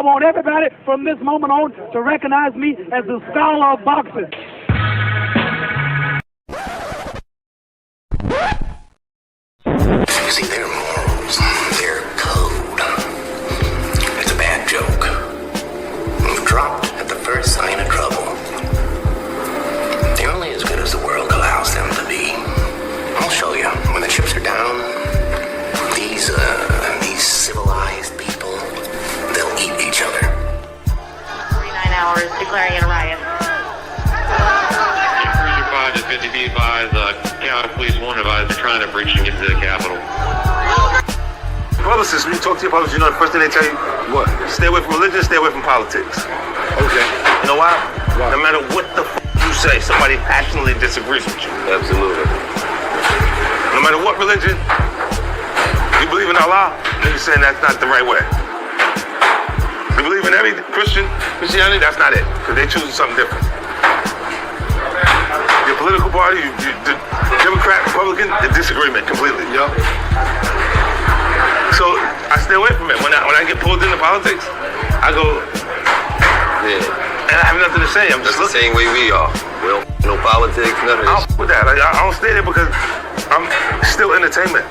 want everybody from this moment on to recognize me as the scholar of boxing. You see, their morals, their code, it's a bad joke. You've dropped at the first sign of trouble. They're only as good as the world allows them to be. I'll show you. When the chips are down, these civilized people, they'll eat each other. 49 hours declaring it a riot. Cruiser 5 to 50 be advised, County Police 1 advised they're trying to breach and get to the Capitol. Publicists, when you talk to your publicists, you know the first thing they tell you? What? Stay away from religion, stay away from politics. Okay. You know why? No matter what the you say, somebody passionately disagrees with you. Absolutely. No matter what religion, you believe in Allah, then you're saying that's not the right way. You believe in every Christianity, that's not it, because they're choosing something different. Your political party, the Democrat, Republican, the disagreement completely. Yep. So I stay away from it. When I get pulled into politics, I go, Yeah. and I have nothing to say. I'm That's just the same way we are. We don't no politics, none of I this. don't with that. I don't stay there because I'm still entertainment.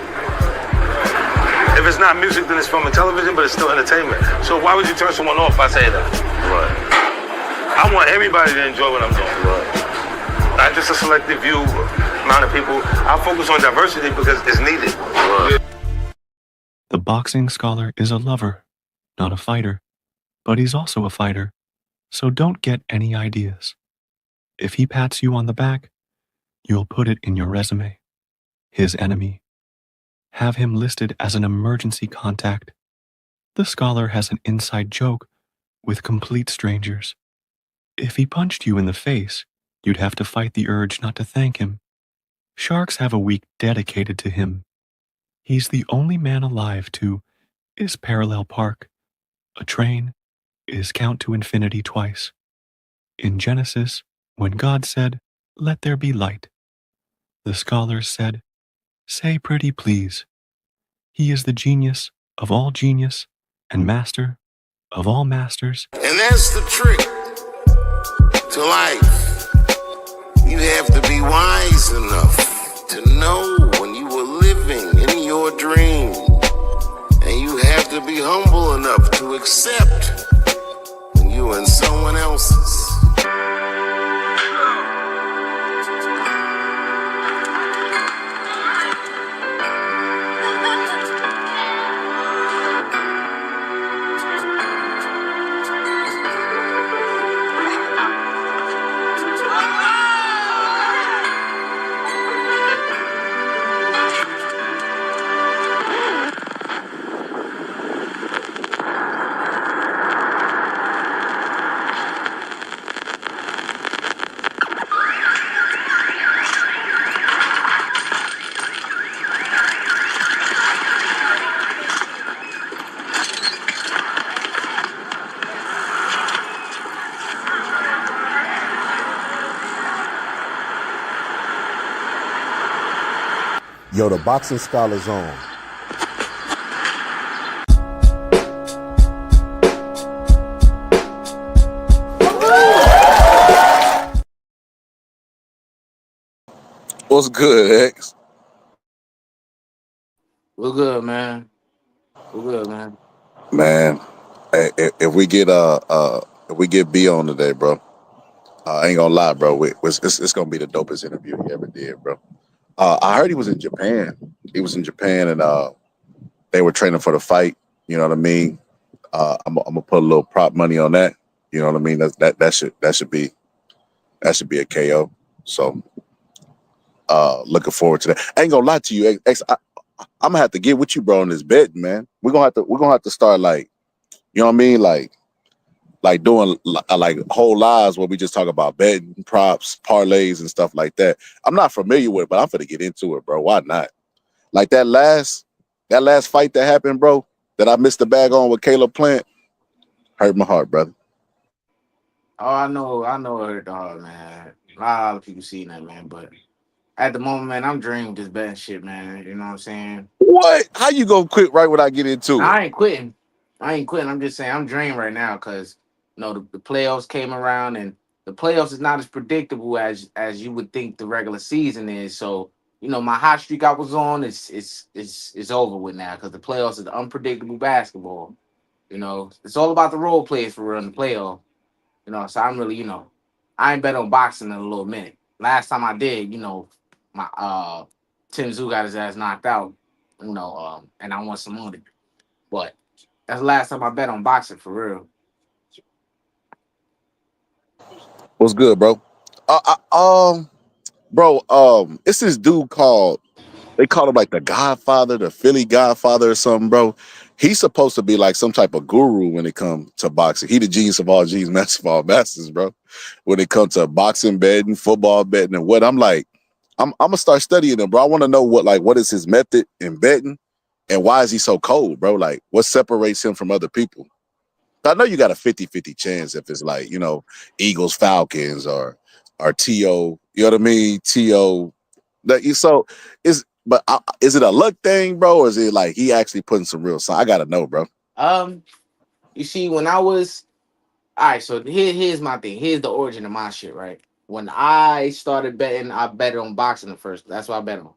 If it's not music, then it's film and television, but it's still entertainment. So why would you turn someone off by saying that? Right. I want everybody to enjoy what I'm doing. Right. Not just a selective few amount of people. I focus on diversity because it's needed. Right. The boxing scholar is a lover, not a fighter, but he's also a fighter, so don't get any ideas. If he pats you on the back, you'll put it in your resume. His enemy. Have him listed as an emergency contact. The scholar has an inside joke with complete strangers. If he punched you in the face, you'd have to fight the urge not to thank him. Sharks have a week dedicated to him. He's the only man alive to is parallel park. A train is count to infinity twice. In Genesis, when God said, "Let there be light," the scholars said, "Say pretty please." He is the genius of all genius and master of all masters. And that's the trick to life. You have to be wise enough to know when you were living in your dream. And you have to be humble enough to accept when you were in someone else's. Yo, the Boxing Scholars on. What's good, X? We're good, man. We're good, man. Man, if we get B on today, bro, I ain't gonna lie, bro. It's gonna be the dopest interview he ever did, bro. I heard he was in Japan. He was in Japan, and they were training for the fight. You know what I mean? I'm gonna put a little prop money on that. You know what I mean? That should be a KO. So, looking forward to that. I ain't gonna lie to you, X. I'm gonna have to get with you, bro, on this bet, man. We're gonna have to start, like, you know what I mean, like doing like whole lives where we just talk about betting, props, parlays, and stuff like that. I'm not familiar with it, but I'm finna get into it, bro. Why not? Like that last fight that happened, bro, that I missed the bag on with Caleb Plant, hurt my heart, brother. Oh, I know it hurt the heart, man. A lot of people seen that, man, but at the moment, man, I'm dreaming just betting shit, man. You know what I'm saying? What? How you gonna quit right when I get into it? I ain't quitting. I ain't quitting. I'm just saying I'm drained right now because the playoffs came around and the playoffs is not as predictable as you would think the regular season is. So my hot streak I was on is over with now because the playoffs is unpredictable basketball. It's all about the role plays for real in the playoff. So I'm really I ain't bet on boxing in a little minute. Last time I did, my Tim Zoo got his ass knocked out. And I won some money, but. That's the last time I bet on boxing for real. What's good, bro? Bro, it's this dude called. They call him like the Godfather, the Philly Godfather or something, bro. He's supposed to be like some type of guru when it comes to boxing. He the genius of all genius, master of all masters, bro. When it comes to boxing betting, football betting, and what I'm like, I'm gonna start studying him, bro. I want to know what is his method in betting and why is he so cold, bro? Like, what separates him from other people? I know you got a 50-50 chance if it's like, Eagles, Falcons or TO, you know what I mean? TO. So is it a luck thing, bro? Or is it like he actually putting some real sign? I gotta know, bro. You see, when I was all right, so here's my thing. Here's the origin of my shit, right? When I started betting, I bet on boxing at first. That's what I bet on.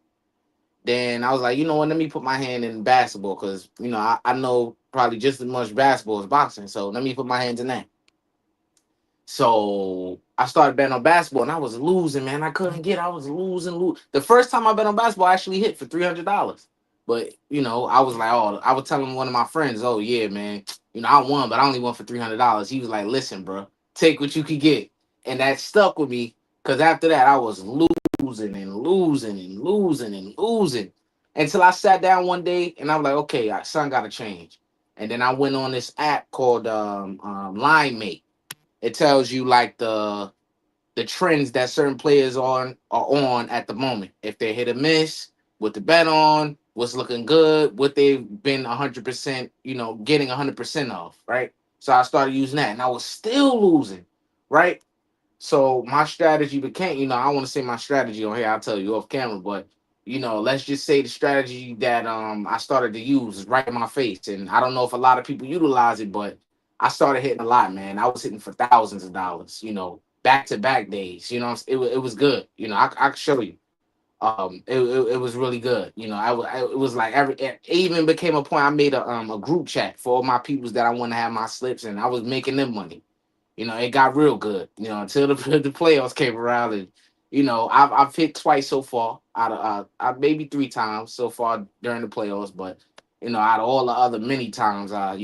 Then I was like, you know what? Let me put my hand in basketball because I know probably just as much basketball as boxing. So let me put my hands in that. So I started betting on basketball and I was losing, man. I was losing. The first time I bet on basketball, I actually hit for $300. But I was like, oh, I was telling one of my friends, oh yeah, man, I won, but I only won for $300. He was like, listen, bro, take what you could get. And that stuck with me because after that, I was losing and losing and losing and losing until I sat down one day and I was like, okay, son got to change. And then I went on this app called Line Mate. It tells you like the trends that certain players are on at the moment. If they hit or miss, what to bet on, what's looking good, what they've been 100%, getting 100% of, right? So I started using that, and I was still losing, right? So my strategy became, I don't want to say my strategy on here. I'll tell you off camera, but let's just say the strategy that I started to use is right in my face, and I don't know if a lot of people utilize it, but I started hitting a lot, man. I was hitting for thousands of dollars, back to back days. It was good. I could show you. It was really good. It was like it even became a point. I made a group chat for all my peoples that I want to have my slips, and I was making them money. It got real good, until the playoffs came around. And, I've hit twice so far out of maybe three times so far during the playoffs. But, out of all the other many times I,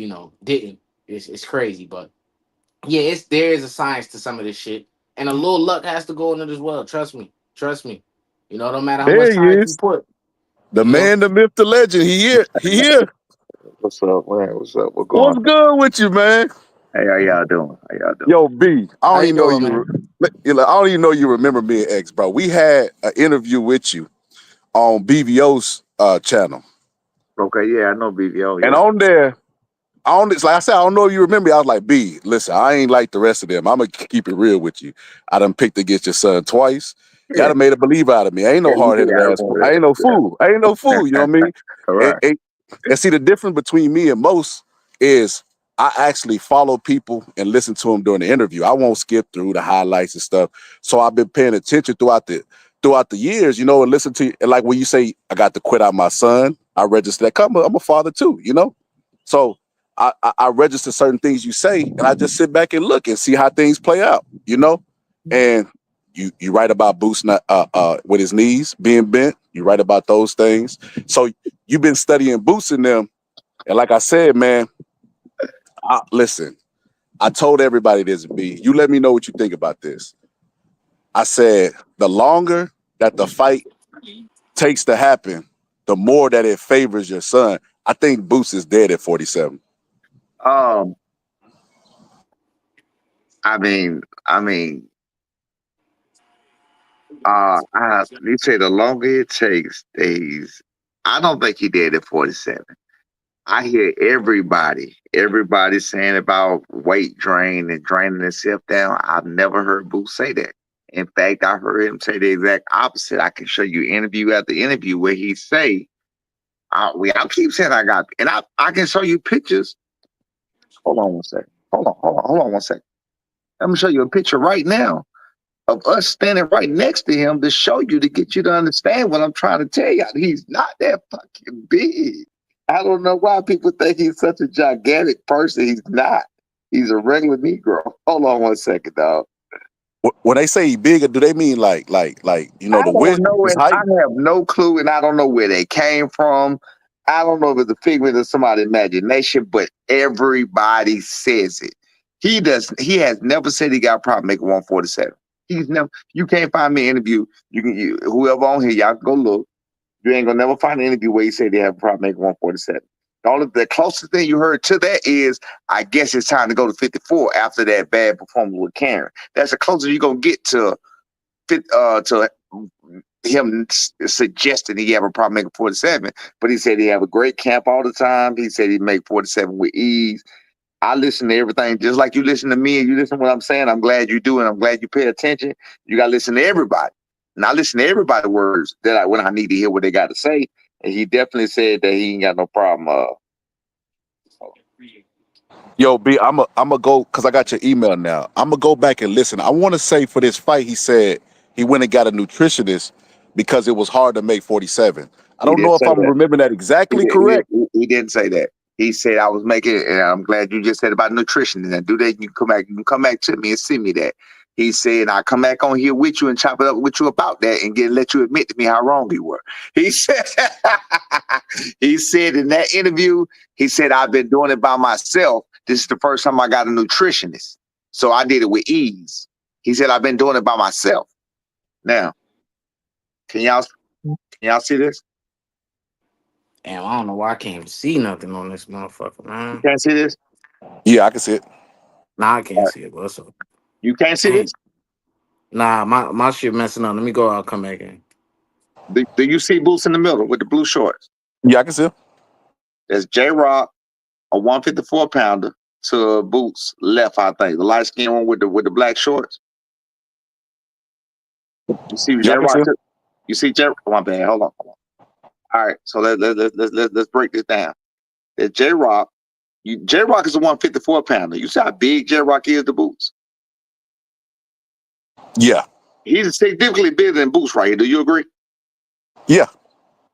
didn't. It's crazy. But yeah, there is a science to some of this shit. And a little luck has to go in it as well. Trust me. Trust me. No matter how much There he time you is. put, The you know. man, the myth, the legend. He here. He here. What's up, man? What's up? What's going What's on? good with you, man? Hey, how y'all doing? How y'all doing? Yo, B. I How don't you even know doing, you. man? I don't even know you remember me and X, bro. We had an interview with you on BVO's channel, Okay, yeah, I know BBO, and yeah. on there, like I said, I don't know if you remember. I was like, B, listen, I ain't like the rest of them. I'm gonna keep it real with you. I done picked against your son twice. Y'all Yeah, done made a believer out of me. I ain't yeah, no you hard did. headed I ass fool. remember I that. ain't no fool. I ain't no fool. You know what I mean? All And, right. and, and see the difference between me and most is I actually follow people and listen to them during the interview. I won't skip through the highlights and stuff. So I've been paying attention throughout the years, and listen to and like when you say I got to quit out my son, I register that. I'm a father too, So I register certain things you say, and I just sit back and look and see how things play out. And you write about Boost not with his knees being bent. You write about those things. So you've been studying Boost in them, and like I said, man, listen. I told everybody this, B. You let me know what you think about this. I said the longer that the fight takes to happen, the more that it favors your son. I think Boost is dead at 47. Um, I mean, you say the longer it takes, days. I don't think he did at 47. I hear everybody saying about weight drain and draining himself down. I've never heard Boo say that. In fact, I heard him say the exact opposite. I can show you interview after interview where he say, I keep saying I can show you pictures Hold on one second. Hold on one second. Let me show you a picture right now of us standing right next to him to show you, to get you to understand what I'm trying to tell you. He's not that fucking big. I don't know why people think he's such a gigantic person. He's not. He's a regular Negro. Hold on one second, dog. When they say bigger, do they mean like I the don't width, know, his and I height? have no clue, and I don't know where they came from. I don't know if it's a figment of somebody's imagination, but everybody says it. He does. He has never said he got a problem making 147. He's never. You can't find me an interview. Whoever on here, y'all can go look. You ain't gonna never find an interview where he said they have a problem making 147. The closest thing you heard to that is, I guess it's time to go to 54 after that bad performance with Karen. That's the closest you're gonna get to him suggesting he have a problem making 47. But he said he have a great camp all the time. He said he make 47 with ease. I listen to everything just like you listen to me, and you listen to what I'm saying. I'm glad you do, and I'm glad you pay attention. You got to listen to everybody. And I listen to everybody's words when I need to hear what they got to say. And he definitely said that he ain't got no problem. Yo, B, I'm a go because I got your email now. I'm gonna go back and listen. I want to say for this fight, he said he went and got a nutritionist because it was hard to make 47. I He don't know didn't if say I'm that. remembering that exactly correct. He didn't say that. He said I was making, and I'm glad you just said about nutrition. And do that, you can come back to me and send me that. He said I come back on here with you and chop it up with you about that and let you admit to me how wrong you were. He said he said in that interview, he said I've been doing it by myself. This is the first time I got a nutritionist, so I did it with ease. He said I've been doing it by myself. Now, can y'all see this? Damn, I don't know why I can't even see nothing on this motherfucker, You man. can't see this? Yeah, I can see it. Nah, I can't see it. What's up? You can't see this? Nah, my shit messing up. Let me go out, come back in. Do you see Boots in the middle with the blue shorts? Yeah, I can see it. There's J Rock, a 154 pounder, to Boots left, I think. The light skinned one with the black shorts. You see Yeah, J I can see Rock? it. You see J? Oh, my bad. Hold on. All right, so let's break this down. There's J Rock. J Rock is a 154 pounder. You see how big J Rock is to Boots? Yeah, He's significantly bigger than Boots right here. Do you agree? yeah,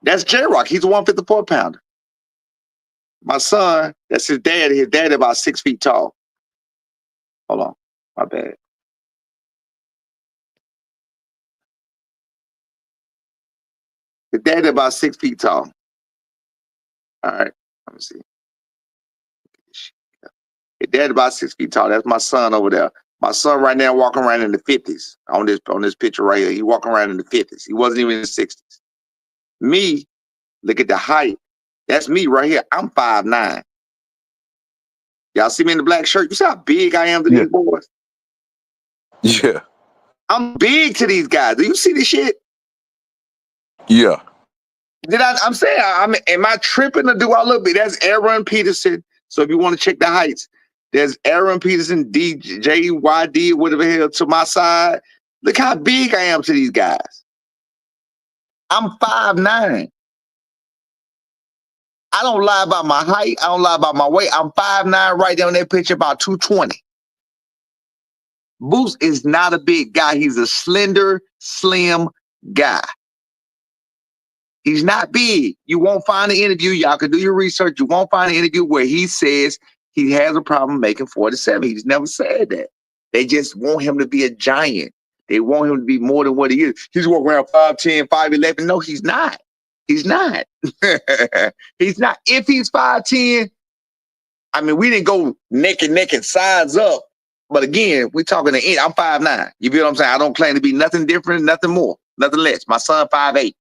That's J Rock. He's a 154 pounder. My son, that's his dad. His dad about 6 feet tall. Hold on. My bad. His dad about 6 feet tall. All right. Let me see. His dad about 6 feet tall. That's my son over there. My son right now walking around in the 50s on this picture right here. He walking around in the 50s. He wasn't even in the 60s. Me, look at the height. That's me right here. I'm 5'9". Y'all see me in the black shirt? You see how big I am to yeah, these boys? yeah, I'm big to these guys. Do you see this shit? yeah. I'm saying, am I tripping or do I look big? That's Aaron Peterson. So if you want to check the heights, there's Aaron Peterson, DJYD, whatever the hell, to my side. Look how big I am to these guys. I'm 5'9". I don't lie about my height. I don't lie about my weight. I'm 5'9", right there on that picture, about 220. Boots is not a big guy. He's a slender, slim guy. He's not big. You won't find an interview. Y'all can do your research. You won't find an interview where he says he has a problem making 47. He's never said that. They just want him to be a giant. They want him to be more than what he is. He's walking around 5'10", 5'11". No, he's not. He's not. He's not. If he's 5'10", I mean, we didn't go neck and neck and sides up. But again, we're talking to I'm 5'9". You feel what I'm saying? I don't claim to be nothing different, nothing more, nothing less. My son 5'8".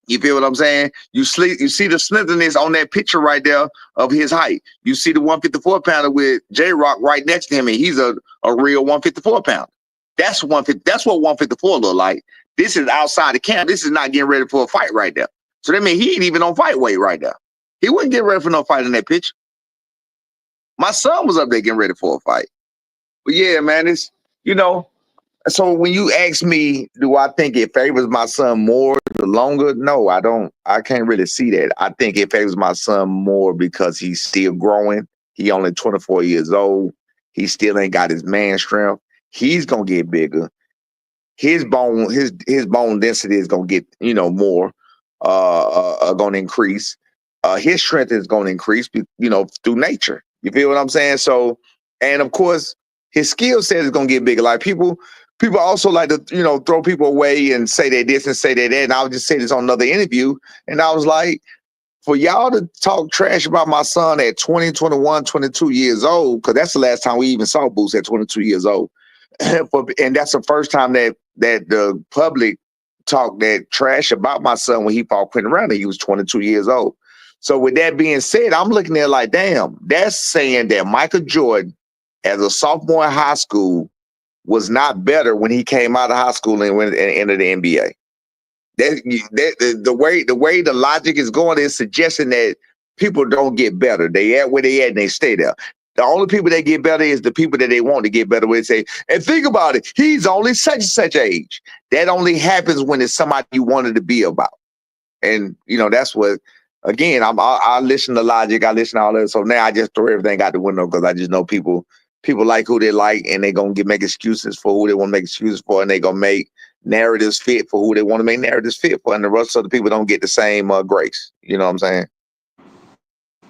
You feel what I'm saying? You see the slenderness on that picture right there of his height. You see the 154 pounder with J Rock right next to him, and he's a real 154 pounder. That's 150. That's what 154 look like. This is outside the camp. This is not getting ready for a fight right there. So that means he ain't even on fight weight right there. He wouldn't get ready for no fight in that picture. My son was up there getting ready for a fight. But yeah, man, it's, you know, so when you ask me, do I think it favors my son more the longer? No, I don't. I can't really see that. I think it favors my son more because he's still growing He only 24 years old. He still ain't got his man strength. He's gonna get bigger. His bone density is gonna get more gonna increase. His strength is gonna increase, through nature. You feel what I'm saying? So, and of course, his skill set is gonna get bigger. Like people also like to throw people away and say they this and say they that. And I would just say this on another interview, and I was like, for y'all to talk trash about my son at 20, 21, 22 years old, because that's the last time we even saw Boots at 22 years old. And that's the first time that the public talked that trash about my son when he fought Quentin Randall. He was 22 years old. So with that being said, I'm looking at it like, damn, that's saying that Michael Jordan, as a sophomore in high school, was not better when he came out of high school and went and entered the NBA. The way the logic is going is suggesting that people don't get better. They at where they at and they stay there. The only people that get better is the people that they want to get better with. Say, and think about it, he's only such and such age. That only happens when it's somebody you wanted to be about. And that's what. Again, I listen to logic. I listen to all that. So now I just throw everything out the window because I just know people like who they like, and they gonna make excuses for who they want to make excuses for, and they gonna make narratives fit for who they want to make narratives fit for, and the rest of the people don't get the same grace. You know what I'm saying?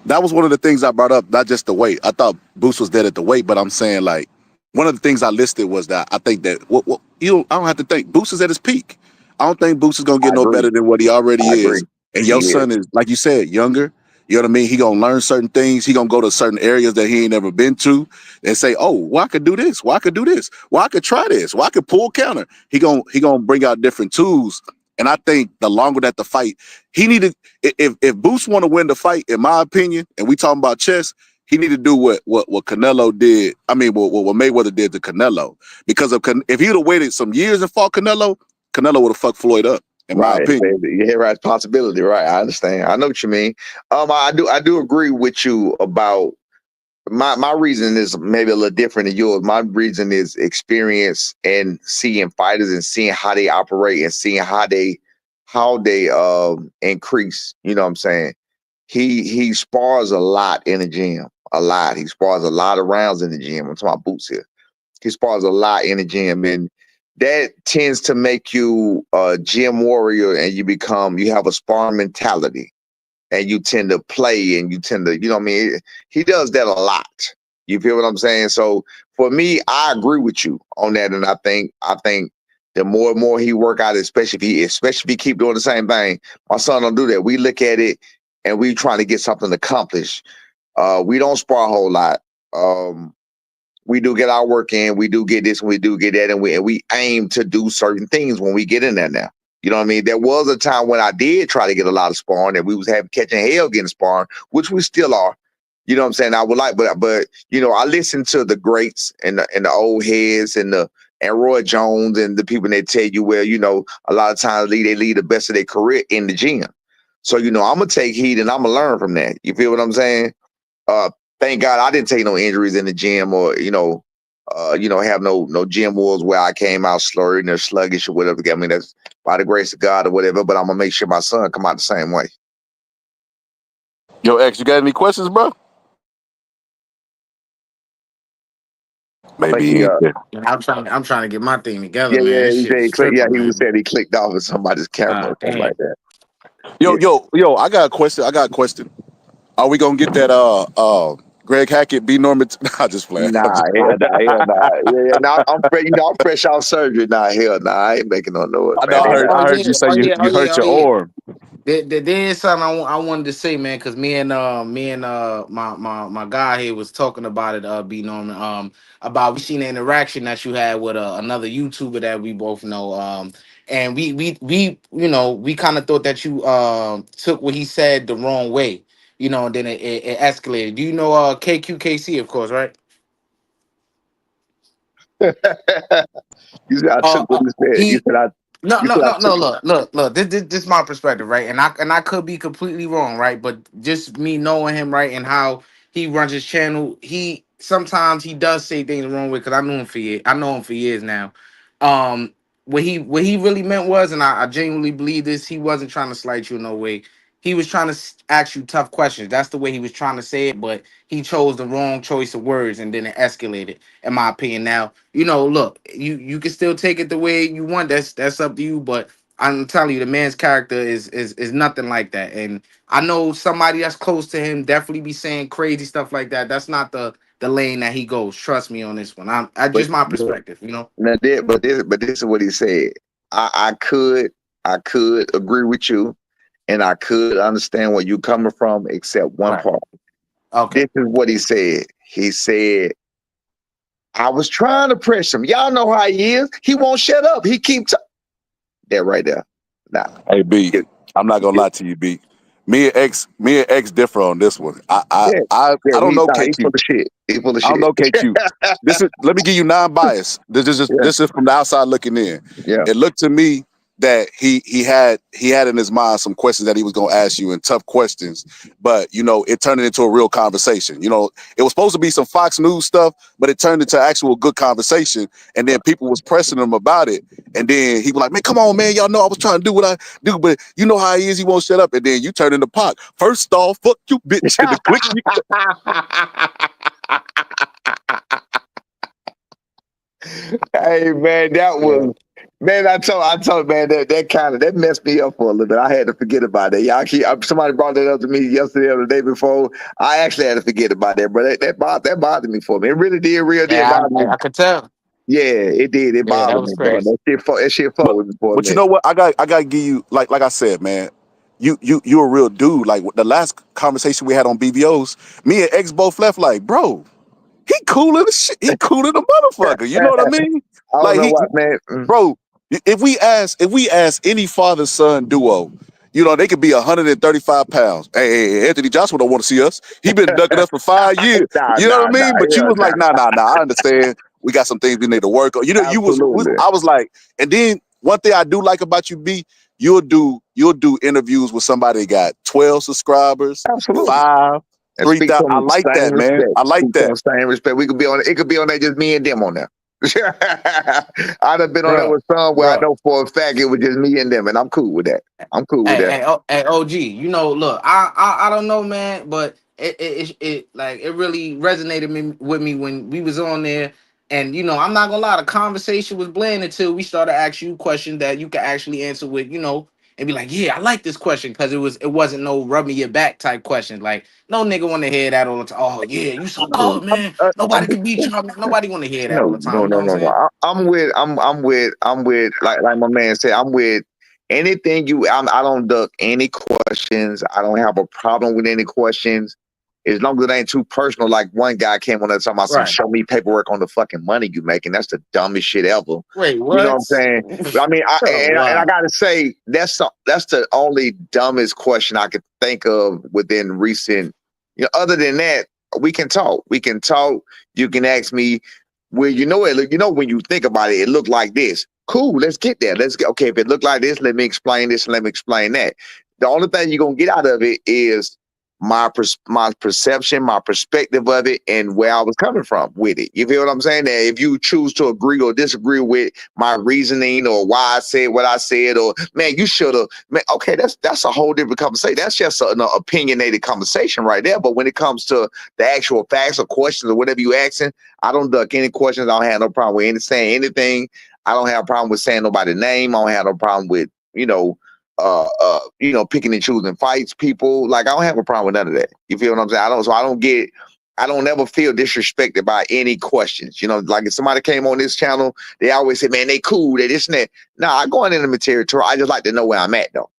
That was one of the things I brought up, not just the weight. I thought Boost was dead at the weight, but I'm saying, like, one of the things I listed was that I think that I don't have to think Boost is at his peak. I don't think Boost is gonna get I no agree. better than what he already I agree. is. And He your is. son is, like you said, younger. You know what I mean? He gonna learn certain things. He gonna go to certain areas that he ain't never been to and say, "Oh, well, I could do this. Well, I could do this. Well, I could try this. Well, I could pull counter." He gonna bring out different tools. And I think the longer that the fight, he needed. If Boost want to win the fight, in my opinion, and we talking about chess, he need to do what Canelo did. I mean, what Mayweather did to Canelo. Because if he'd have waited some years and fought Canelo, Canelo would have fucked Floyd up, in my Right, opinion. yeah, right. Possibility, right? I understand. I know what you mean. I do agree with you about my reason is maybe a little different than yours. My reason is experience and seeing fighters and seeing how they operate and seeing how they increase. You know what I'm saying? He spars a lot in the gym, a lot. He spars a lot of rounds in the gym. I'm talking about Boots here. He spars a lot in the gym, and that tends to make you a gym warrior, and you have a sparring mentality, and you tend to play, and you tend to, what I mean. He does that a lot. You feel what I'm saying? So for me, I agree with you on that, and I think the more and more he work out, especially if he keep doing the same thing. My son don't do that. We look at it, and we trying to get something accomplished. We don't spar a whole lot. We do get our work in, we do get this, and we do get that, and we aim to do certain things when we get in there now. You know what I mean? There was a time when I did try to get a lot of sparring, and we was catching hell getting sparring, which we still are. You know what I'm saying? I would like, but I listen to the greats and the old heads and Roy Jones and the people that tell you, well, a lot of times they lead the best of their career in the gym. So I'm gonna take heed and I'm gonna learn from that. You feel what I'm saying? Uh, Thank God I didn't take no injuries in the gym or have no gym wars where I came out slurred or sluggish or whatever. I mean, that's by the grace of God or whatever. But I'm gonna make sure my son come out the same way. Yo, X, you got any questions, bro? I think Maybe he he ain't there. I'm trying to get my thing together, yeah, man. yeah, This he shit said is he clicked. Yeah, tripping, he man. said he clicked off of somebody's camera or something Damn. like that. Yo, Yeah. yo, yo, I got a question. Are we gonna get that Greg Hackett B Norman? Nah, just playing. I'm Nah, just hell playing. nah, hell nah. Yeah, yeah. Now I'm fresh, I'm fresh out surgery. Nah, hell nah. I ain't making no noise, I know. man. I Ain't heard. that, Oh I heard yeah, you say oh you, yeah, oh you yeah, hurt oh your yeah. arm. There is something I wanted to say, man, because me and my guy here was talking about it, B Norman, about we seen the interaction that you had with another YouTuber that we both know, and we kind of thought that you took what he said the wrong way, and then it escalated. Do you know KQKC, of course, right? you said I Uh, took what uh he said. he No, You no, said I no, took no. Look. This is my perspective, right? And I could be completely wrong, right? But just me knowing him, right, and how he runs his channel, he sometimes he does say things the wrong way. Because I know him for years now. What he really meant was, and I genuinely believe this, he wasn't trying to slight you in no way. he was trying to ask you tough questions. That's the way he was trying to say it, but he chose the wrong choice of words, and then it escalated, in my opinion. Now, look, you can still take it the way you want. That's up to you. But I'm telling you, the man's character is nothing like that. And I know somebody that's close to him definitely be saying crazy stuff like that. That's not the lane that he goes. Trust me on this one. I But just my perspective. now this is what he said. I could agree with you, and I could understand where you coming from, except one Right. part. Okay. This is what he said. He said, I was trying to press him. Y'all know how he is. He won't shut up. He keeps that right there. Nah. Hey B, I'm not gonna lie to you, B. Me and X differ on this one. I don't know He's full KQ. of shit. He's full of I don't shit. know KQ. Let me give you non-bias. This is from the outside looking in. Yeah. It looked to me that he had in his mind some questions that he was gonna ask you, and tough questions, but it turned it into a real conversation. It was supposed to be some Fox News stuff, but it turned into actual good conversation, and then people was pressing him about it, and then he was like, man, come on, man, y'all know I was trying to do what I do, but you know how he is, he won't shut up, and then you turn into Pac. First off, fuck you, bitch, and the click you. Hey man, that was man. I told man that messed me up for a little bit. I had to forget about that. Somebody brought that up to me yesterday or the day before. I actually had to forget about that, bro. That bothered me for me. It really did, did Yeah, bother me. I could tell. Yeah, it did. It Yeah, that bothered was me, bro. crazy. That shit fucked with me for a But you minute. know what? I gotta give you like I said, man. You a real dude. Like the last conversation we had on BBOs, me and X both left like, bro, he cooler the shit. He cooler the motherfucker. You know what I mean? I don't Like know what, man. bro. If we ask any father son duo, they could be 135 pounds. Hey, Anthony Joshua don't want to see us. He been ducking us for 5 years. Nah, You know what I mean? But you yeah, was like, nah. I understand. We got some things we need to work on. absolutely. I was like, and then one thing I do like about you, B, you'll do interviews with somebody that got 12 subscribers, Absolutely. 5, And 3,000. I like that, man. I like that. Same respect. We could be on it. It could be on there just me and them on there. I'd have been on there with some where I know for a fact it was just me and them, and I'm cool with that. I'm cool with that. Hey, OG, look, I don't know, man, but it like it really resonated with me when we was on there, and I'm not gonna lie, the conversation was bland until we started asking you questions that you could actually answer with, and be like, yeah, I like this question because it wasn't no rub me your back type question. Like no nigga want to hear that all the time. Oh yeah, you so good, man. Nobody can beat you. Nobody want to hear that all the time. No. I'm with like my man said. I'm with anything you. I don't duck any questions. I don't have a problem with any questions. As long as it ain't too personal, like one guy came on there talking about some show me paperwork on the fucking money you making. That's the dumbest shit ever. Wait, what? You know what I'm saying? I mean, and I gotta say that's the only dumbest question I could think of within recent. Other than that, we can talk. We can talk. You can ask me. Well, when you think about it, it looked like this. Cool, let's get there. Let's get okay. If it looked like this, let me explain this and let me explain that. The only thing you're gonna get out of it is my perception, my perspective of it, and where I was coming from with it. You feel what I'm saying? That if you choose to agree or disagree with my reasoning or why I said what I said, or man, you should have, man, okay, that's a whole different conversation. That's just an opinionated conversation right there. But when it comes to the actual facts or questions or whatever you asking, I don't duck any questions. I don't have no problem with saying anything. I don't have a problem with saying nobody's name. I don't have no problem with, picking and choosing fights, people. Like, I don't have a problem with none of that. You feel what I'm saying? I don't ever feel disrespected by any questions. Like if somebody came on this channel, they always say, man, they cool, they this and that. Nah, I go into the territory. I just like to know where I'm at though.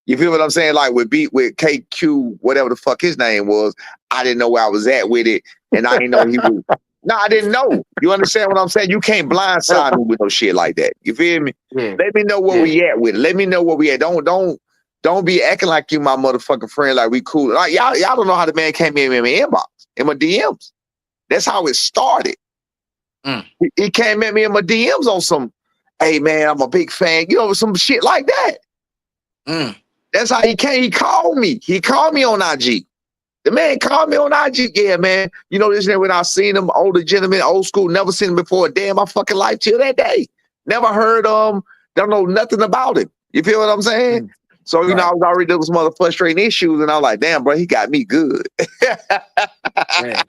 You feel what I'm saying? Like with KQ, whatever the fuck his name was, I didn't know where I was at with it. And I didn't know he was. No, I didn't know. You understand what I'm saying? You can't blindside me with no shit like that. You feel me? Yeah. Let me know where we at with it. Let me know where we at. Don't be acting like you my motherfucking friend, like we cool. Like y'all don't know how the man came in my inbox, in my DMs. That's how it started. He came at me in my DMs on some, hey man, I'm a big fan. Some shit like that. That's how he came. He called me. He called me on IG. The man called me on IG. Yeah, man. This and when I seen him, older gentleman, old school, never seen him before a day in my fucking life till that day. Never heard don't know nothing about him. You feel what I'm saying? So, you know, Right. I was already dealing with some other frustrating issues, and I was like, damn, bro, he got me good. Yeah.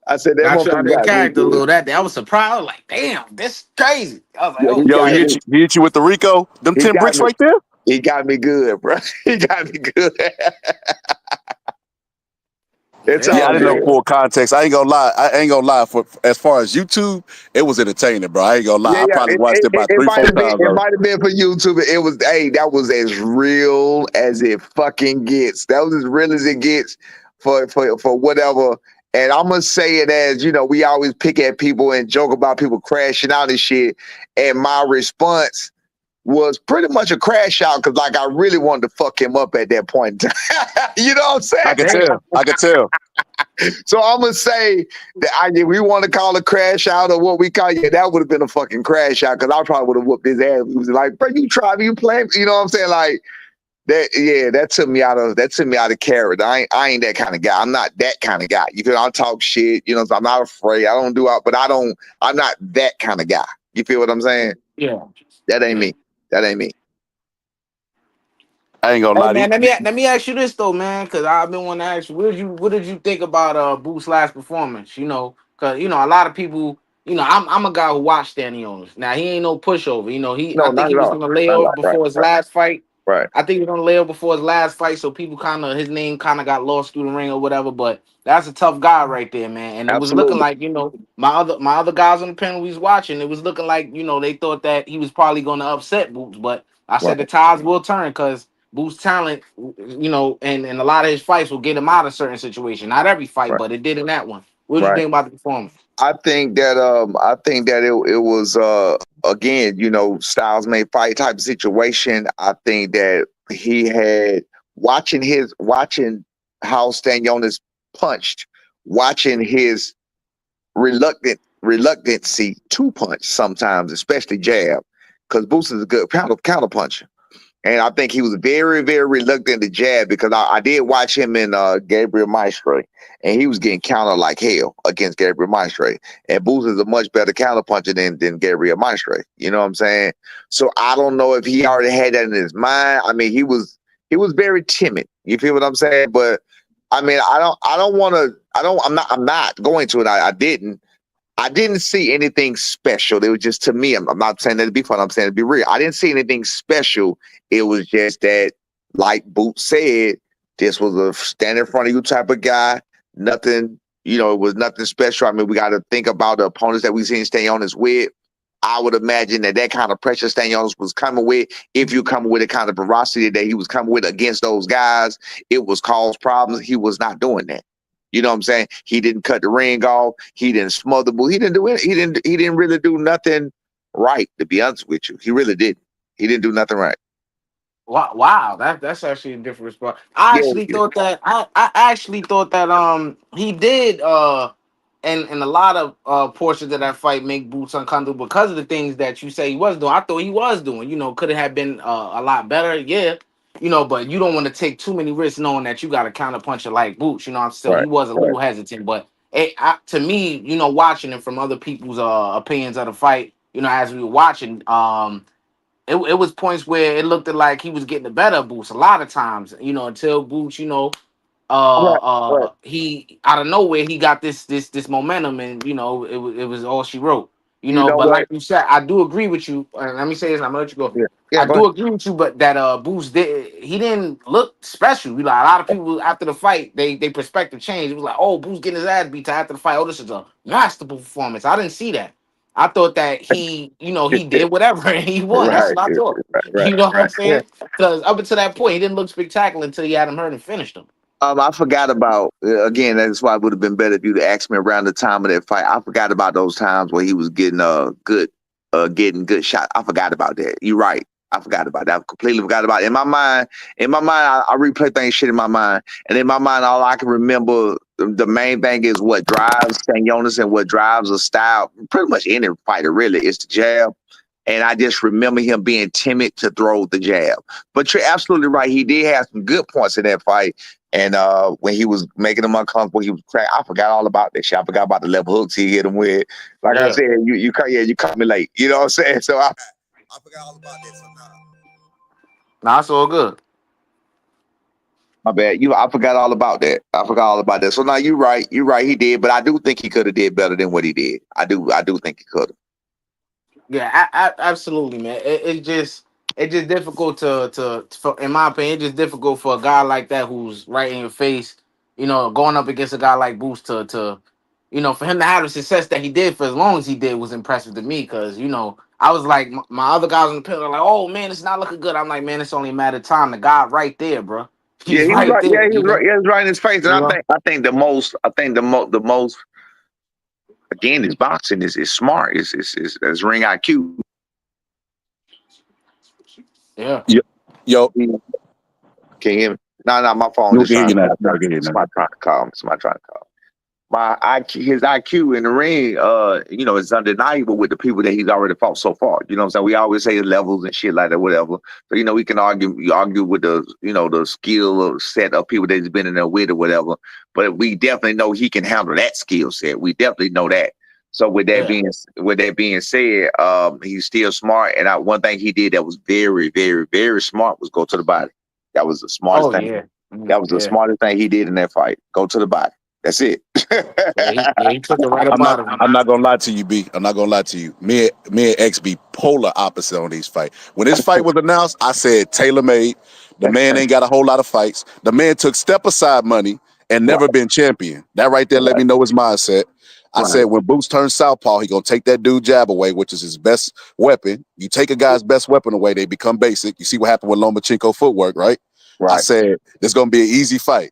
I said, that Got you out motherfucker of got me character a good. little that day. I was surprised. I was like, damn, this crazy. I was like, Yeah, oh Yo, got me. he hit you with the Rico, them He 10 got bricks me. right there. He got me good, bro. He got me good. It's yeah, Yeah, I all didn't know good. full context. I ain't gonna lie. I ain't gonna lie. For as far as YouTube, it was entertaining, bro. I ain't gonna lie. Yeah, I yeah. probably watched it about It three, might four have been. times It though. might have been for YouTube. It was. Hey, that was as real as it fucking gets. That was as real as it gets for whatever. And I'm gonna say it as, you know, we always pick at people and joke about people crashing out and shit. And my response was pretty much a crash out because, like, I really wanted to fuck him up at that point in time. You know what I'm saying? I could damn. tell. I could tell. So I'm gonna say that if we want to call a crash out or what we call it, that would have been a fucking crash out because I probably would have whooped his ass. He was like, bro, you try me, you play me. You know what I'm saying? Like that, yeah, that took me out of character. I ain't that kind of guy. I'm not that kind of guy. You feel? I talk shit, you know, so I'm not afraid. I don't do out, but I'm not that kind of guy. You feel what I'm saying? Yeah. That ain't Yeah. me. That ain't me. I ain't gonna Hey lie to you. man, let me ask you this though, man, because I've been wanting to ask you, what did you think about Boo's last performance? You know, because you know a lot of people, you know, I'm a guy who watched Danny Owens. Now he ain't no pushover. You know, I No, think not he at was all. gonna lay Not at off all. Right, before his right, last fight. right. I think he was gonna lay off before his last fight, so people kind of his name kind of got lost through the ring or whatever. But that's a tough guy right there, man. And it was looking Absolutely. like, you know, my other guys on the panel we was watching, it was looking like, you know, they thought that he was probably gonna upset Boots, but I Right, said the tides will turn because Boots' talent, you know, and a lot of his fights will get him out of certain situations. Not every fight, right, but it did in that one. What did you right. think about the performance? I think that it was again, you know, Styles may fight type of situation. I think that he had watching how Stanionis punched, watching his reluctancy to punch sometimes, especially jab, because Boost is a good counter puncher. And I think he was very, very reluctant to jab because I did watch him in Gabriel Maestre, and he was getting countered like hell against Gabriel Maestre. And Booth is a much better counter puncher than Gabriel Maestre. You know what I'm saying? So I don't know if he already had that in his mind. I mean, he was very timid. You feel what I'm saying? But I mean, I'm not going to, and I didn't see anything special. It was just, to me, I'm not saying that to be fun. I'm saying to be real. I didn't see anything special. It was just that, like Boots said, this was a stand in front of you type of guy. Nothing, you know, it was nothing special. I mean, we got to think about the opponents that we seen Stanionis with. I would imagine that kind of pressure Stanionis was coming with, if you coming with the kind of ferocity that he was coming with against those guys, it was cause problems. He was not doing that. You know what I'm saying? He didn't cut the ring off. He didn't smother Boo. He didn't do it. He didn't really do nothing right, to be honest with you. He really didn't. He didn't do nothing right. Wow, that's actually a different response. I Yeah, actually thought that I actually thought that he did and a lot of portions of that fight make Boots uncomfortable because of the things that you say he was doing. I thought he was doing. You know, could it have been a lot better? Yeah. You know, but you don't want to take too many risks knowing that you got a counter puncher like Boots. You know, I'm still he right, was a right. little hesitant, but to me, you know, watching it from other people's opinions of the fight, you know, as we were watching, it was points where it looked like he was getting the better of Boots a lot of times, you know, until Boots, you know, Right, right. he out of nowhere he got this momentum, and you know it was all she wrote, you You know. know But what? like you said, I do agree with you. Let me say this, and I'm gonna let you go. Yeah, yeah, I go do ahead. agree with you, but that Boots he didn't look special. You know, a lot of people after the fight they perspective changed. It was like, oh, Boots getting his ass beat after the fight. Oh, this is a masterful performance. I didn't see that. I thought that he, you know, he did whatever and he won. That's Right, what I thought. right, You know what I'm right. saying? Because up until that point, he didn't look spectacular until he had him hurt and finished him. I forgot about again. That's why it would have been better if you'd asked me around the time of that fight. I forgot about those times where he was getting good shots. I forgot about that. You're right. I forgot about that. I completely forgot about it. In my mind, I replay things shit in my mind, and in my mind, all I can remember, the main thing is what drives Stanionis and what drives a style. Pretty much any fighter really is the jab. And I just remember him being timid to throw the jab. But you're absolutely right. He did have some good points in that fight. And when he was making him uncomfortable, he was crack. I forgot all about that shit. I forgot about the level hooks he hit him with. Like I Yeah. said, you caught me late. You know what I'm saying? So I forgot all about that sometimes. Nah, it's all good. My bad. I forgot all about that. I forgot all about that. So now you're right. You're right. He did, but I do think he could have did better than what he did. I do think he could have. Yeah, absolutely, man. It's just difficult in my opinion, it's just difficult for a guy like that who's right in your face, going up against a guy like Boost for him to have the success that he did for as long as he did was impressive to me. Because I was like, my other guys on the panel are like, oh man, it's not looking good. I'm like, man, it's only a matter of time. The guy right there, bro. Yeah, He's he was right right. there. Yeah, he was right. Yeah, he was right in his face. And You know? I think the most again is boxing is smart. Is ring IQ. Yeah. Yo, Can you hear me? No, my phone you just can hear trying you now. to. I can hear you now. Somebody trying to call me. Somebody trying to call. My IQ, his IQ in the ring, is undeniable with the people that he's already fought so far. You know what I'm saying? We always say levels and shit like that, whatever. So, we can argue with the skill set of people that he's been in there with or whatever. But we definitely know he can handle that skill set. We definitely know that. So with that Yeah. being said, he's still smart. And one thing he did that was very, very, very smart was go to the body. That was the smartest Oh thing. yeah. That was the Yeah. smartest thing he did in that fight. Go to the body. That's it. He took it right up I'm not. out of him. I'm not gonna lie to you, B. I'm not gonna lie to you. Me and X be polar opposite on these fights. When this fight was announced, I said tailor made. The man ain't got a whole lot of fights. The man took step aside money and Right, never been champion. That right there let me right, know his mindset. I right, said when Boots turns southpaw, he gonna take that dude jab away, which is his best weapon. You take a guy's best weapon away, they become basic. You see what happened with Lomachenko footwork, right? I right. said this gonna be an easy fight.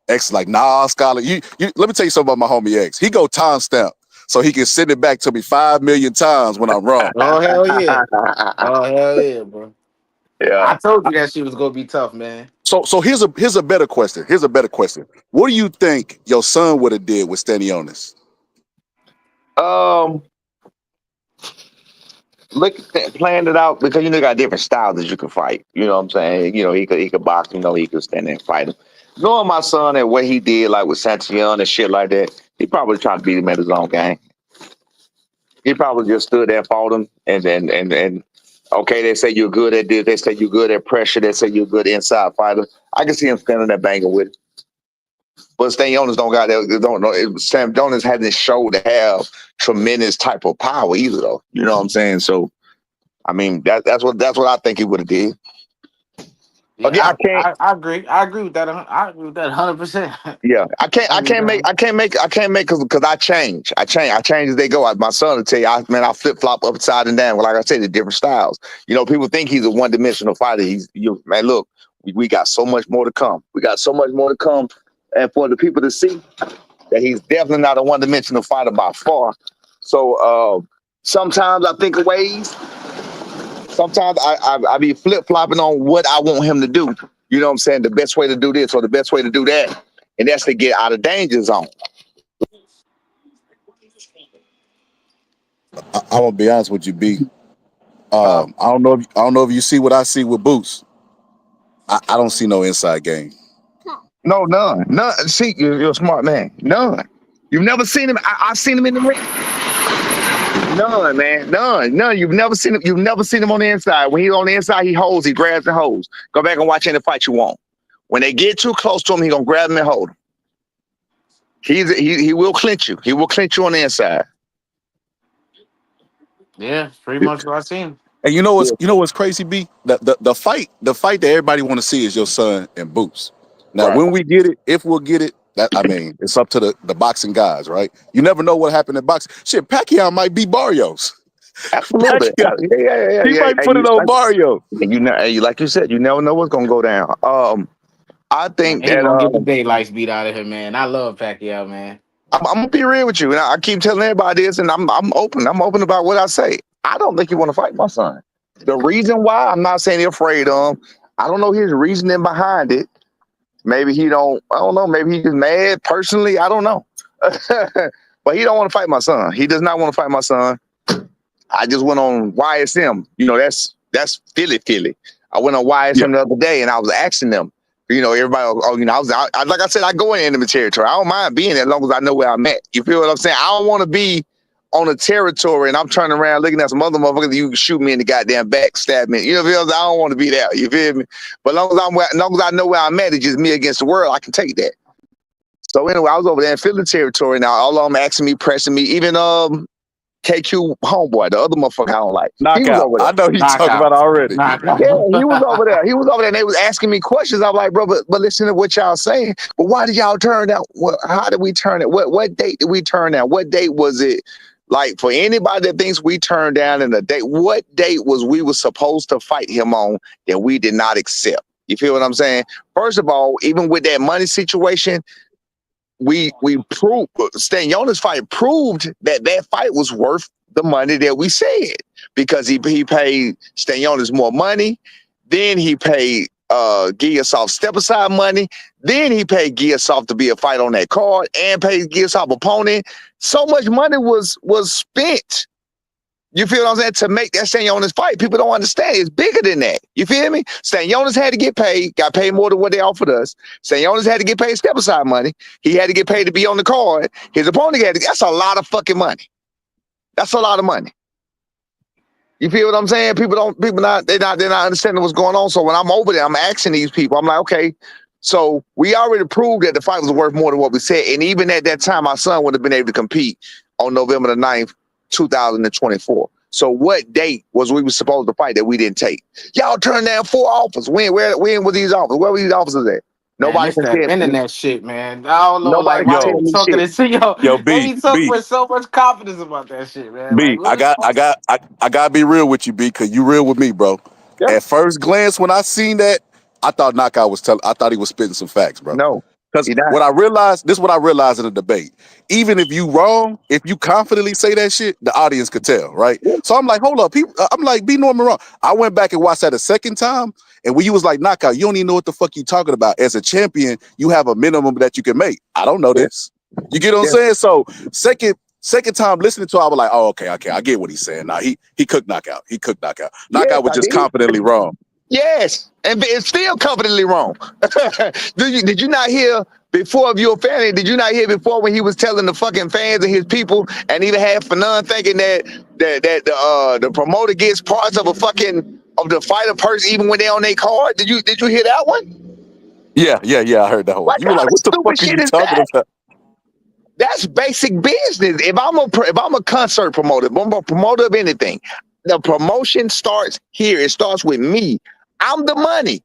X like, nah, Scholar. You let me tell you something about my homie X. He go timestamp so he can send it back to me 5 million times when I'm wrong. Oh hell yeah. Oh hell yeah, bro. Yeah. I told you that she was gonna be tough, man. So here's a better question. Here's a better question. What do you think your son would have did with Stanionis? Um, planned it out because you got different styles that you can fight. You know what I'm saying? He could box. He could stand there and fight him. Knowing my son and what he did, like with Santillan and shit like that, he probably tried to beat him at his own game. He probably just stood there and fought him, and okay, they say you're good at this. They say you're good at pressure. They say you're a good inside fighter. I can see him standing there banging with it. But Stanionis don't got that. Don't know. Stanionis hasn't showed to have tremendous type of power either, though. You know what I'm saying? So, I mean, that's what I think he would have did. Again, Yeah, I can't. I agree. I agree with that. I agree with that 100%. Yeah, I can't make because I change. I change as they go. My son will tell you, I flip flop upside and down. Well, like I said, the different styles. People think he's a one dimensional fighter. Man, look, we got so much more to come. We got so much more to come, and for the people to see that he's definitely not a one dimensional fighter by far. So sometimes I think of ways. Sometimes I be flip flopping on what I want him to do. You know what I'm saying? The best way to do this or the best way to do that. And that's to get out of danger zone. I'm gonna be honest with you, B. Uh, I don't know if you see what I see with Boots. I don't see no inside game. no, none. See, you're a smart man. None. You've never seen him. I've seen him in the ring. None, man. None. You've never seen him. You've never seen him on the inside. When he's on the inside, he holds. He grabs and holds. Go back and watch any fight you want. When they get too close to him, he gonna grab him and hold him. He will clinch you. He will clinch you on the inside. Yeah, pretty much what I seen. And you know what's crazy, B? The fight that everybody want to see is your son and Boots. Now, Right. when we get it, if we'll get it, it's up to the boxing guys, right? You never know what happened in boxing. Shit, Pacquiao might beat Barrios. Absolutely. Pacquiao, he Yeah. might put it on Barrios. And like you said, you never know what's gonna go down. I Man, think he that gonna get the daylights beat out of him, man. I love Pacquiao, man. I'm gonna be real with you. And I keep telling everybody this, and I'm open. I'm open about what I say. I don't think you want to fight my son. The reason why I'm not saying he's afraid of him, I don't know his reasoning behind it. Maybe he don't. I don't know. Maybe he's just mad personally. I don't know. But he don't want to fight my son. He does not want to fight my son. I just went on YSM. That's Philly. I went on YSM the other day, and I was asking them. Everybody. Like I said, I go in enemy territory. I don't mind being there as long as I know where I'm at. You feel what I'm saying? I don't want to be on a territory and I'm turning around looking at some other motherfuckers, you can shoot me in the goddamn back, stab me. You know what I mean? I don't want to be there. You feel me? But as long as I know where I'm at, it's just me against the world, I can take that. So anyway, I was over there in Philly territory. Now all of them asking me, pressing me, even KQ homeboy, the other motherfucker I don't like. He was over there. I know he's talking about already. Yeah, he was over there. He was over there, and they was asking me questions. I'm like, bro, but listen to what y'all saying. But why did y'all turn down? How did we turn it? What date did we turn down? What date was it? Like, for anybody that thinks we turned down in a date, what date was we were supposed to fight him on that we did not accept? You feel what I'm saying? First of all, even with that money situation, we proved Stanionis fight proved that fight was worth the money that we said, because he paid Stanionis more money, then he paid Giasov step aside money, then he paid Giasov to be a fight on that card and paid Giasov opponent. So much money was spent. You feel what I'm saying? To make that Stanionis fight. People don't understand. It's bigger than that. You feel me? Stanionis had to get paid, got paid more than what they offered us. Stanionis had to get paid step aside money. He had to get paid to be on the card. His opponent had to, that's a lot of fucking money. That's a lot of money. You feel what I'm saying? They're not understanding what's going on. So when I'm over there, I'm asking these people, I'm like, okay, so we already proved that the fight was worth more than what we said. And even at that time, my son would have been able to compete on November the 9th, 2024. So what date was we supposed to fight that we didn't take? Y'all turned down 4 offers. When were these offers? Where were these officers at? Nobody can tell me. Internet shit, man. I don't know. Nobody Like, can why tell you me talking shit. this? Yo, They B, be talking with so much confidence about that shit, man. B, Like, I gotta be real with you, B, because you real with me, bro. Yeah. At first glance, when I seen that, I thought Knockout was I thought he was spitting some facts, bro. No, Because he not. what I realized, this is what I realized in the debate. Even if you wrong, if you confidently say that shit, the audience could tell, right? Yeah. So I'm like, hold up. I'm like, B Norman wrong. I went back and watched that a second time, and when you was like, Knockout, you don't even know what the fuck you talking about. As a champion, you have a minimum that you can make. I don't know this. You get what I'm saying? So second time listening to it, I was like, oh, okay, I get what he's saying. Now he cooked Knockout. He cooked Knockout. Knockout was just confidently wrong. Yes, and it's still confidently wrong. Did you not hear before of your family? Did you not hear before when he was telling the fucking fans and his people, and even had Fanon thinking that the promoter gets parts of the fighter purse even when they on their card? Did you hear that one? Yeah, I heard that one. What You were kind like, of what the stupid fuck are shit you is talking that? about? That's basic business. If I'm a concert promoter, if I'm a promoter of anything, the promotion starts here. It starts with me. I'm the money.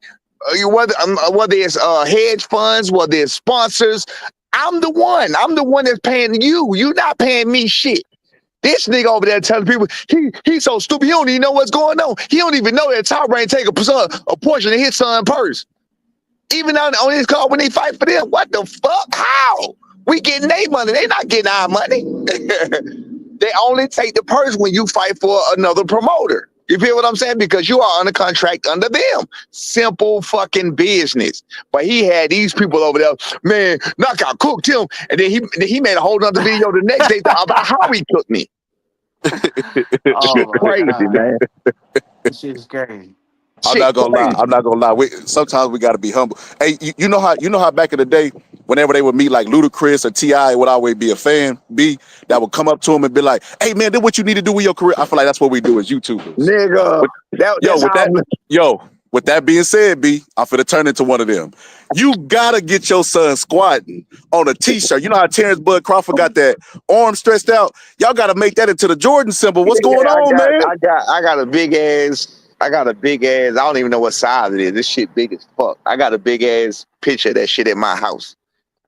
Whether it's hedge funds, whether it's sponsors, I'm the one. I'm the one that's paying you. You're not paying me shit. This nigga over there telling people he's so stupid. He don't even know what's going on. He don't even know that Top Rank take a portion of his son's purse. Even on his card when they fight for them. What the fuck? How? We getting their money. They not getting our money. They only take the purse when you fight for another promoter. You feel what I'm saying? Because you are under contract under them. Simple fucking business. But he had these people over there, man, Knockout cooked him. And then he made a whole other video the next day about how he cooked me. oh my Crazy, God. man. This shit is crazy. I'm not gonna lie. Sometimes we gotta be humble. Hey, you know how back in the day, whenever they would meet like Ludacris or T.I., would always be a fan, that would come up to him and be like, hey man, this what you need to do with your career. I feel like that's what we do as YouTubers. Nigga. With that being said, I'm finna turn into one of them. You gotta get your son squatting on a t-shirt. You know how Terrence Bud Crawford got that arm stretched out? Y'all gotta make that into the Jordan symbol. What's going on, man? I got a big ass. I don't even know what size it is. This shit big as fuck. I got a big ass picture of that shit at my house.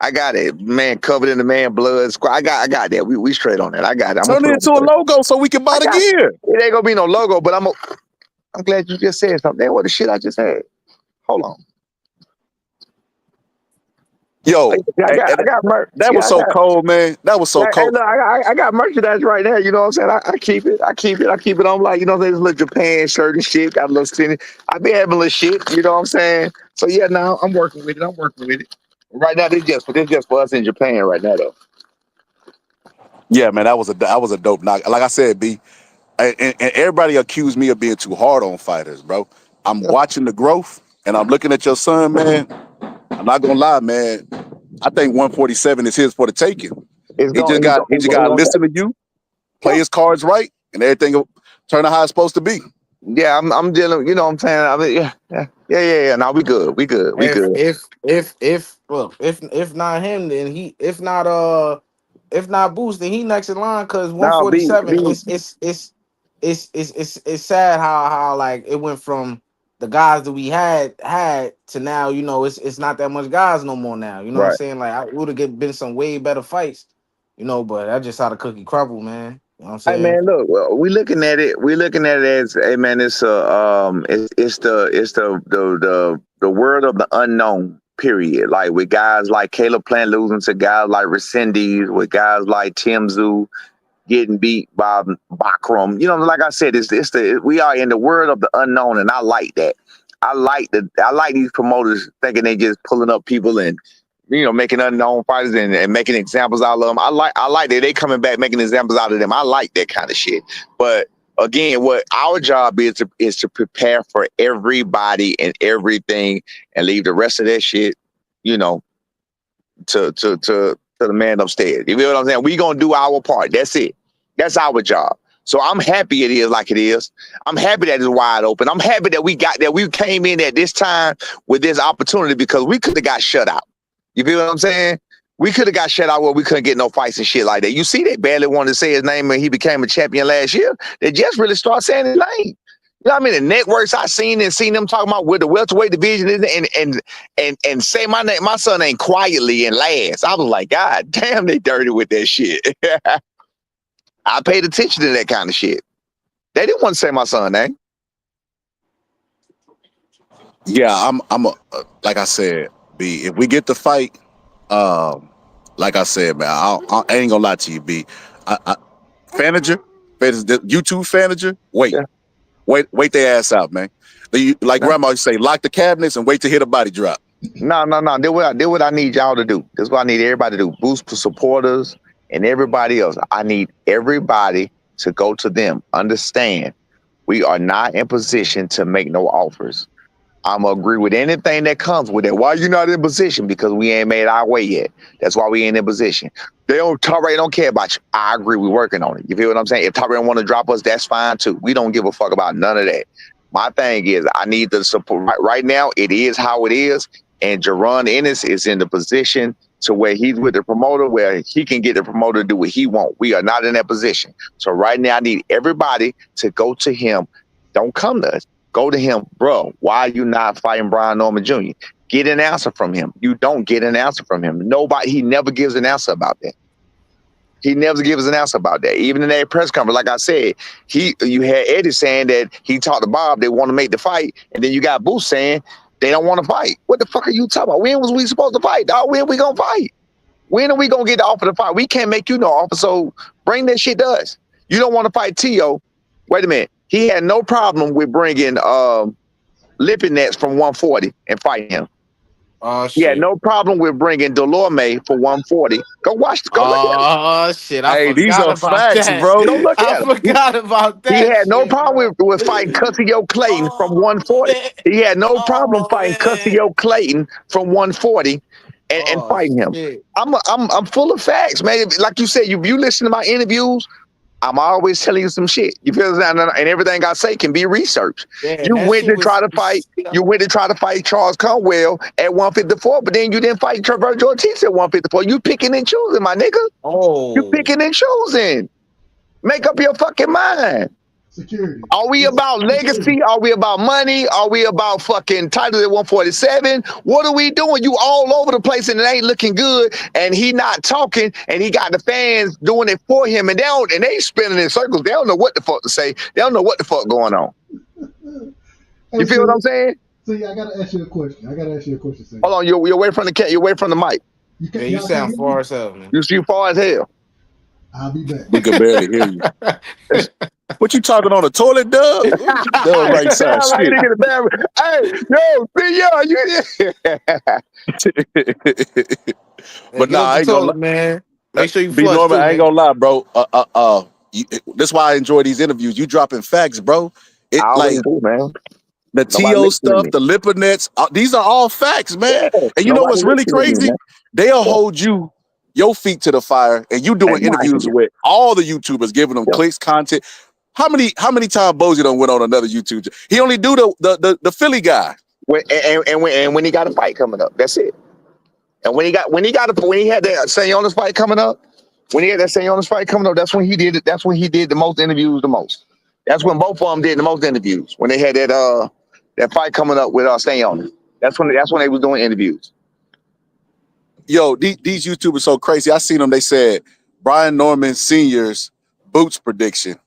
I got it, man, covered in the man blood. I got that. We straight on that. I got it. Turn it into a logo so we can buy the gear. It ain't gonna be no logo, but I'm glad you just said something. That what the shit I just had. Hold on. Yo, I got merch. That was so cold, man. That was so cold. Look, I got merchandise right now. You know what I'm saying? I keep it. I keep it on, like, you know, there's a little Japan shirt and shit. Got a little skinny. I be having a little shit. You know what I'm saying? So yeah, now I'm working with it. Right now, this just for us in Japan right now, though. Yeah, man, that was a dope knock. Like I said, B, and everybody accused me of being too hard on fighters, bro. I'm watching the growth, and I'm looking at your son, man. I'm not gonna lie, man. I think 147 is his for the taking. He just got to listen to you. play his cards right, and everything will turn out how it's supposed to be. Yeah, I'm dealing. You know what I'm saying? I mean, yeah. No, we good. We good. If not him, then if not Boost, then he next in line because Now, be 147. It's sad how like it went from the guys that we had to now. You know, it's not that much guys no more now. You know what I'm right. saying? Like it would have been some way better fights. You know, but I just saw the cookie crumble, man. You know what I'm Hey saying? man, look, well, we looking at it. We looking at it as, hey man, it's the world of the unknown. Period. Like with guys like Caleb Plant losing to guys like Resendez, with guys like Tim Zoo getting beat by Bakram. You know, like I said, we are in the world of the unknown, and I like that. I like these promoters thinking they just pulling up people and making unknown fighters and making examples out of them. I like that they coming back making examples out of them. I like that kind of shit. But again, what our job is to prepare for everybody and everything and leave the rest of that shit, to the man upstairs. You feel what I'm saying? We gonna do our part. That's it. That's our job. So I'm happy it is like it is. I'm happy that it's wide open. I'm happy that we came in at this time with this opportunity because we could have got shut out. You feel what I'm saying? We could have got shut out where we couldn't get no fights and shit like that. You see, they barely wanted to say his name when he became a champion last year. They just really start saying his name. You know what I mean? The networks I seen them talking about where the welterweight division is and say my name, my son ain't quietly and last. I was like, God damn, they dirty with that shit. I paid attention to that kind of shit. They didn't want to say my son name. Yeah, like I said, B. If we get the fight, like I said, man, I ain't gonna lie to you, B. Fanager, the YouTube Fanager, wait their ass out, man. Like Grandma used to say, lock the cabinets and wait to hit a body drop. No. Do what I need y'all to do. This is what I need everybody to do. Boost supporters and everybody else. I need everybody to go to them. Understand, we are not in position to make no offers. I'm gonna agree with anything that comes with it. Why you not in position? Because we ain't made our way yet. That's why we ain't in position. Torre don't care about you. I agree. We're working on it. You feel what I'm saying? If Torre don't want to drop us, that's fine too. We don't give a fuck about none of that. My thing is, I need the support. Right now, it is how it is, and Jerron Ennis is in the position to where he's with the promoter, where he can get the promoter to do what he wants. We are not in that position. So right now, I need everybody to go to him. Don't come to us. Go to him, bro. Why are you not fighting Brian Norman Jr.? Get an answer from him. You don't get an answer from him. He never gives an answer about that. He never gives an answer about that. Even in that press conference, like I said, you had Eddie saying that he talked to Bob, they want to make the fight, and then you got Boost saying they don't want to fight. What the fuck are you talking about? When was we supposed to fight, dog? When we gonna fight? When are we gonna get the offer to fight? We can't make you no offer, so bring that shit to us. You don't want to fight Tio. Wait a minute. He had no problem with bringing Lipinets from 140 and fighting him. Oh shit. He had no problem with bringing Delorme for 140. Go look at him. Oh shit! These are facts, bro. Go look at him. I forgot about that. He had no shit, problem with fighting Cussio Clayton from 140. Man. He had no problem fighting man. Cussio Clayton from 140 and fighting him. Shit. I'm full of facts, man. Like you said, you listen to my interviews, I'm always telling you some shit. You feel that? And everything I say can be researched. Yeah, You went to try to fight Charles Conwell at 154, but then you didn't fight Virgil Ortiz at 154. You picking and choosing, my nigga. Oh, You picking and choosing. Make up your fucking mind. Security. Are we about legacy? Are we about money? Are we about fucking titles at 147? What are we doing? You all over the place and it ain't looking good. And he not talking, and he got the fans doing it for him, and they spinning in circles. They don't know what the fuck to say. They don't know what the fuck going on. You feel what I'm saying? See, I gotta ask you a question. Sam. Hold on, you're away from the you're away from the mic. You sound far as hell, man. You far as hell. I'll be back. We can barely hear you. What you talking on the toilet, Doug? Doug right side. Hey, yo, But nah, I ain't gonna lie, man. Make sure you be flush normal. too, I ain't gonna lie, bro. That's why I enjoy these interviews. You dropping facts, bro. I always do, man. The TO stuff, the Lipinets, these are all facts, man. Yeah, and you know what's really crazy? They'll hold you your feet to the fire, and you doing interviews with all the YouTubers, giving them clicks, content. How many times Bozy done went on another YouTube? He only do the Philly guy. When he got a fight coming up, that's it. And when he had that Sayonis fight coming up, that's when he did it. That's when he did the most interviews the most. That's when both of them did the most interviews. When they had that fight coming up with Sayonis. That's when they was doing interviews. Yo, these YouTubers so crazy. I seen them. They said Brian Norman Sr.'s boots prediction.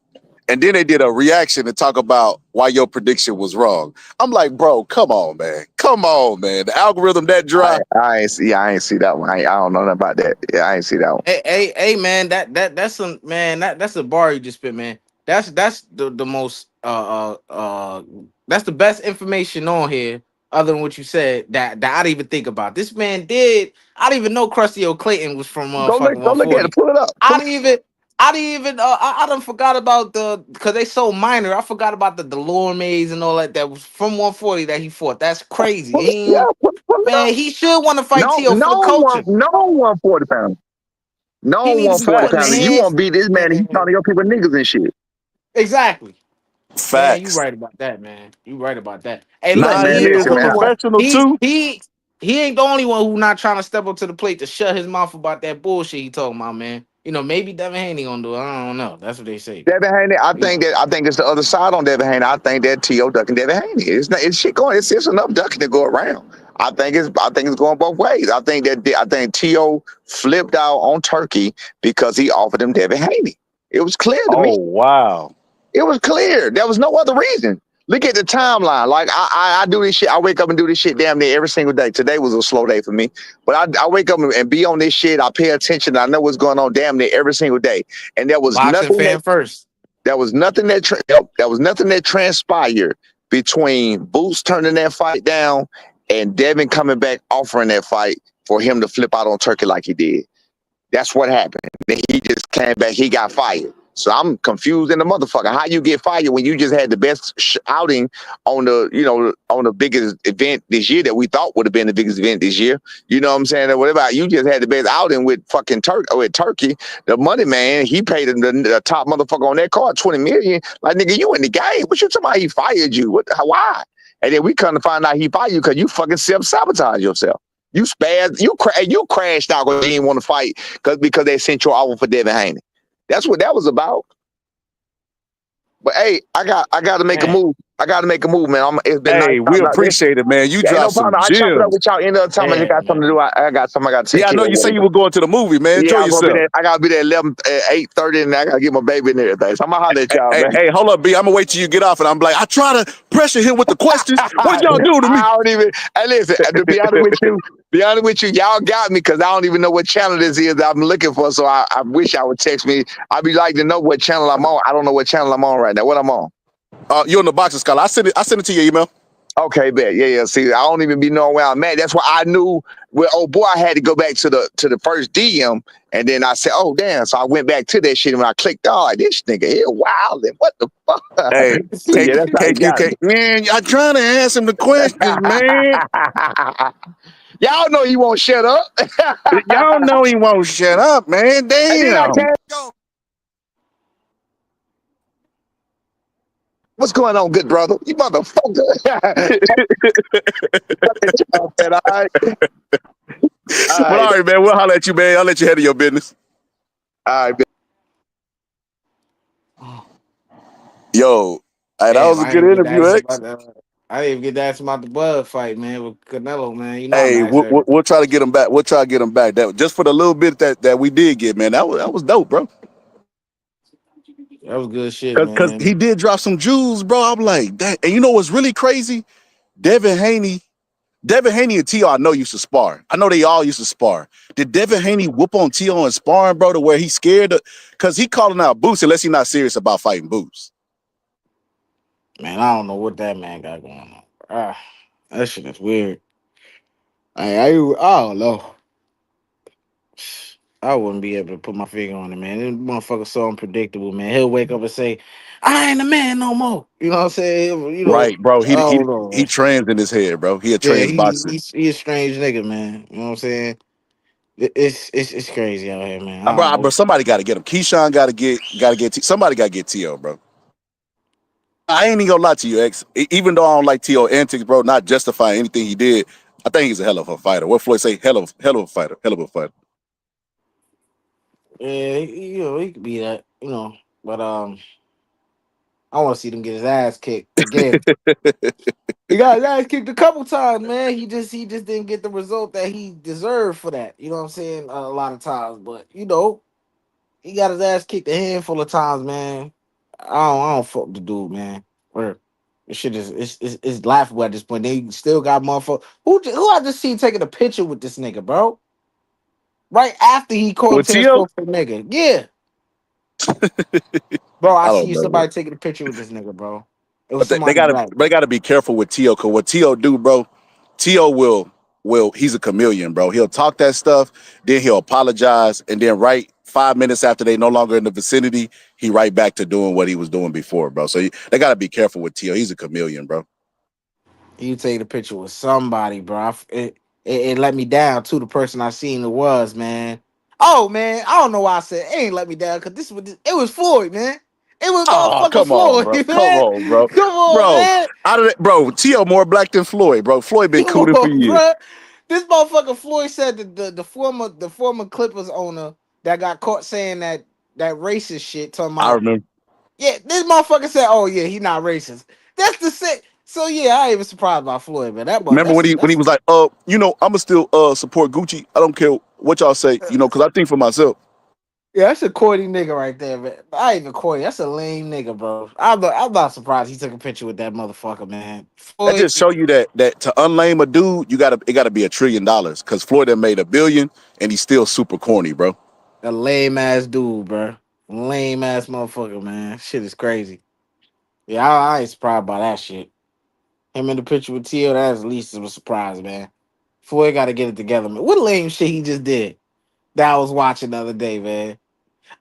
And then they did a reaction to talk about why your prediction was wrong. I'm like, bro, come on, man. Come on, man. The algorithm that dry. I ain't see that one. I don't know nothing about that. Yeah, I ain't see that one. Hey, man, that's some man. That's a bar you just spit, man. That's the most that's the best information on here, other than what you said that I didn't even think about. This man did. I didn't even know Krusty O. Clayton was from fucking 140. Go look at it. Pull it up. I didn't even I done forgot about because they so minor. I forgot about the Delormes and all that was from 140 that he fought. That's crazy. Man, he should want to fight T.O. for the culture. No 140 pounds. No 140 pounds. You won't beat this man. He's calling your people niggas and shit. Exactly. Facts. Man, you right about that, man. You right about that. Hey, look, 9 years a professional too. He ain't the only one who not trying to step up to the plate to shut his mouth about that bullshit he talking about, man. You know, maybe Devin Haney gonna do it. I don't know. That's what they say. Devin Haney, I think it's the other side on Devin Haney. I think that T.O. ducking Devin Haney. It's shit going. It's enough ducking to go around. I think it's going both ways. I think T.O. flipped out on Turkey because he offered him Devin Haney. It was clear to me. Oh wow. It was clear. There was no other reason. Look at the timeline. Like I do this shit. I wake up and do this shit damn near every single day. Today was a slow day for me, but I wake up and be on this shit. I pay attention. I know what's going on damn near every single day. And there was nothing that transpired between Boots turning that fight down and Devin coming back offering that fight for him to flip out on Turkey like he did. That's what happened. Then he just came back. He got fired. So I'm confused in the motherfucker. How you get fired when you just had the best outing on the biggest event this year that we thought would have been the biggest event this year? You know what I'm saying? Or whatever. You just had the best outing with fucking Turkey. The money man, he paid the top motherfucker on that card $20 million. Like, nigga, you in the game. What you talking about? He fired you. Why? And then we come to find out he fired you because you fucking self-sabotage yourself. You spazzed. You crashed out because you didn't want to fight because they sent your offer for Devin Haney. That's what that was about. But hey, I got to make a move. I got to make a move, man. It's been nice. We appreciate it, man. You dropped some gems. I chop it up with y'all any other time. I got something to do. I got something I got to take. Yeah, I know you say you were going to the movie, man. Enjoy yourself. I got to be there 8:30, and I got to get my baby and everything. So I'm going to holler at y'all, man. Hey, hold up, B. I'm going to wait till you get off, and I'm like, I try to pressure him with the questions. What y'all do to me? I don't even. Hey, listen, to be honest with you, y'all got me because I don't even know what channel this is I'm looking for. So I wish y'all would text me. I'd be like to know what channel I'm on. I don't know what channel I'm on right now. What I'm on? You're on the Boxing Scholar. I send it to your email. Okay, bet. Yeah. See, I don't even be knowing where I'm at. That's why I knew I had to go back to the first DM, and then I said, oh damn. So I went back to that shit, and when I clicked, like, this nigga here wilding. What the fuck? Hey, man, I'm trying to ask him the questions, man. Y'all know he won't shut up. Y'all know he won't shut up, man. Damn. What's going on, good brother? You motherfucker. All right, man. We'll holler at you, man. I'll let you handle your business. All right. Yo, that was a good interview, X. I didn't even get to ask about the Bud fight, man, with Canelo, man. You know, hey, we'll try to get him back. We'll try to get him back. That just for the little bit that we did get, man. That was dope, bro. That was good shit, man. Because he did drop some jewels, bro. I'm like that. And you know what's really crazy? Devin Haney and T.O. I know used to spar. I know they all used to spar. Did Devin Haney whoop on T.O. and sparring, bro, to where he's scared? Because he calling out Boots unless he's not serious about fighting Boots. Man, I don't know what that man got going on. That shit is weird. I don't know. I wouldn't be able to put my finger on it, man. This motherfucker's so unpredictable, man. He'll wake up and say, I ain't a man no more. You know what I'm saying? You know, right, bro. He trans in his head, bro. He a trans boxer. He a strange nigga, man. You know what I'm saying? It's crazy out here, man. I don't Bro, know. somebody got to get him. Keyshawn got to get somebody got to get T.O., bro. I ain't even gonna lie to you, X. Even though I don't like T.O. antics, bro, not justifying anything he did, I think he's a hell of a fighter. What Floyd say? Hell of a fighter. Hell of a fighter. Yeah, he could be that, but I want to see them get his ass kicked again. He got his ass kicked a couple times, man. He just didn't get the result that he deserved for that. You know what I'm saying? A lot of times, but he got his ass kicked a handful of times, man. I don't fuck the dude, man. Or this shit is it's laughable at this point. They still got motherfucker who I just seen taking a picture with this nigga, bro. Right after he called him With to his T.O., profile nigga. Yeah. Bro, I I see don't you know, bro. somebody taking a picture with this nigga, bro. It was But they somebody gotta black. they gotta be careful with T.O. Cause what T.O. do, bro, T.O. will he's a chameleon, bro. He'll talk that stuff, then he'll apologize, and then right 5 minutes after they no longer in the vicinity, he right back to doing what he was doing before, bro. So they gotta be careful with T.O. He's a chameleon, bro. You take the picture with somebody, bro. It let me down too. The person I seen it was, man. Oh man, I don't know why I said it ain't let me down because it was Floyd, man. It was Oh, motherfucking come on, Floyd, bro. Come man. on, bro. Come on, Bro, man. out of that, bro, T.O. more black than Floyd, bro. Floyd been Come cooling for on, years. bro. This motherfucker Floyd said that the former Clippers owner that got caught saying that racist shit talking I about. remember. Yeah, this motherfucker said, "Oh yeah, he not racist." That's the sick. So yeah, I ain't even surprised by Floyd, man. That boy, Remember that's when he that's was like, I'ma still support Gucci. I don't care what y'all say, because I think for myself. yeah, that's a corny nigga right there, man. I ain't even corny. That's a lame nigga, bro. I'm not surprised he took a picture with that motherfucker, man. That Floyd, just show you that to unlame a dude, it gotta be $1 trillion. Cause Floyd done made $1 billion and he's still super corny, bro. a lame ass dude, bro. Lame ass motherfucker, man. Shit is crazy. Yeah, I ain't surprised by that shit. Him in the picture with T.O., that's at least of a surprise, man. Floyd got to get it together, man. What lame shit he just did that I was watching the other day, man.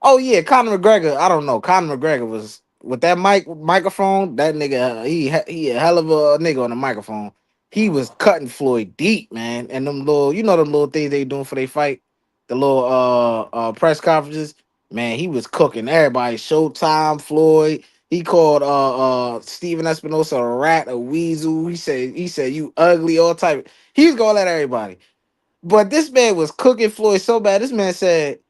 Oh yeah, Conor McGregor. I don't know. Conor McGregor was with that microphone. That nigga, he a hell of a nigga on the microphone. He was cutting Floyd deep, man. And them little, them little things they doing for they fight, the little press conferences. Man, he was cooking everybody. Showtime, Floyd. He called Steven Espinosa a rat, a weasel. He said you ugly, all type. He's gonna let everybody. But this man was cooking Floyd so bad. This man said,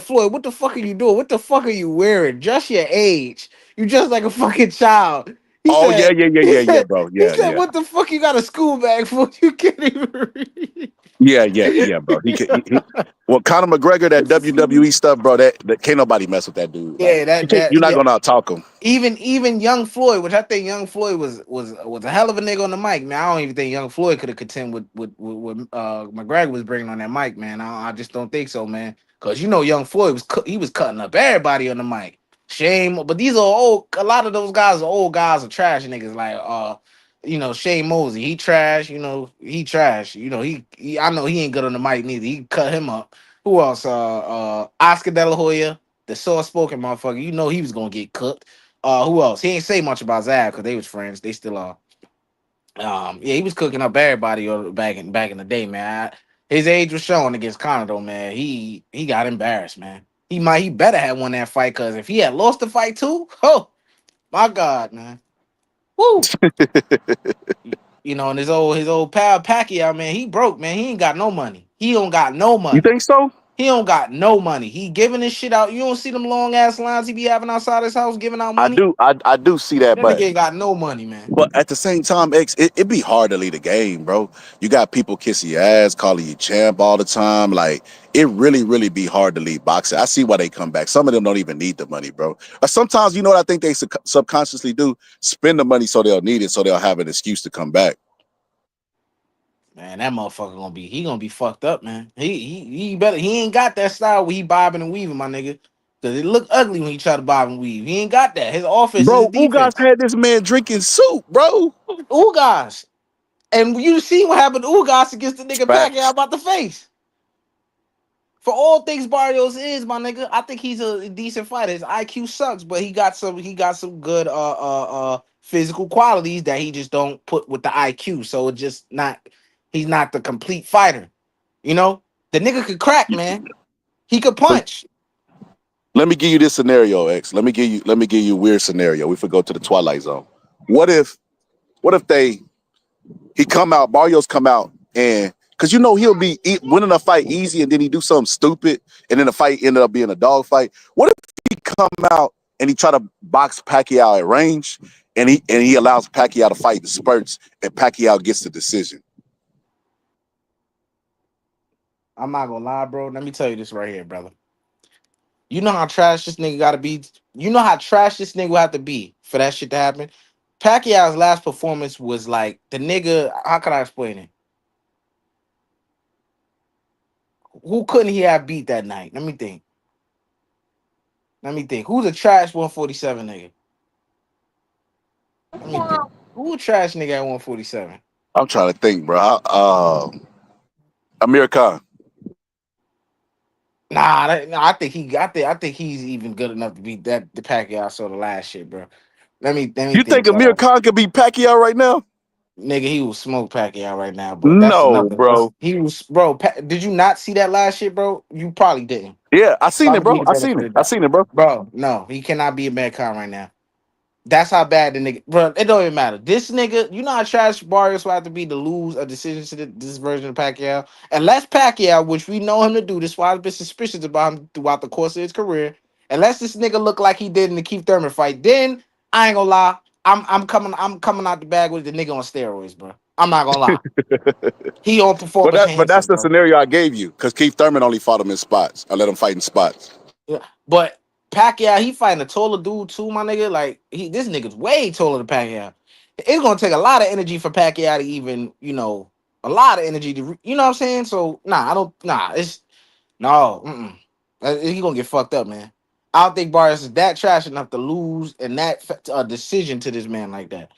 Floyd, what the fuck are you doing? What the fuck are you wearing? Just your age. You just like a fucking child. He Oh yeah, said, yeah, yeah, he yeah, yeah, said, bro. he Yeah, said, yeah. what the fuck you got a school bag for? You can't even read. Yeah, yeah, yeah, bro. Well, Conor McGregor, that WWE stuff, bro, that can't nobody mess with that dude. Like Yeah, that you're that not yeah. gonna out talk him. Even young Floyd, which I think young Floyd was a hell of a nigga on the mic, man. I don't even think young Floyd could have contended with McGregor was bringing on that mic, man. I just don't think so, man. Cause young Floyd he was cutting up everybody on the mic. Shame, but these are old. A lot of those guys are old guys are trash niggas. Like Shane Mosey, he trash. He trash. I know he ain't good on the mic neither. He cut him up. Who else? Oscar De La Hoya, the soft spoken motherfucker. He was gonna get cooked. Who else? He ain't say much about Zab because they was friends. They still are. Yeah, he was cooking up everybody back in the day, man. His age was showing against Conor, though, man. He got embarrassed, man. He better have won that fight because if he had lost the fight too, oh my God, man. Woo! And his old pal Pacquiao, man, he broke, man. He ain't got no money. He don't got no You money. think so? He don't got no money. He giving this shit out. You don't see them long ass lines he be having outside his house giving out I money. do. I do see that, That nigga but ain't got no money, man. at the same time, X, it be hard to lead a game, bro. You got people kissing your ass, calling you champ all the time. Like it really, really be hard to lead boxing. I see why they come back. Some of them don't even need the money, bro. Or sometimes, you know what I think they subconsciously do? Spend the money so they'll need it, so they'll have an excuse to come back. Man, that motherfucker gonna be fucked up, man. He ain't got that style where he bobbing and weaving, my nigga. Cause it look ugly when he try to bob and weave. He ain't got that. His offense is his Bro, Ugas defense. had this man drinking soup, bro. Ugas. And you see what happened to Ugas against the nigga Pacquiao Facts. about the face. For all things Barrios is, my nigga, I think he's a decent fighter. His IQ sucks, but he got some good physical qualities that he just don't put with the IQ. So it's just not he's not the complete fighter, you know? The nigga could crack, man. He could punch. Let me give you this scenario, X. Let me give you a weird scenario. We could go to the Twilight Zone. What if he come out, Barrios come out, and because he'll be winning a fight easy, and then he do something stupid, and then the fight ended up being a dog fight. What if he come out and he try to box Pacquiao at range, and he allows Pacquiao to fight the spurts, and Pacquiao gets the decision? I'm not gonna lie, bro. Let me tell you this right here, brother. You know how trash this nigga gotta be. You know how trash this nigga will have to be for that shit to happen. Pacquiao's last performance was like the nigga. How can I explain it? Who couldn't he have beat that night? Let me think. Who's a trash 147 nigga? Let me think. Who a trash nigga at 147? I'm trying to think, bro. Amir Khan. Nah, I think he's even good enough to beat the Pacquiao I saw the last shit, bro. Let me You think think. Amir Khan could beat Pacquiao right now? Nigga, he will smoke Pacquiao right now, but that's No, another. bro. He was, bro. Did you not see that last shit, bro? You probably didn't. Yeah, I So seen I'm it, gonna give you bro. the I seen benefit it. of I that, seen it, bro. bro. No, he cannot be a Metcon right now. That's how bad the nigga, bro. It don't even matter. This nigga, you know how trash Barrios will have to be to lose a decision to this version of Pacquiao. Unless Pacquiao, which we know him to do, this is why I've been suspicious about him throughout the course of his career. Unless this nigga look like he did in the Keith Thurman fight, then I ain't gonna lie. I'm coming out the bag with the nigga on steroids, bro. I'm not gonna lie. He on But performance that's enhancers, the bro. scenario I gave you because Keith Thurman only fought him in spots. I let him fight in spots. Yeah. But Pacquiao, he fighting a taller dude too, my nigga. Like this nigga's way taller than Pacquiao. It's gonna take a lot of energy for Pacquiao to even, a lot of energy to, you know what I'm saying? So nah, I don't, nah, it's no, he gonna get fucked up, man. I don't think Barrios is that trash enough to lose in that decision to this man like that.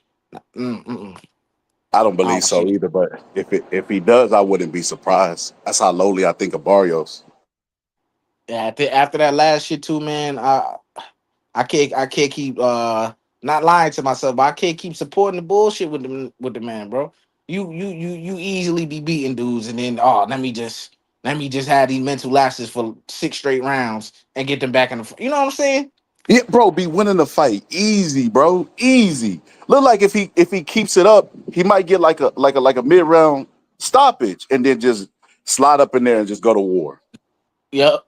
I don't I believe don't see so it. either. But if he does, I wouldn't be surprised. That's how lowly I think of Barrios. Yeah, after that last shit too, man. I can't keep not lying to myself, but I can't keep supporting the bullshit with the man, bro. You easily be beating dudes and then let me just have these mental lapses for 6 straight rounds and get them back in the, you know what I'm saying? Yeah, bro, be winning the fight easy, bro, easy. Look like if he keeps it up, he might get like a mid round stoppage and then just slide up in there and just go to war. Yep.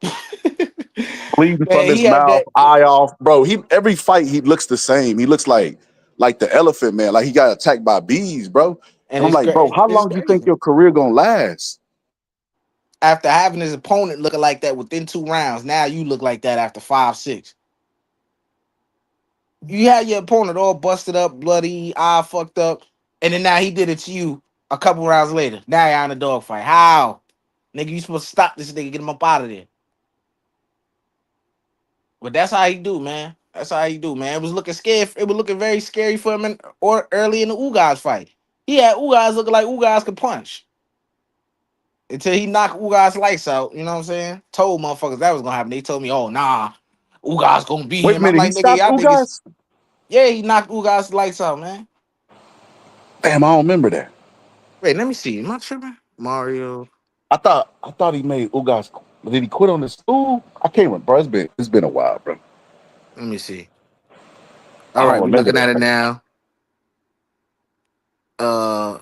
Bleeding from Man, his he had mouth, that eye off, bro. He every fight he looks the same. He looks like the elephant man, like he got attacked by bees, bro. and And I'm like, bro, how it's long do you think crazy. your career gonna last? After having his opponent looking like that within 2 rounds, now you look like that after 5, 6. You had your opponent all busted up, bloody, eye fucked up, and then now he did it to you a couple rounds later. Now you're in a dogfight. How? Nigga, you supposed to stop this nigga, get him up out of there. But that's how he do, man. That's how he do, man. It was looking scary. It was looking very scary for him or early in the Ugas fight. He had Ugas looking like Ugas could punch. Until he knocked Ugas lights out. You know what I'm saying? Told motherfuckers that was gonna happen. They told me, oh nah, Ugas gonna beat Wait a him. I'm minute, he like, nigga, stopped y'all niggas. Ugas? Yeah, he knocked Ugas lights out, man. Damn, I don't remember that. Wait, let me see. Am I tripping? Mario. I thought he made Ugas. Did he quit on the stool? I can't remember, bro. It's been a while, bro. Let me see. I All don't right, we remember looking that. at it now. Uh,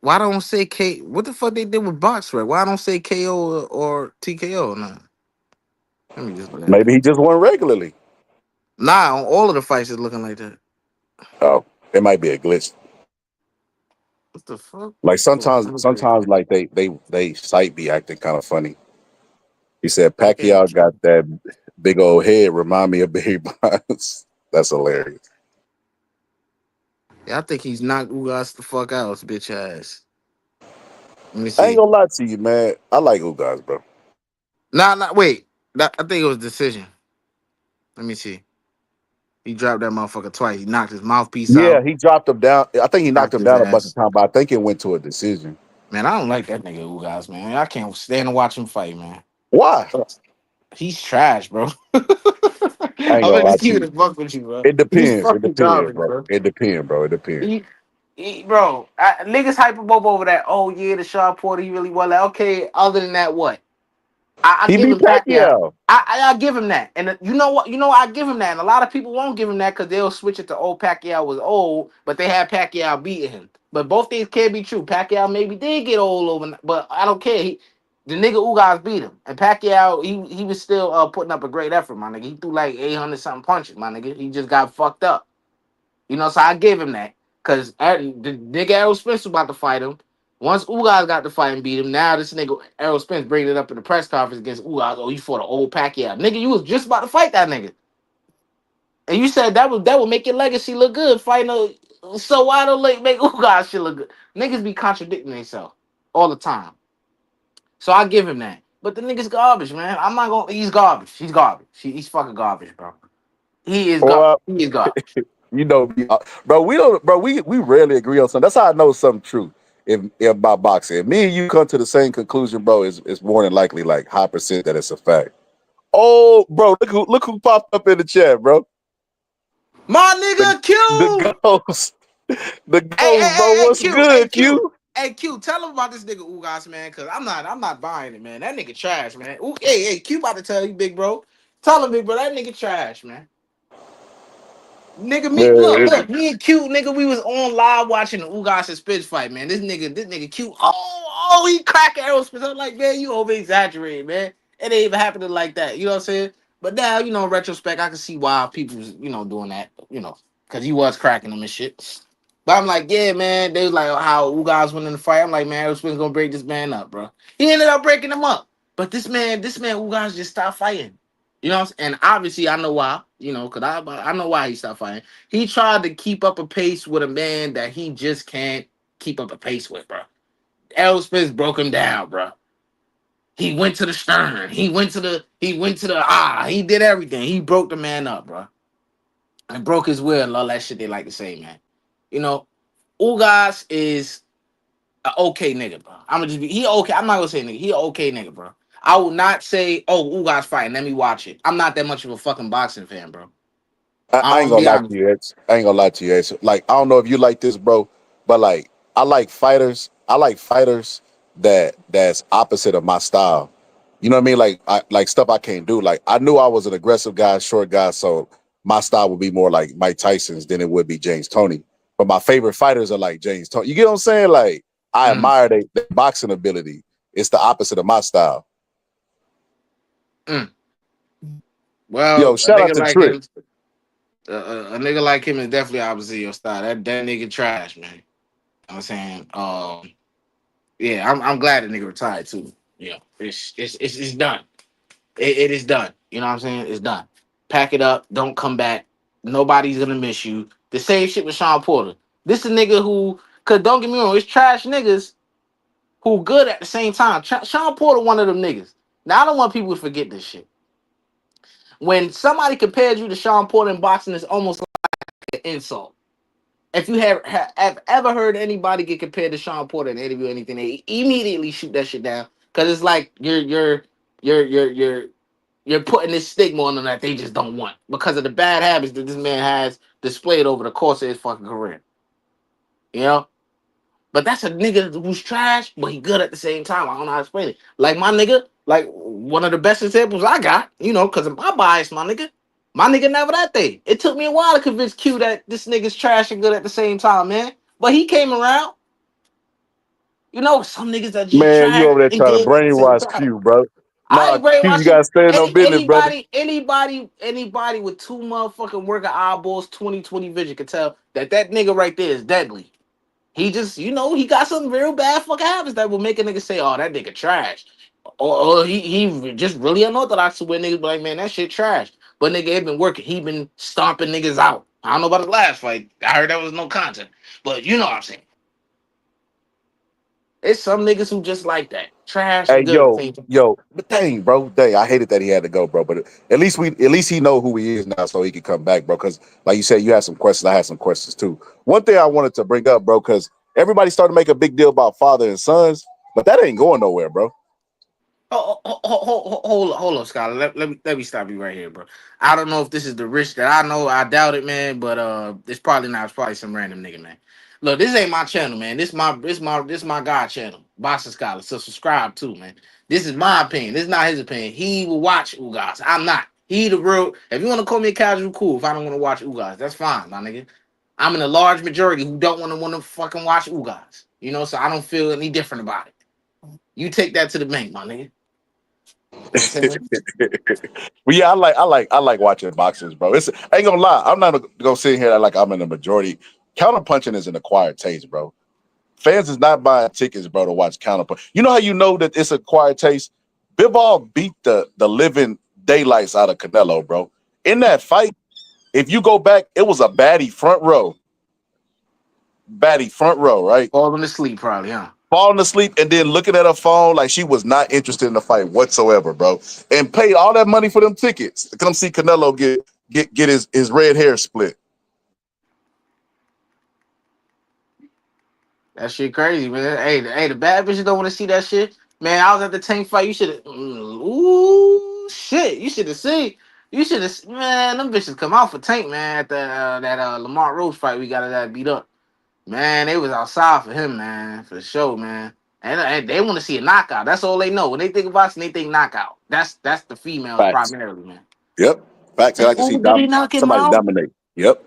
why don't say K? What the fuck they did with box rec? Why don't say KO or TKO? Nah, let me just look at Maybe that. he just won regularly. Nah, on all of the fights is looking like that. Oh, it might be a glitch. What the fuck? Like Hold on, sometimes, let me see. sometimes like they site be acting kind of funny. He said Okay. Pacquiao got that big old head, remind me of Barry Bonds. That's hilarious. Yeah, I think he's knocked Ugas the fuck out, his bitch ass. Let me I ain't see. gonna lie to you, man. I like Ugas, bro. Nah, wait. I think it was decision. Let me see. He dropped that motherfucker twice. He knocked his mouthpiece Yeah, out. he dropped him down. I think he knocked Knocked him his down a bunch of ass. times, but I think it went to a decision. Man, I don't like that nigga Ugas, man. I can't stand to watch him fight, man. Why? He's trash, bro. I'm I ain't gonna gonna lie just to keep it you. a buck with you, bro. It He's depends. It fucking depends, garbage, bro. bro. It depends, bro. It depends. Bro, niggas hype him up over that. Oh yeah, the Shaw Porter, he really well. Okay, other than that, what? I He give beat him Pacquiao. Pacquiao. I give him that, and you know what? I give him that, and a lot of people won't give him that because they'll switch it to old Pacquiao was old, but they had Pacquiao beating him. But both things can be true. Pacquiao maybe did get old over, but I don't care. The nigga Ugas beat him, and Pacquiao he was still putting up a great effort, my nigga. He threw like 800 something punches, my nigga. He just got fucked up. So I gave him that because the nigga Errol Spence was about to fight him. Once Ugas got to fight and beat him, now this nigga Errol Spence bringing it up in the press conference against Ugas. Oh, you fought an old Pacquiao, nigga. You was just about to fight that nigga, and you said that would make your legacy look good. Fighting so why don't make Ugas shit look good? Niggas be contradicting themselves all the time. So I give him that. But the nigga's garbage, man. I'm not gonna. He's garbage. He's garbage. He's fucking garbage, bro. He is garbage. Well, He is garbage. you know, bro, we don't, bro, we rarely agree on something. That's how I know something true. If about boxing, if me and you come to the same conclusion, bro, it's more than likely like high percent that it's a fact. Oh, bro, look who popped up in the chat, bro. My The nigga Q. ghost, the Hey, ghost, bro. What's good, Q. Q? Hey, Q, tell him about this nigga Ugas, man, cause I'm not buying it, man. That nigga trash, man. Hey, Q about to tell you, big bro. Tell him, big bro, that nigga trash, man. Nigga, Man, me and Q, nigga, we was on live watching the Ugas and Spitz fight, man. This nigga Q, he cracking aerospace. I'm like, man, you over exaggerating, man. It ain't even happening like that. You know what I'm saying? But now, in retrospect, I can see why people's, doing that, because he was cracking them and shit. But I'm like, yeah, man. They was like, how Ugas went in the fight. I'm like, man, Aerospace gonna break this man up, bro. He ended up breaking him up. But this man, Ugas just stopped fighting. You know, and obviously I know why. Because I know why he stopped fighting. He tried to keep up a pace with a man that he just can't keep up a pace with, bro. Aerospace broke him down, bro. He went to the stern. He went to the He did everything. He broke the man up, bro. And broke his will and all that shit they like to say, man. Ugas is an okay nigga, bro. I'm gonna just be he okay. I'm not gonna say nigga. He an okay nigga, bro. I will not say, oh, Ugas fighting. Let me watch it. I'm not that much of a fucking boxing fan, bro. I ain't I'm gonna be lie to honest. you, X. I ain't gonna lie to you, X. Like, I don't know if you like this, bro, but like, I like fighters. I like fighters that's opposite of my style. You know what I mean? Like, like stuff I can't do. Like, I knew I was an aggressive guy, short guy, so my style would be more like Mike Tyson's than it would be James Toney. But my favorite fighters are like James Toney. You get what I'm saying? Like, I admire their boxing ability. It's the opposite of my style. Well, Yo, shout out to Trick. a nigga like him is definitely opposite your style. That nigga trash, man. You know what I'm saying? Yeah, I'm glad the nigga retired too. It's done. It is done. You know what I'm saying? It's done. Pack it up. Don't come back. Nobody's gonna miss you. The same shit with Sean Porter. This is a nigga who, cause don't get me wrong, it's trash niggas who good at the same time. Sean Porter, one of them niggas. Now I don't want people to forget this shit. When somebody compares you to Sean Porter in boxing, it's almost like an insult. If you have ever heard anybody get compared to Sean Porter in an interview or anything, they immediately shoot that shit down because it's like you're putting this stigma on them that they just don't want because of the bad habits that this man has displayed over the course of his fucking career. You know? But that's a nigga who's trash, but he good at the same time. I don't know how to explain it. Like my nigga, like one of the best examples I got, because of my bias, my nigga. My nigga never that thing. It took me a while to convince Q that this nigga's trash and good at the same time, man. But he came around. Some niggas are just Man, you trash over there and trying to good at the same brainwash time. Q, bro. I Nah, ain't Q, you brainwashing gotta stay in no business, brother. anybody with two motherfucking working eyeballs, 20/20 vision can tell that nigga right there is deadly. He just, he got some real bad fucking habits that will make a nigga say, oh, that nigga trash. Or he just really unorthodox to where niggas be like, man, that shit trash. But nigga, it been working. He been stomping niggas out. I don't know about the last fight. I heard that was no content. But you know what I'm saying. It's some niggas who just like that. Trash Hey, and good at the same time. but dang, bro, dang, I hated that he had to go, bro. But at least he know who he is now, so he can come back, bro. Because like you said, you had some questions. I had some questions too. One thing I wanted to bring up, bro, because everybody started to make a big deal about father and sons, but that ain't going nowhere, bro. Hold on, Scholar. Let me stop you right here, bro. I don't know if this is the rich that I know. I doubt it, man. But it's probably not. It's probably some random nigga, man. Look, this ain't my channel, man. This my God channel, Boxing Scholar. So subscribe too, man. This is my opinion. This is not his opinion. He will watch Ugas. I'm not. He the real. If you want to call me a casual, cool. If I don't want to watch Ugas, that's fine, my nigga. I'm in a large majority who don't want to fucking watch Ugas. You know, so I don't feel any different about it. You take that to the bank, my nigga. You know what I'm saying? But yeah, I like watching boxers, bro. It's I ain't gonna lie. I'm not gonna sit here like I'm in the majority. Counter punching is an acquired taste, bro. Fans is not buying tickets, bro, to watch counter punch. You know how you know that it's acquired taste? Bivol beat the living daylights out of Canelo, bro. In that fight, if you go back, it was a baddie front row, right? Falling asleep, probably, huh? Falling asleep and then looking at her phone like she was not interested in the fight whatsoever, bro. And paid all that money for them tickets to come see Canelo get his red hair split. That shit crazy, man. Hey, the bad bitches don't want to see that shit. Man, I was at the Tank fight. You should have. Ooh, shit. You should have seen. You should have. Man, them bitches come out for Tank, man. At the that Lamar Rose fight, we got that beat up. Man, they was outside for him, man, for the show, man. And they want to see a knockout. That's all they know. When they think of boxing, they think knockout. That's the females Facts. primarily, man. Yep. Facts. I like to see Oh, did he knock him somebody out? dominate. Yep.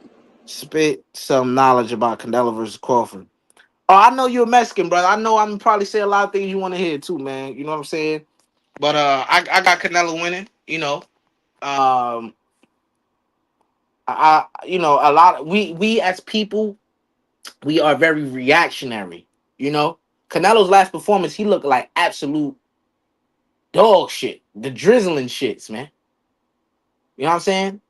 Spit some knowledge about Canelo versus Crawford. Oh, I know you're a Mexican, brother. I know I'm probably say a lot of things you want to hear too, man. You know what I'm saying? But I got Canelo winning. You know, I you know a lot. We as people, we are very reactionary. You know, Canelo's last performance, he looked like absolute dog shit, the drizzling shits, man. You know what I'm saying?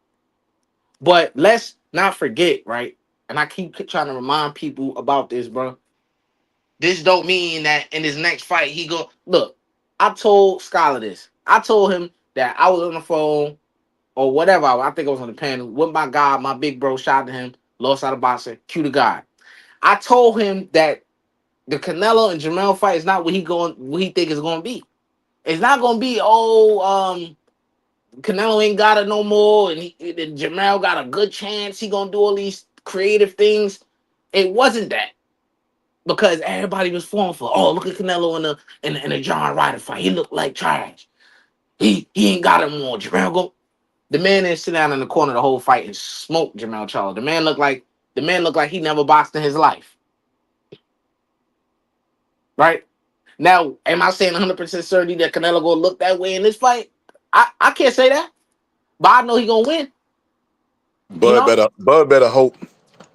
But let's not forget, right? And I keep trying to remind people about this, bro. This don't mean that in his next fight he go look. I told Skylar this. I told him that I was on the phone or whatever. I think I was on the panel with my guy, my big bro. Shot to him, lost out of boxer, cue the guy. I told him that the Canelo and Jamel fight is not what he think it's gonna be. It's not gonna be Canelo ain't got it no more, and Jamel got a good chance. He gonna do all these creative things. It wasn't that. Because everybody was falling for, oh, look at Canelo in the John Ryder fight. He looked like trash. He ain't got it more. Jamel go. The man didn't sit down in the corner the whole fight and smoke Jamel Charles. The man looked like he never boxed in his life. Right? Now, am I saying 100% certainty that Canelo gonna look that way in this fight? I can't say that. But I know he gonna win. You know? Bud better hope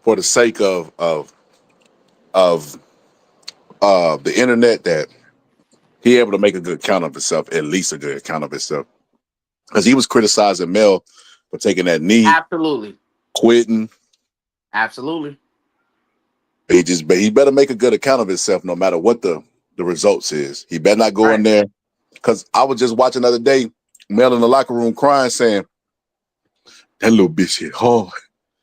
for the sake of the internet that he able to make a good count of himself, at least a good count of himself. Because he was criticizing Mel for taking that knee, Absolutely. quitting. Absolutely. He better make a good account of himself no matter what the results is. He better not go in there. Because I was just watching the other day, Mel in the locker room crying, saying, that little bitch hit hard.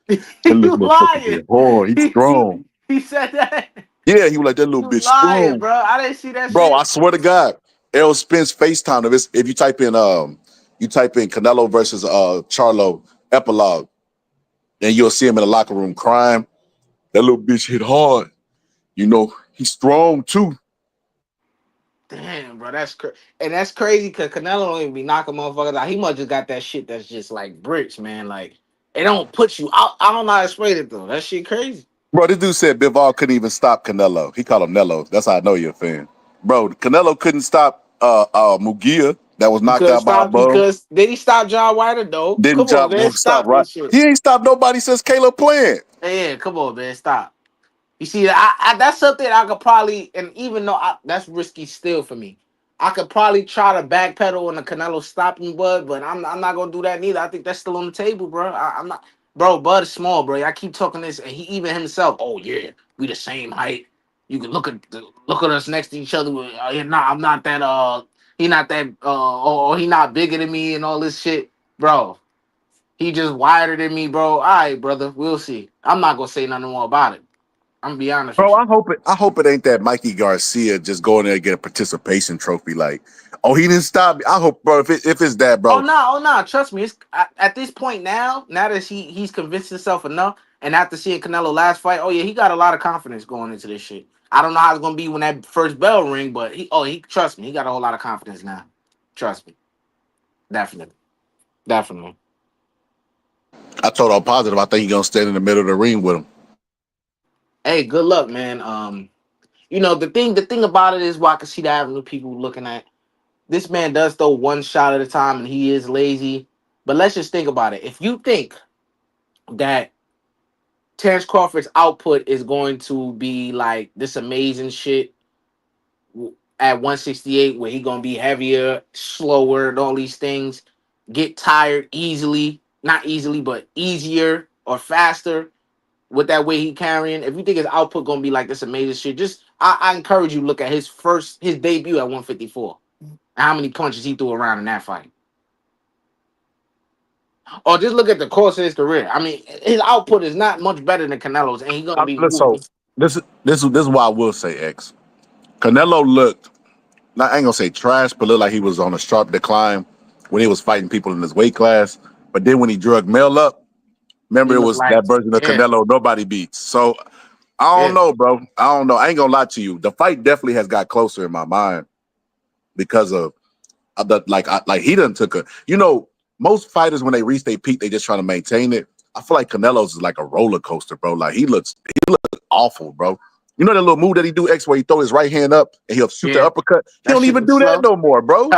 That little motherfucker hit hard. He's strong. He said that. Yeah, he was like, that little bitch strong. Bro. I didn't see that bro, shit. I swear to God, Errol Spence FaceTime. If you type in Canelo versus Charlo epilogue, then you'll see him in the locker room crying. That little bitch hit hard. You know, he's strong too. Damn, bro, that's crazy. And that's crazy because Canelo don't even be knocking motherfuckers out. He must just got that shit that's just like bricks, man. Like, it don't put you out. I don't know how to explain it, though. That shit crazy. Bro, this dude said Bivol couldn't even stop Canelo. He called him Nello. That's how I know you're a fan. Bro, Canelo couldn't stop Mugia that was knocked out by a bum. Because did he stop John Whiter, though? Didn't Come on, man. stop Stop right. this shit. He ain't stopped nobody since Caleb Plant. Yeah, come on, man. Stop. You see, that's something I could probably, and even though that's risky still for me, I could probably try to backpedal on the Canelo stopping Bud, but I'm not gonna do that neither. I think that's still on the table, bro. I'm not, bro. Bud is small, bro. I keep talking this, and he even himself. Oh yeah, we the same height. You can look at us next to each other. I'm not that. He not that. Or he not bigger than me and all this shit, bro. He just wider than me, bro. All right, brother. We'll see. I'm not gonna say nothing more about it. I'm gonna be honest Bro, with you. I hope it ain't that Mikey Garcia just going there and get a participation trophy. Like, oh, he didn't stop me. I hope, bro, if it's that, bro. Oh no. Trust me. It's at this point now that he's convinced himself enough, and after seeing Canelo last fight, oh yeah, he got a lot of confidence going into this shit. I don't know how it's gonna be when that first bell ring, but he trust me, he got a whole lot of confidence now. Trust me, definitely, definitely. I told him positive. I think he's gonna stand in the middle of the ring with him. Hey, good luck, man. The thing about it is, why I can see the avenue people looking at this man does throw one shot at a time, and he is lazy. But let's just think about it. If you think that Terrence Crawford's output is going to be like this amazing shit at 168, where he gonna be heavier, slower, and all these things, get tired easily, not easily, but easier or faster with that way he carrying. If you think his output gonna be like this amazing shit, just I encourage you to look at his debut at 154. And how many punches he threw around in that fight. Or just look at the course of his career. I mean, his output is not much better than Canelo's, and he's gonna be So moving. this is why I will say X. Canelo looked, I ain't gonna say trash, but looked like he was on a sharp decline when he was fighting people in his weight class. But then when he drug Mel up, remember He it looked was like, that version of yeah, Canelo nobody beats. So I don't yeah, know, bro. I don't know. I ain't gonna lie to you. The fight definitely has got closer in my mind because of the like he done took a most fighters when they reach their peak they just trying to maintain it. I feel like Canelo's is like a roller coaster, bro. Like he looks awful, bro. You know that little move that he do X where he throw his right hand up and he'll shoot the yeah. uppercut. He That don't shit even was do that slow. no more, bro.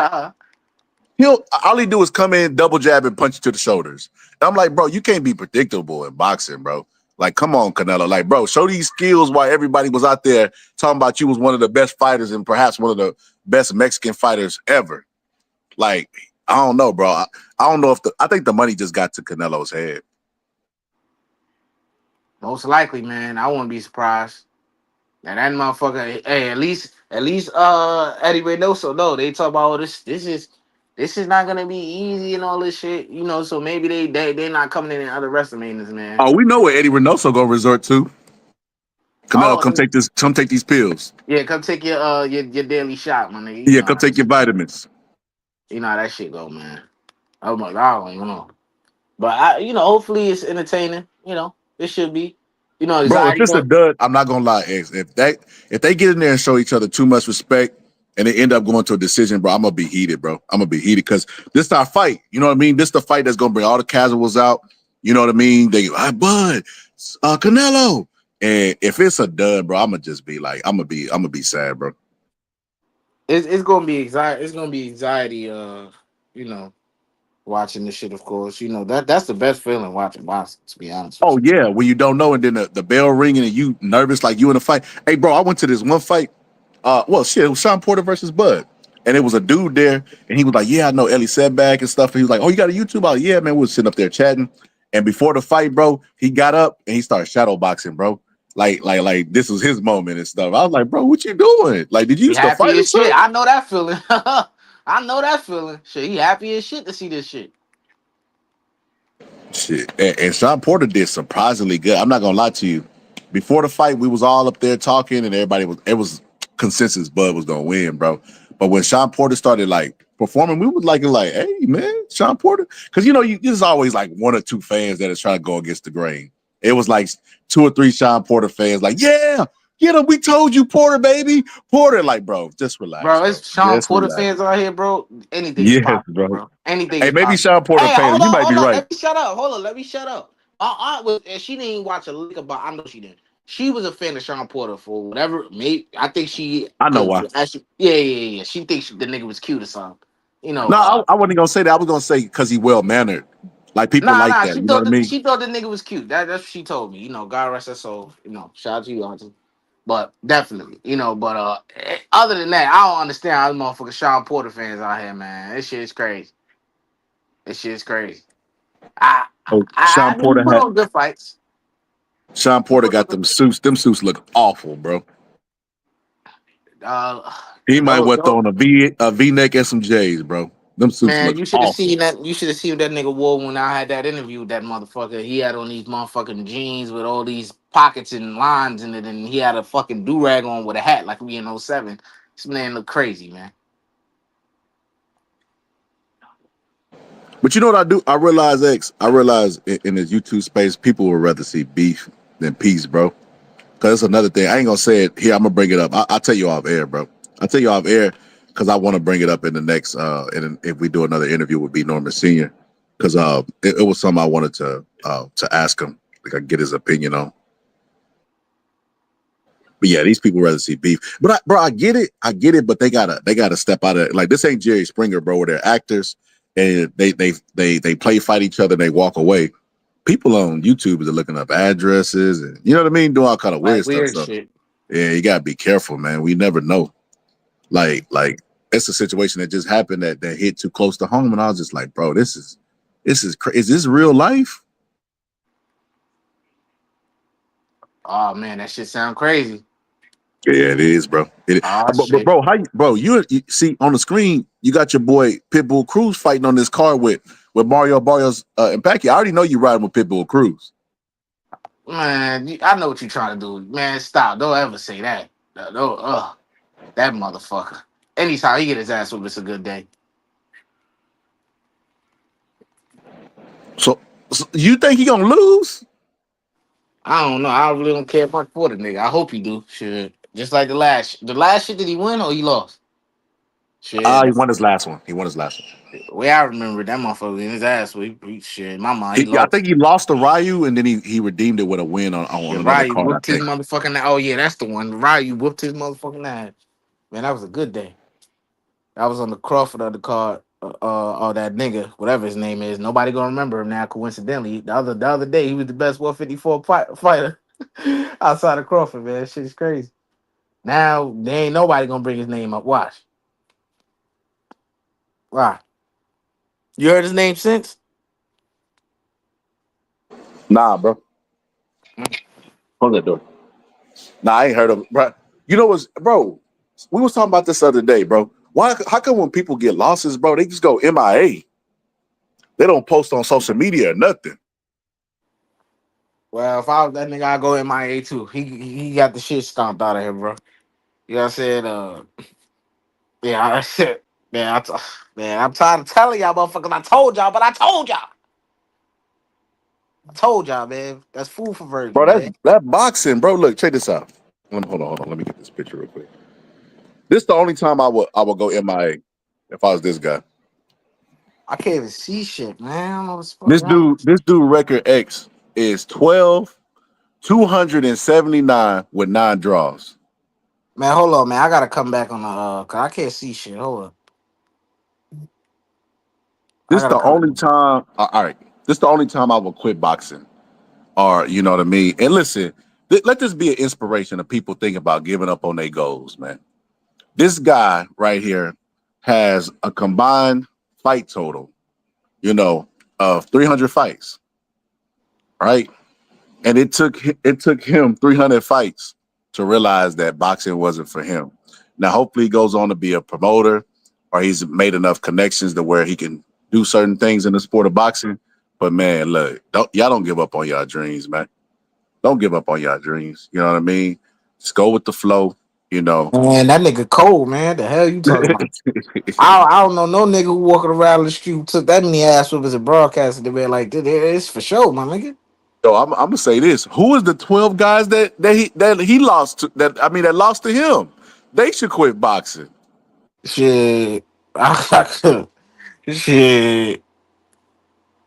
He'll all he do is come in, double jab, and punch you to the shoulders. And I'm like, bro, you can't be predictable in boxing, bro. Like, come on, Canelo. Like, bro, show these skills while everybody was out there talking about you was one of the best fighters and perhaps one of the best Mexican fighters ever. Like, I don't know, bro. I don't know if I think the money just got to Canelo's head. Most likely, man. I wouldn't be surprised. Now that motherfucker, hey, at least Eddie Reynoso, no, they talk about this is not gonna be easy and all this shit, so maybe they're not coming in and underestimating this, man. Oh, we know what Eddie Reynoso gonna resort to. Canelo, Oh, come take these pills. yeah, come take your daily shot, my nigga. Yeah, come take your vitamins. You know how that shit go, man. Oh my god, But hopefully it's entertaining. It should be. Bro, if Anxiety it's a going. dud, I'm not gonna lie, X. If they get in there and show each other too much respect and they end up going to a decision, bro, I'm gonna be heated, bro. I'm gonna be heated because this is our fight. You know what I mean? This is the fight that's gonna bring all the casuals out. You know what I mean? They Bud, Canelo. And if it's a dud, bro, I'm gonna just be like, I'm gonna be sad, bro. It's gonna be anxiety. It's gonna be anxiety. You know, watching this shit. Of course, that's the best feeling watching boxing. To be honest with Oh you. yeah, when you don't know, and then the bell ringing and you nervous like you in a fight. Hey, bro, I went to this one fight. Well, shit, it was Sean Porter versus Bud, and it was a dude there, and he was like, "Yeah, I know Ellie Setback and stuff." And he was like, "Oh, you got a YouTube?" Out? Yeah, man. We was sitting up there chatting, and before the fight, bro, he got up and he started shadow boxing, bro. Like this was his moment and stuff. I was like, "Bro, what you doing? Like, did you He used to fight happy or as shit. something?" I know that feeling. I know that feeling. Shit, he happy as shit to see this shit. Shit. And Sean Porter did surprisingly good. I'm not gonna lie to you. Before the fight, we was all up there talking, and it was consensus Bud was gonna win, bro. But when Sean Porter started like performing, we was like, hey man, Sean Porter, because there's always like one or two fans that is trying to go against the grain. It was like two or three Sean Porter fans, like, yeah, get him. We told you, Porter, baby, Porter. Like, bro, just relax, Bro, bro. it's Sean Just Porter relax. fans out here, bro. Anything is Yes, possible, bro. bro. Anything Hey, is maybe possible. Sean Porter Hey, fan. You might be hold on. right. Let me shut up. Hold on, let me shut up. My aunt was, and she didn't watch a lick about. I know she didn't. She was a fan of Sean Porter for whatever. Maybe I think she, I know cause why. actually, yeah. She thinks the nigga was cute or something. No, I wasn't gonna say that. I was gonna say because he well mannered. Like people like Nah. that. You know what I mean? She thought the nigga was cute. That's what she told me. God rest her soul. Shout out to you, auntie. But definitely, But other than that, I don't understand how the motherfucking Sean Porter fans out here, man. This shit is crazy. This shit is crazy. I Oh, I mean, he put on good fights. Sean He Porter put on got good. them suits. Them suits look awful, bro. Uh, He might those, well throw on a V neck and some J's, bro. Them suits man, look you should have awful. seen that. You should have seen that nigga wore when I had that interview with that motherfucker. He had on these motherfucking jeans with all these pockets and lines in it, and he had a fucking do rag on with a hat like we in '07. This man look crazy, man. But you know what I do? I realize X. I realize in the YouTube space, people would rather see beef than peace, bro. Cause it's another thing. I ain't gonna say it here. I'm gonna bring it up. I'll tell you off air, bro. I'll tell you off air because I want to bring it up in the next. And if we do another interview with B Norman Senior, because it was something I wanted to ask him, like I get his opinion on. But yeah, these people rather see beef. But I get it. But they gotta step out of it. Like this ain't Jerry Springer, bro. Where they're actors and they play fight each other and they walk away. People on YouTube are looking up addresses and you know what I mean, doing all kind of weird Like stuff. weird So shit. yeah, you gotta be careful, man. We never know. Like it's a situation that just happened that hit too close to home, and I was just like, bro, is this real life? Oh man, that shit sound crazy. Yeah, it is, bro. Oh But shit. bro, you see on the screen, you got your boy Pitbull Cruz fighting on this car with Mario Barrios and Packy. I already know you riding with Pitbull Cruz. Man, I know what you're trying to do. Man, stop. Don't ever say that. No, that motherfucker. Anytime he get his ass whooped, it's a good day. So you think he gonna lose? I don't know. I really don't care much for the nigga. I hope he do. Shit. Just like the last shit, did he win or he lost? Shit. He won his last one. The way I remember it, that motherfucker in his ass. Shit. In my mind, he I lost. think he lost to Ryu, and then he redeemed it with a win on Shit, another Ryu card. I whooped his think. motherfucking ass. Oh yeah, that's the one. Ryu whooped his motherfucking ass. Man, that was a good day. I was on the Crawford of the card. Or that nigga, whatever his name is. Nobody gonna remember him now. Coincidentally, the other day he was the best 154 fighter outside of Crawford. Man, shit's crazy. Now there ain't nobody gonna bring his name up. Watch. Why? You heard his name since? Nah, bro. Hold that door. Nah, I ain't heard of it, bro. You know what's, bro? We was talking about this the other day, bro. Why? How come when people get losses, bro, they just go MIA? They don't post on social media or nothing. Well, if I was that nigga, I'd go MIA too. He got the shit stomped out of him, bro. You know what I said? Yeah, I said, man, man, I'm tired of telling y'all motherfuckers. I told y'all, but I told y'all. I told y'all, man. That's food for Bro, virgin, man. that boxing, bro. Look, check this out. Hold on. Let me get this picture real quick. This is the only time I would go MIA if I was this guy. I can't even see shit, man. I don't know what's This fucking on. dude record X is 12,279 with 9 draws. Man, hold on, man. I gotta come back on the cause I can't see shit. Hold up. I This gotta the come. only time. All right, this the only time I will quit boxing, or you know what I mean. And listen, let this be an inspiration of people thinking about giving up on their goals, man. This guy right here has a combined fight total, of 300 fights, right? And it took him 300 fights to realize that boxing wasn't for him. Now, hopefully, he goes on to be a promoter, or he's made enough connections to where he can do certain things in the sport of boxing. But man, look, y'all don't give up on y'all dreams, man. Don't give up on y'all dreams. You know what I mean? Just go with the flow. You know. Man, that nigga cold, man. The hell you talking about? I don't know no nigga who walking around the street who took that many ass whoopers and broadcasted the man like this. It's for sure, my nigga. So I'm gonna say this: who is the 12 guys that he lost to? That lost to him. They should quit boxing. Shit. Shit.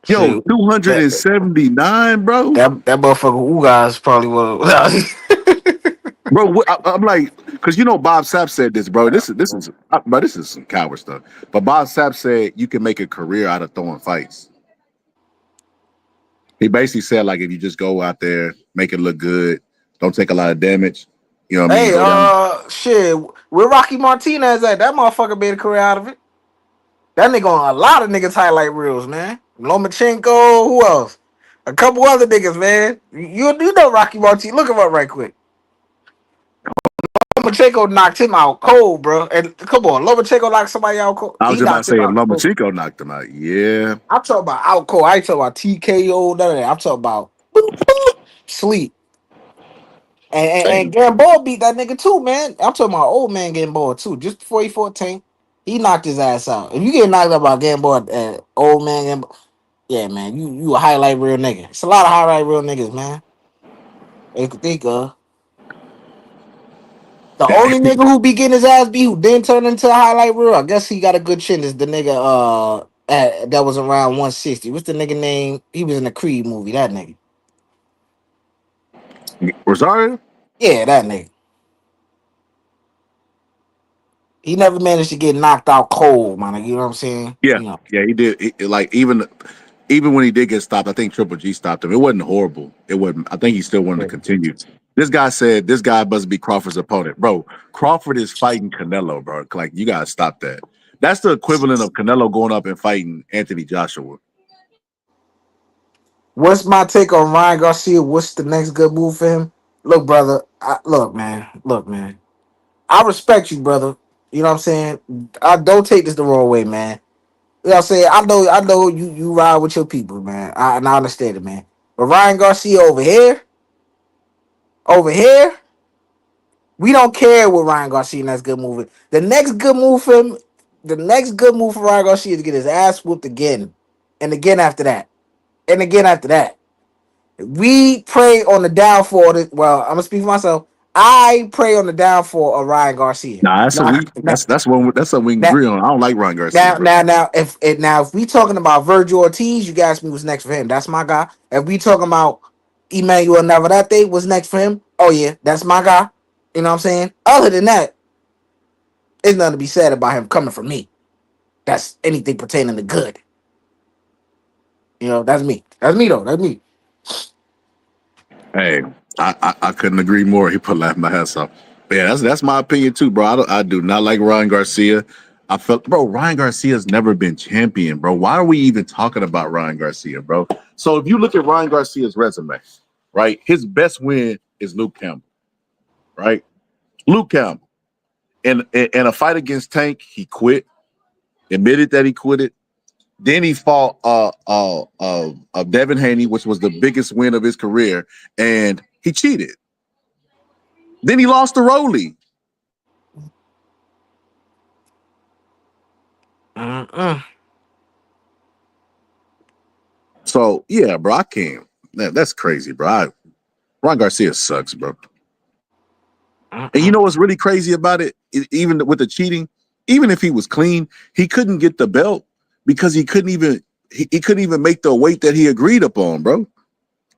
Yo, Shit. That 279, bro. that motherfucker Ugas probably was. Bro, I'm like, because Bob Sapp said this, bro. This is some coward stuff. But Bob Sapp said you can make a career out of throwing fights. He basically said like if you just go out there, make it look good, don't take a lot of damage. You know what I mean? Hey, Go down. shit. Where Rocky Martinez at? That motherfucker made a career out of it. That nigga on a lot of niggas highlight reels, man. Lomachenko, who else? A couple other niggas, man. You know Rocky Martinez. Look him up right quick. Lomachenko knocked him out cold, bro. And come on, Lomachenko knocked somebody out cold. I was He just about to knocked say him if out cold. Lomachenko knocked him out. Yeah. I'm talking about out cold. I ain't talking about TKO, none of that. I'm talking about boop, boop, sleep. And Hey, Gamboa beat that nigga too, man. I'm talking about old man Gamboa too. Just before he fought Tank, he knocked his ass out. If you get knocked out by Gamboa, old man Gamboa, yeah, man, you a highlight real nigga. It's a lot of highlight real niggas, man. They could think of. The only nigga who be getting his ass beat who didn't turn into a highlight reel, I guess he got a good chin, is the nigga that was around 160. What's the nigga name? He was in the Creed movie, that nigga. Rosario? Yeah, that nigga. He never managed to get knocked out cold, man. You know what I'm saying? Yeah, You know. yeah, he did. Like even when he did get stopped, I think Triple G stopped him. It wasn't horrible. It wasn't. I think he still wanted to continue. This guy said this guy must be Crawford's opponent, bro. Crawford is fighting Canelo, bro. Like you gotta stop that. That's the equivalent of Canelo going up and fighting Anthony Joshua. What's my take on Ryan Garcia? What's the next good move for him? Look, brother. Look, man. Look, man. I respect you, brother. You know what I'm saying? I don't take this the wrong way, man. You know what I'm saying? I know you ride with your people, man. And I understand it, man. But Ryan Garcia over here, we don't care what Ryan Garcia next good move is. The next good move for him, the next good move for Ryan Garcia is to get his ass whooped again. And again after that. And again after that. We pray on the downfall. Well, I'm gonna speak for myself. I pray on the downfall of Ryan Garcia. Nah, that's a Now, we. That's something we can now, agree on. I don't like Ron Garcia, now, bro. now, now, if we talking about Virgil Ortiz, you can ask me what's next for him. That's my guy. If we talking about Emmanuel Navarrete, what's next for him? Oh yeah, that's my guy. You know what I'm saying? Other than that, there's nothing to be said about him coming from me. That's anything pertaining to good. You know, that's me. That's me though. That's me. Hey, I couldn't agree more. He put laughing my ass off. But yeah, that's my opinion too, bro. I do not like Ryan Garcia. I felt, bro, Ryan Garcia's never been champion, bro. Why are we even talking about Ryan Garcia, bro? So if you look at Ryan Garcia's resume, right, his best win is Luke Campbell, right? Luke Campbell. In a fight against Tank, he quit, admitted that he quit it. Then he fought Devin Haney, which was the biggest win of his career, and he cheated. Then he lost to Rolly. So yeah, bro, I can't. That's crazy, bro. Ron Garcia sucks, bro. And you know what's really crazy about it? Even with the cheating, even if he was clean, he couldn't get the belt because he couldn't even make the weight that he agreed upon, bro.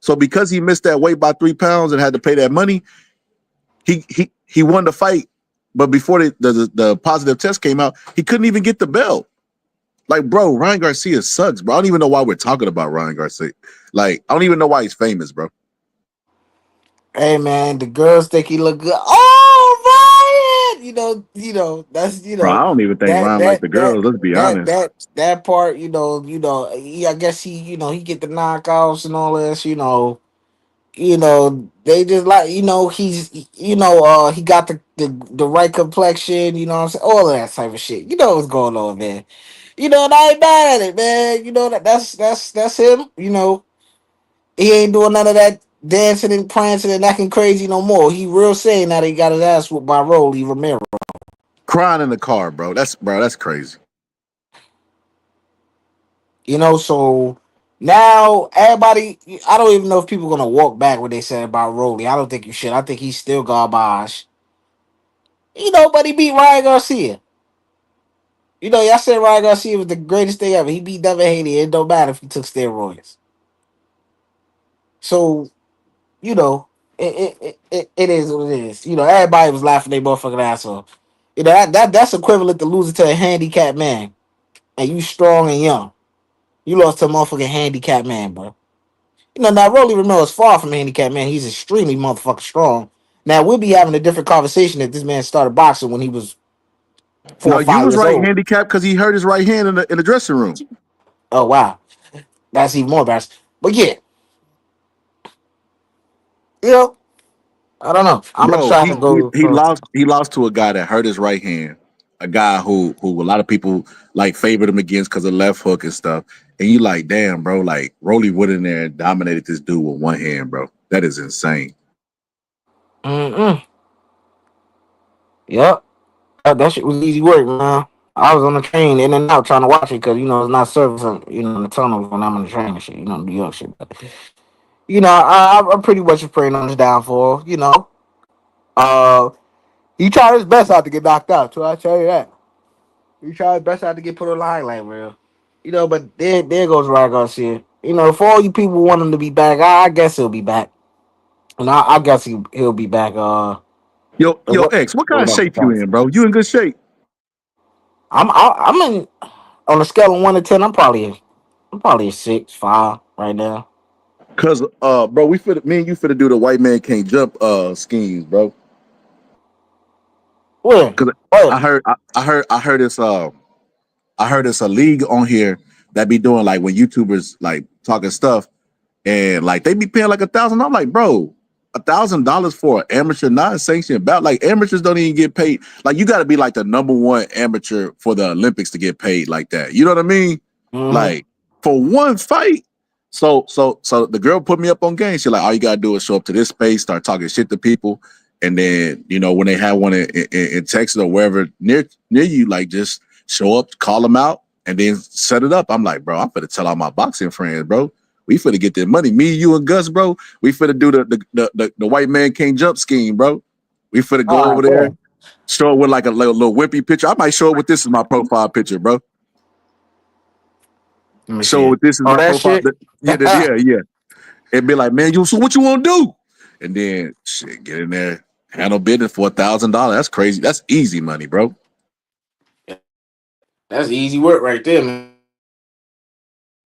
So because he missed that weight by 3 pounds and had to pay that money, he won the fight. But before the positive test came out, he couldn't even get the belt. Like, bro, Ryan Garcia sucks, bro. I don't even know why we're talking about Ryan Garcia. Like, I don't even know why he's famous, bro. Hey man, the girls think he look good. Oh, Ryan! That's Bro, I don't even think that Ryan like that the that girls. Let's be that honest. that part. I guess he get the knockouts and all this. They just like he got the right complexion. You know what I'm saying? All of that type of shit. You know what's going on, man. And I ain't mad at it, man. That's him. He ain't doing none of that dancing and prancing and acting crazy no more. He real saying that he got his ass whooped by Rolly Romero. Crying in the car, bro. That's crazy. So now everybody, I don't even know if people gonna walk back what they said about Rolly. I don't think you should. I think he's still garbage. But he beat Ryan Garcia. Y'all said Ryan Garcia was the greatest thing ever. He beat Devin Haney. It don't matter if he took steroids. So, it is what it is. Everybody was laughing their motherfucking ass off. That's equivalent to losing to a handicapped man. And you strong and young. You lost to a motherfucking handicapped man, bro. Now Rolly Romero is far from a handicapped man. He's extremely motherfucking strong. Now we'll be having a different conversation if this man started boxing when he was four No, or you five was years right old. handicapped because he hurt his right hand in the dressing room. Oh wow. That's even more embarrassing. But yeah, you know, I don't know. I'm gonna Bro, try he to he, go he lost he lost to a guy that hurt his right hand, a guy who a lot of people like favored him against because of left hook and stuff. And you like, damn, bro, like Rolly went in there and dominated this dude with one hand, bro. That is insane. Mm-mm. Yep. That shit was easy work, man. I was on the train in and out trying to watch it because it's not service, in the tunnel when I'm on the train and shit, New York shit. But I'm pretty much praying on his downfall. Uh, He tried his best out to get knocked out, so I tell you that. He tried his best out to get put on the highlight reel. You know, but there goes Ryan Garcia. You know, for all you people want him to be back, I guess he'll be back. And I guess he'll be back. Yo, X, what kind of shape you in, bro? You in good shape? I'm in on a scale of 1 to 10. I'm probably a 6, 5 right now. Cause bro, me and you finna do the white man can't jump schemes, bro. Where? Cause Where? I heard it's a league on here that be doing like when YouTubers like talking stuff and like they be paying like $1,000. I'm like, bro, $1,000 for an amateur non-sanctioned bout. Like amateurs don't even get paid. Like you got to be like the #1 amateur for the Olympics to get paid like that. You know what I mean? Mm-hmm. Like for one fight. So the girl put me up on game. She's like, all you gotta do is show up to this space, start talking shit to people, and then you know when they have one in Texas or wherever near you, like just show up, call them out, and then set it up. I'm like, bro, I'm finna tell all my boxing friends, bro. We finna get that money. Me, you, and Gus, bro. We finna do the white man can't jump scheme, bro. We finna go All over right, there, bro. show it with like a little wimpy picture. I might show it with this is my profile picture, bro. Let me Show see it it. with this is Oh, my that profile. shit. Yeah. It'd be like, man, so what you want to do? And then shit, get in there, handle business for $1,000. That's crazy. That's easy money, bro. That's easy work right there, man.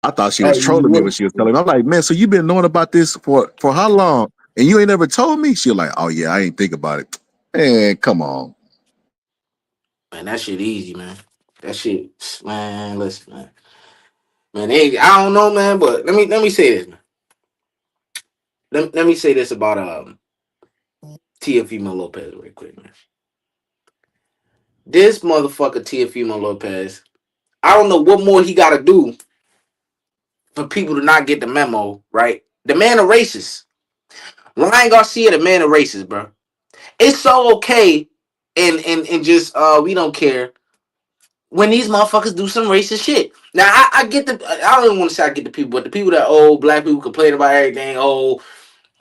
I thought she was That's easy trolling me when work. she was telling me. I'm like, man, so you been knowing about this for how long? And you ain't never told me? She was like, oh yeah, I ain't think about it. Man, come on. Man, that shit easy, man. That shit, man. Listen, man. Man, I don't know, man. But let me say this, man. Let me say this about Teofimo Lopez real quick, man. This motherfucker Teofimo Lopez. I don't know what more he got to do for people to not get the memo, right? The man of racist. Ryan Garcia, the man of racist, bro. It's so okay and just we don't care when these motherfuckers do some racist shit. Now I get I don't even want to say I get the people, but the people that black people complain about everything,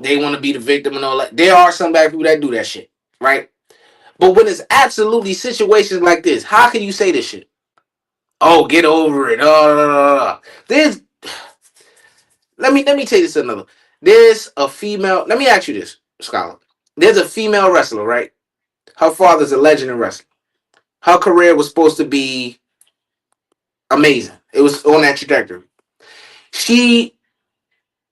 they want to be the victim and all that. There are some black people that do that shit, right? But when it's absolutely situations like this, how can you say this shit? Oh, get over it. There's let me tell you this another. There's a female. Let me ask you this, Scholar. There's a female wrestler, right? Her father's a legend in wrestling. Her career was supposed to be amazing. It was on that trajectory. She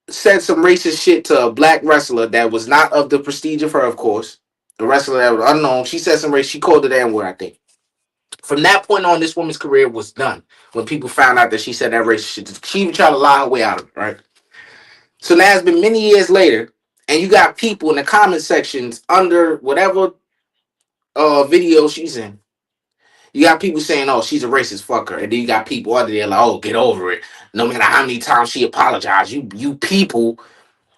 said some racist shit to a black wrestler that was not of the prestige of her, of course. The wrestler that was unknown. She said some race. She called it N-word, I think. From that point on, this woman's career was done. When people found out that she said that racist shit, she even tried to lie her way out of it, right? So now it's been many years later, and you got people in the comment sections under whatever video she's in. You got people saying, "Oh, she's a racist fucker," and then you got people under there like, "Oh, get over it." No matter how many times she apologized, you people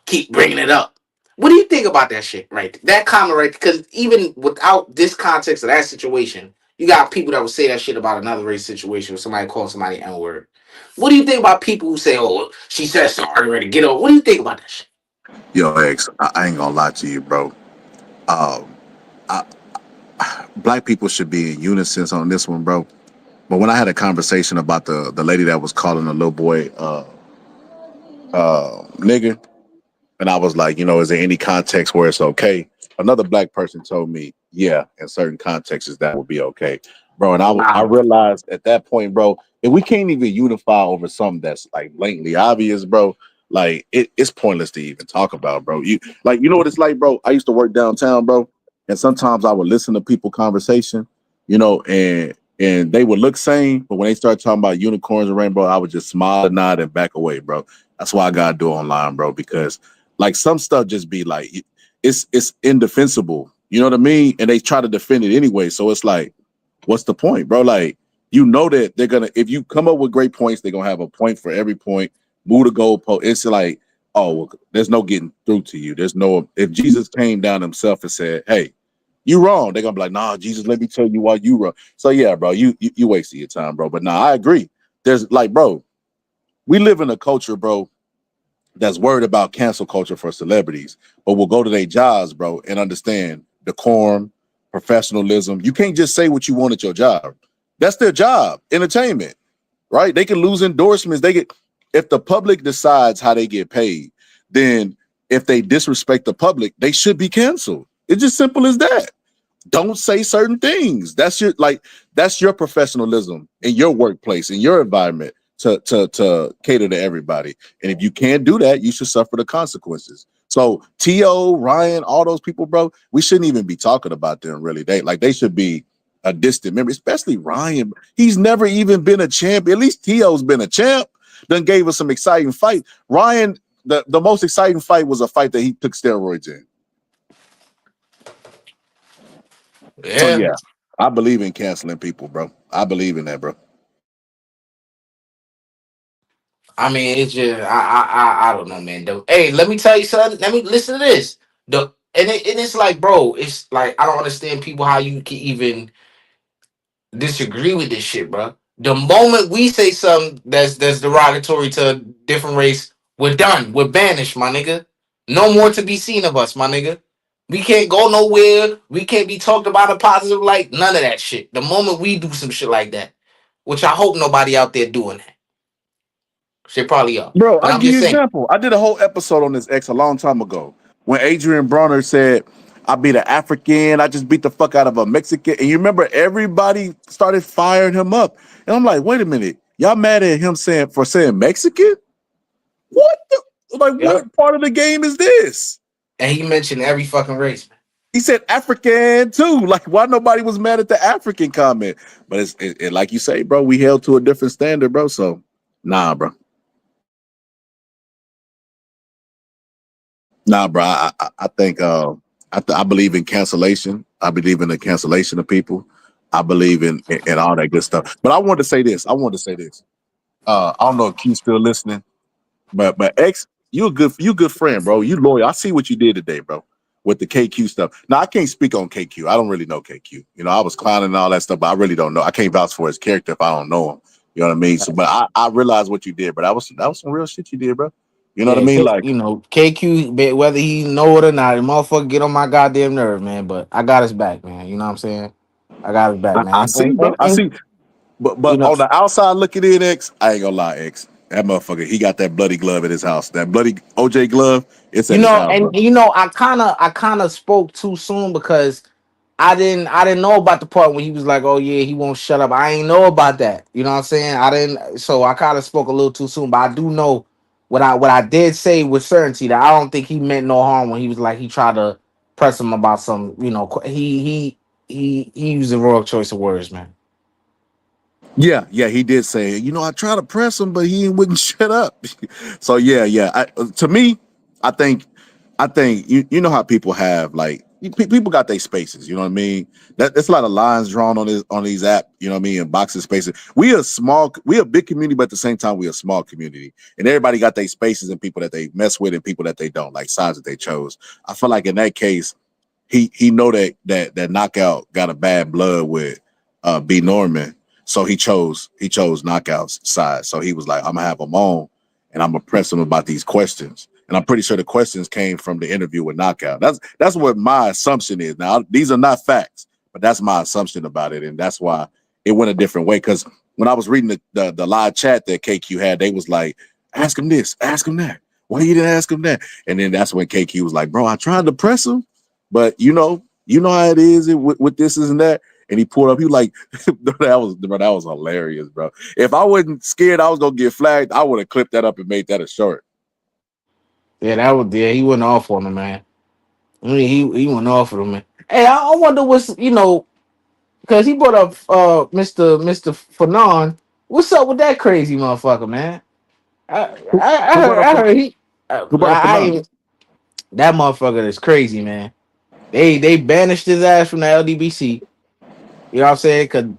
keep bringing it up. What do you think about that shit, right? That comment, right? Because even without this context of that situation, you got people that would say that shit about another race situation or somebody calling somebody N word. What do you think about people who say, "Oh, she said sorry already, get over"? What do you think about that shit? Yo, X, I ain't gonna lie to you, bro. Um, I, black people should be in unison on this one, bro. But when I had a conversation about the lady that was calling the little boy nigger, and I was like, you know, is there any context where it's okay? Another black person told me, yeah, in certain contexts that would be okay, bro. And I Wow. realized at that point, bro, if we can't even unify over something that's like blatantly obvious, bro, like it's pointless to even talk about, bro. You know what it's like, bro. I used to work downtown, bro, and sometimes I would listen to people conversation, you know, and they would look sane, but when they start talking about unicorns and rainbow, I would just smile and nod and back away, bro. That's why I gotta do online, bro, because like some stuff just be like it's indefensible. You know what I mean? And they try to defend it anyway. So it's like, what's the point, bro? Like, you know that they're gonna if you come up with great points, they're gonna have a point for every point. Move the goalpost. It's like, oh, well, there's no getting through to you. There's no if Jesus came down himself and said, hey, you wrong, they're gonna be like, nah, Jesus, let me tell you why you wrong. So yeah, bro, you wasted your time, bro. But nah, I agree. There's like, bro, we live in a culture, bro, that's worried about cancel culture for celebrities, but will go to their jobs, bro, and understand decorum, professionalism. You can't just say what you want at your job. That's their job, entertainment, right? They can lose endorsements. They get if the public decides how they get paid, then if they disrespect the public, they should be canceled. It's just simple as that. Don't say certain things. That's your professionalism in your workplace, in your environment to cater to everybody. And if you can't do that, you should suffer the consequences. So T.O., Ryan, all those people, bro, we shouldn't even be talking about them really. They should be a distant memory, especially Ryan. He's never even been a champ. At least T.O.'s been a champ. Done gave us some exciting fight. Ryan, the most exciting fight was a fight that he took steroids in. So Yeah. yeah, I believe in canceling people, bro. I believe in that, bro. I mean, it's just I don't know, man. Hey, let me tell you something. Let me listen to this. And it's like, bro, it's like I don't understand people how you can even disagree with this shit, bro. The moment we say something that's derogatory to a different race, we're done. We're banished, my nigga. No more to be seen of us, my nigga. We can't go nowhere. We can't be talked about in a positive light. None of that shit. The moment we do some shit like that, which I hope nobody out there doing that. Shit probably are. Bro, But I'll I'm give just you an saying. example. I did a whole episode on this X a long time ago when Adrian Bronner said, I beat an African, I just beat the fuck out of a Mexican. And you remember everybody started firing him up. And I'm like, wait a minute, y'all mad at him for saying Mexican? What the Yep. what part of the game is this? And he mentioned every fucking race, man. He said African too. Like, why nobody was mad at the African comment? But it's like you say, bro, we held to a different standard, bro. So nah, bro. Nah, bro. I think I believe in cancellation. I believe in the cancellation of people. I believe in all that good stuff. But I wanted to say this. I don't know if Q's still listening, but X, you a good friend, bro. You loyal. I see what you did today, bro, with the KQ stuff. Now I can't speak on KQ. I don't really know KQ. You know, I was clowning and all that stuff, but I really don't know. I can't vouch for his character if I don't know him. You know what I mean? So, but I realized what you did, bro. That was some real shit you did, bro. You know what I Yeah, mean? Like, you know, KQ, whether he know it or not, the motherfucker get on my goddamn nerve, man. But I got his back, man. You know what I'm saying? I got his back, I man. see, bro. I And see. But you know, on the outside looking in, X, I ain't gonna lie, X. That motherfucker, he got that bloody glove at his house. That bloody OJ glove, it's at his house, and bro. you know, I kind of spoke too soon because I didn't know about the part when he was like, "Oh yeah, he won't shut up." I ain't know about that. You know what I'm saying? I didn't, so I kind of spoke a little too soon. But I do know what I did say with certainty that I don't think he meant no harm when he was like he tried to press him about some. You know, he used the wrong choice of words, man. Yeah, he did say, you know, I tried to press him, but he wouldn't shut up. So yeah. To me, I think, you know how people have like people got their spaces. You know what I mean? That's a lot of lines drawn on these app. You know what I mean? In boxing spaces, we a big community, but at the same time, we a small community, and everybody got their spaces and people that they mess with and people that they don't like, sides that they chose. I feel like in that case, he know that knockout got a bad blood with B Norman, so he chose knockout's side. So he was like, I'm gonna have him on, and I'm gonna press him about these questions. And I'm pretty sure the questions came from the interview with Knockout. That's what my assumption is. Now these are not facts, but that's my assumption about it, and that's why it went a different way. Because when I was reading the live chat that KQ had, they was like, ask him this, ask him that. Why you didn't ask him that? And then that's when KQ was like, bro, I tried to press him. But you know how it is with this and that. And he pulled up. He was like, that was hilarious, bro. If I wasn't scared I was gonna get flagged, I would have clipped that up and made that a short. Yeah, he went off on him, man. I mean, he went off on him, man. Hey, I wonder what's because he brought up Mr. Fanon. What's up with that crazy motherfucker, man? I Who brought heard up I heard he who brought up I Fanon? ain't that motherfucker is crazy, man. They banished his ass from the LDBC. You know what I'm saying? And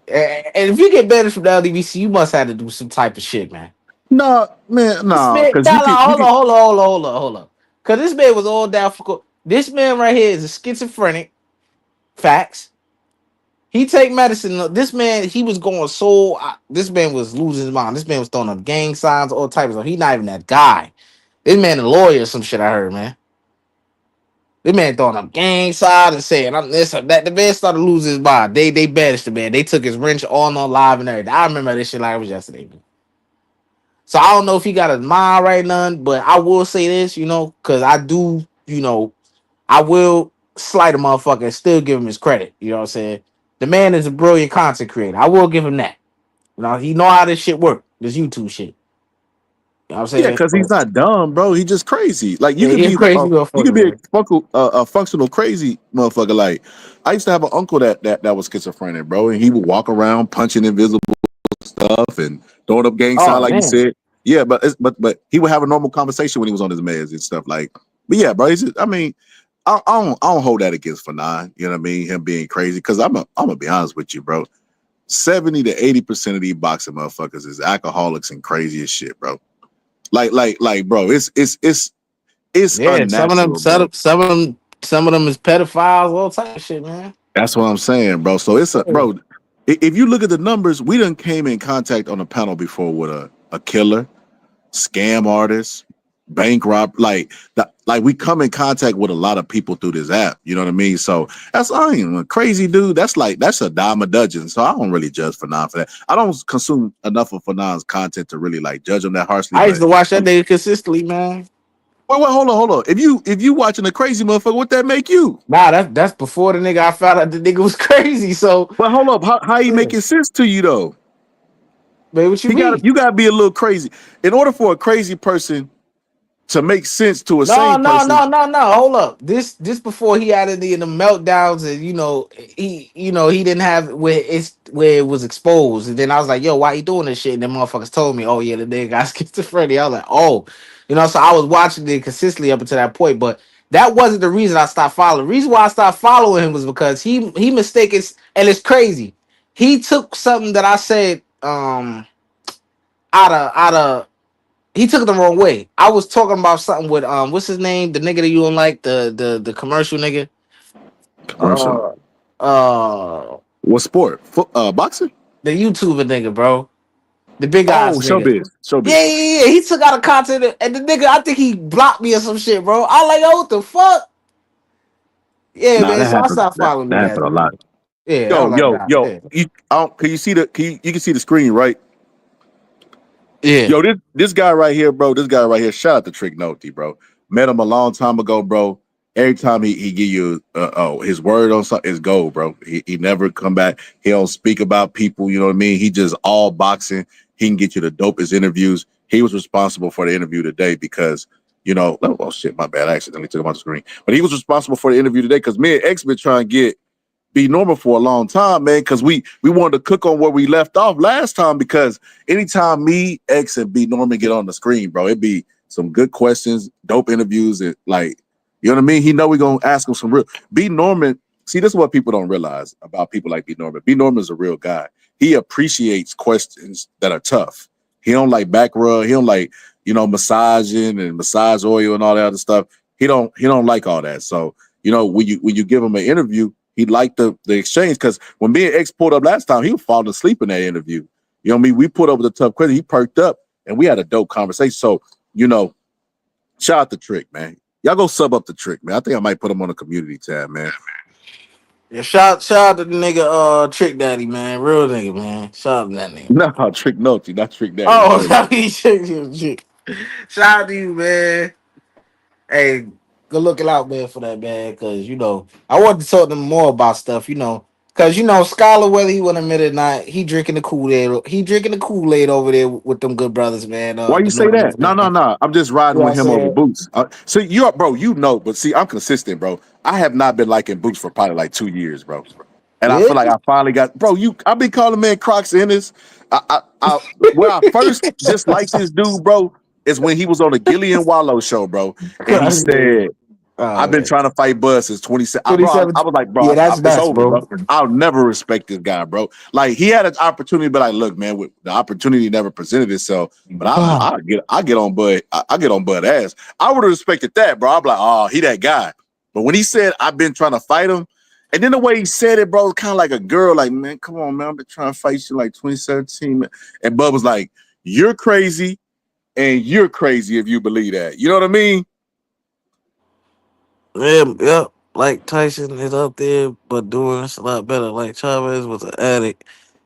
if you get banished from the LDBC, you must have to do some type of shit, man. No, man, This no, man, because nah, nah, hold on. Cause this man was all down for. This man right here is a schizophrenic. Facts. He take medicine. This man, he was going so. This man was losing his mind. This man was throwing up gang signs, all types of stuff. He not even that guy. This man a lawyer or some shit. I heard, man. The man throwing up gang side and saying I'm this or that. The man started losing his mind. They banished the man. They took his wrench all on live and everything. I remember this shit like it was yesterday. Man. So I don't know if he got his mind right none, but I will say this, because I do, I will slight a motherfucker and still give him his credit. You know what I'm saying? The man is a brilliant content creator. I will give him that. He know how this shit work. This YouTube shit. You know what I'm Yeah, saying? because he's But, not dumb, bro. He just crazy. Like yeah, he a crazy you could motherfucker, be man. a functional crazy motherfucker. Like I used to have an uncle that was schizophrenic, bro, and he would walk around punching invisible stuff and throwing up gang sign, Oh like you man. said. Yeah, but he would have a normal conversation when he was on his meds and stuff. Like, but yeah, bro. I mean, I don't hold that against Fanon. You know what I mean? Him being crazy, because I'm gonna be honest with you, bro. 70 to 80% of these boxing motherfuckers is alcoholics and crazy as shit, bro. Like, bro, it's Yeah, unnatural, bro. some of them is pedophiles, all type of shit, man. That's what I'm saying, bro. So it's a Yeah. bro. If you look at the numbers, we done came in contact on a panel before with a killer, scam artist, bank rob. Like we come in contact with a lot of people through this app. You know what I mean? So I ain't a crazy dude. That's a dime a dozen. So I don't really judge Fanon for that. I don't consume enough of Fanon's content to really like judge him that harshly. I used But to watch that nigga consistently, man. wait, hold on. If you watching a crazy motherfucker, what that make you? Nah, that's before the nigga I found out the nigga was crazy. So, But hold up, how he yeah. making sense to you though? Man, what you mean? You gotta be a little crazy. In order for a crazy person to make sense to a No, sane no, person. no, no, no. Hold up. This before he had any of the meltdowns, and he didn't have where it was exposed. And then I was like, yo, why he doing this shit? And then motherfuckers told me, oh yeah, the nigga got schizophrenia. I was like, oh, so I was watching it consistently up until that point, but that wasn't the reason I stopped following. The reason why I stopped following him was because he mistaken, and it's crazy. He took something that I said out of he took it the wrong way. I was talking about something with what's his name? The nigga that you don't like, the commercial nigga. Commercial. Uh uh What sport? Boxing? the YouTuber nigga, bro. The big Oh, ass nigga. showbiz. Yeah, Showbiz. yeah, yeah. He took out a content and the nigga, I think he blocked me or some shit, bro. I like, yo, what the fuck? Yeah, Nah, man. that So I happens. stopped following That the ass happened a lot. nigga. Yeah, I Yo, was like, yo, nah, yo. yeah. Can you see you can see the screen, right? Yeah. Yo, this guy right here, bro. This guy right here. Shout out to Trick Noty, bro. Met him a long time ago, bro. Every time he give you his word on something is gold, bro. He never come back. He don't speak about people. You know what I mean? He just all boxing. He can get you the dopest interviews. He was responsible for the interview today because oh shit, my bad. I accidentally took him off the screen. But he was responsible for the interview today because me and X been trying to get Be Normal for a long time, man, because we wanted to cook on where we left off last time, because anytime me, X, and Be Norman get on the screen, bro, it'd be some good questions, dope interviews, and like, you know what I mean? He know we gonna ask him some real Be Norman. See, this is what people don't realize about people like Be Norman. Be Norman's a real guy. He appreciates questions that are tough. He don't like back rub. He don't like, massaging and massage oil and all that other stuff. He don't like all that. So, when you give him an interview, he liked the exchange, because when me and X pulled up last time, he was falling asleep in that interview. You know what I mean? We put up with a tough question. He perked up and we had a dope conversation. So, shout out to Trick, man. Y'all go sub up the Trick, man. I think I might put him on a community tab, man. Yeah, shout out to the nigga Trick Daddy, man. Real nigga, man. Shout out to that nigga. No, Trick Noty, not Trick Daddy. Oh, Real. I mean, shit. Shout out to you, man. Hey, good looking out, man, for that, man. Because, I want to talk to him more about stuff, Because, Scholar, whether he want to admit it or not, he drinking the Kool-Aid. He drinking the Kool-Aid over there with them good brothers, man. Why you The say Northerners, that? No, man. I'm just You riding know what I'm with him over saying? Boots. See, bro, but see, I'm consistent, bro. I have not been liking Boots for probably like 2 years, bro. And I Yeah? feel like I finally got, bro. I've been calling man Crocs Ennis. Where I first disliked this dude, bro, is when he was on the Gillian Wallow show, bro, and he said, Oh, I've been man. trying to fight Bud since 2017. Bro, 27. I was like, bro, Yeah, that's it's nuts, over, bro. bro. I'll never respect this guy, bro. Like, he had an opportunity, but like, look, man, the opportunity never presented itself. But I get on Bud. I get on Bud ass. I would have respected that, bro. I'm like, oh, he that guy. But when he said I've been trying to fight him, and then the way he said it, bro, kind of like a girl, like, man, come on, man, I've been trying to fight you like 2017, man. And Bud was like, you're crazy, and you're crazy if you believe that. You know what I mean? Yeah. Like Tyson is up there, but doing this a lot better. Like Chavez was an addict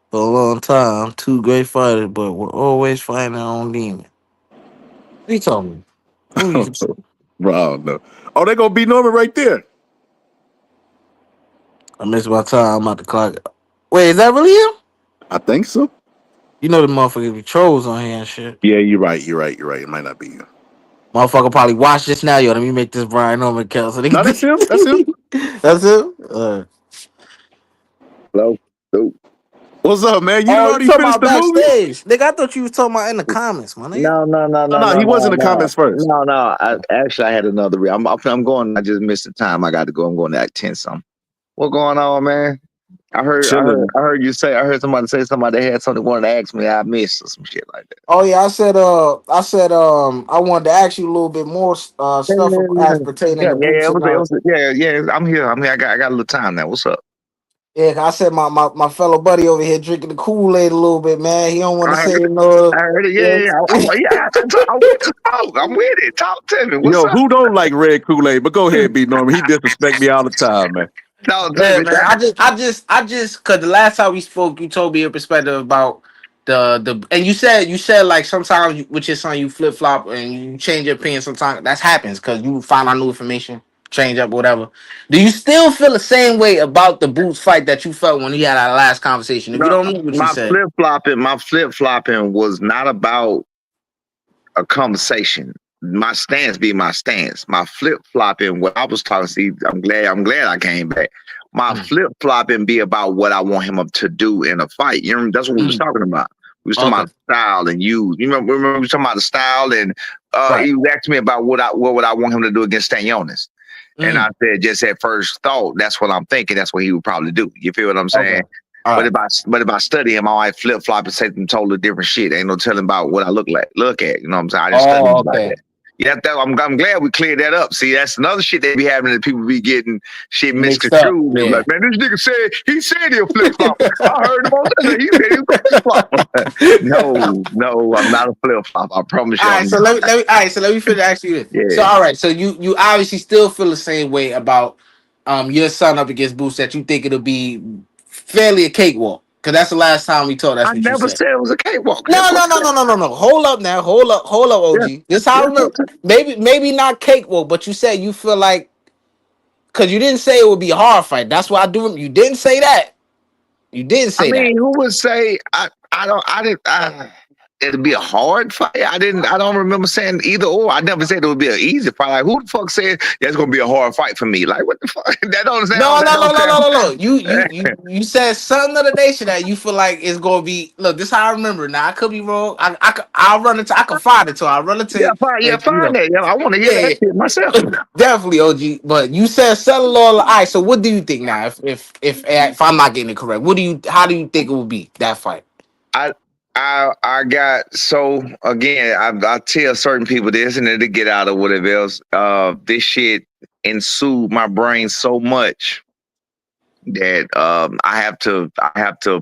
for a long time. Two great fighters, but we're always fighting our own demon. He told me. Who you? Bro, I don't know. Oh, they gonna be Norman right there. I missed my time. I'm out the clock. Wait, is that really him? I think so. You know the motherfuckers be trolls on here and shit. Yeah, you're right. You're right. You're right. It might not be you. Motherfucker probably watch this now, yo. Let me make this Brian Norman account so they No, can. that's him. That's him. That's him. Hello. Hello. What's up, man? You done Oh, you already talking finished about the movie? backstage? Nigga, I thought you was talking about in the comments, my nigga. No, no, no, No, no, no, no, he was in no, the no, comments first. no. Actually, I had another. I'm going. I just missed the time. I got to go. I'm going at 10 something. What going on, man? Chilling. I heard you say. I heard somebody say somebody had something wanted to ask me. I missed or some shit like that. Oh yeah, I wanted to ask you a little bit more stuff as pertaining Yeah, to yeah, yeah. boots and Yeah. I'm here. I got a little time now. What's up? yeah. I said my fellow buddy over here drinking the Kool-Aid a little bit, man. He don't want I to say heard it. no. I heard it. Yeah. I'm with the talk. I'm with it. Talk to me. What's Yo, up? who don't like red Kool-Aid? But go ahead, B Norman. He disrespect me all the time, man. Talk to Yeah, me. man. I just, cause the last time we spoke, you told me your perspective about and you said like sometimes with your son you flip flop and you change your opinion. Sometimes that happens because you find out new information, change up whatever. Do you still feel the same way about the Boots fight that you felt when you had our last conversation? If you No, don't know what you said, my flip flopping was not about a conversation. My stance be my stance. My flip flopping, what I was talking. See, I'm glad I came back. My flip flopping be about what I want him to do in a fight. You know, that's what we was talking about. We was talking okay, about style and use. You remember we was talking about the style and right? he was asking me about what would I want him to do against Stanionis. And I said, just at first thought, that's what I'm thinking. That's what he would probably do. You feel what I'm saying? Okay. All right. But if I study him, I might flip flop and say some totally different shit. Ain't no telling about what I look at. You know what I'm saying? I just study him like that. Yeah, I'm glad we cleared that up. See, that's another shit they be having that people be getting shit Mixed up, misconstrued. yeah. Like, man, this nigga said he'll flip flop. I heard him on that. He said he'll flip flop. No, I'm not a flip flop. I promise you. All right, so let me finish asking you this. Yeah. So all right, so you obviously still feel the same way about your son up against Boots that you think it'll be fairly a cakewalk. Cause that's the last time we talked. That's I what you never said. said it was a cakewalk. No. Hold up now. Hold up, OG. Yeah. This how I remember. Maybe not cakewalk, but you said you feel like because you didn't say it would be a hard fight. That's why I do. You didn't say that. You didn't I say that. mean, who would say it'd be a hard fight? I don't remember saying either or. I never said it would be an easy fight. Like who the fuck said that's gonna be a hard fight for me? Like what the fuck? That don't sound. No. You said something of the nation that you feel like is gonna be. Look, this is how I remember. Now I could be wrong. I'll run into. I can find it. So I'll run into. Find that. Yeah, I want to hear that shit myself. Definitely, OG. But you said cellular. All right. So what do you think now? If I'm not getting it correct, how do you think it will be that fight? I got so again. I tell certain people this and then to get out of whatever else. This shit ensued my brain so much that I have to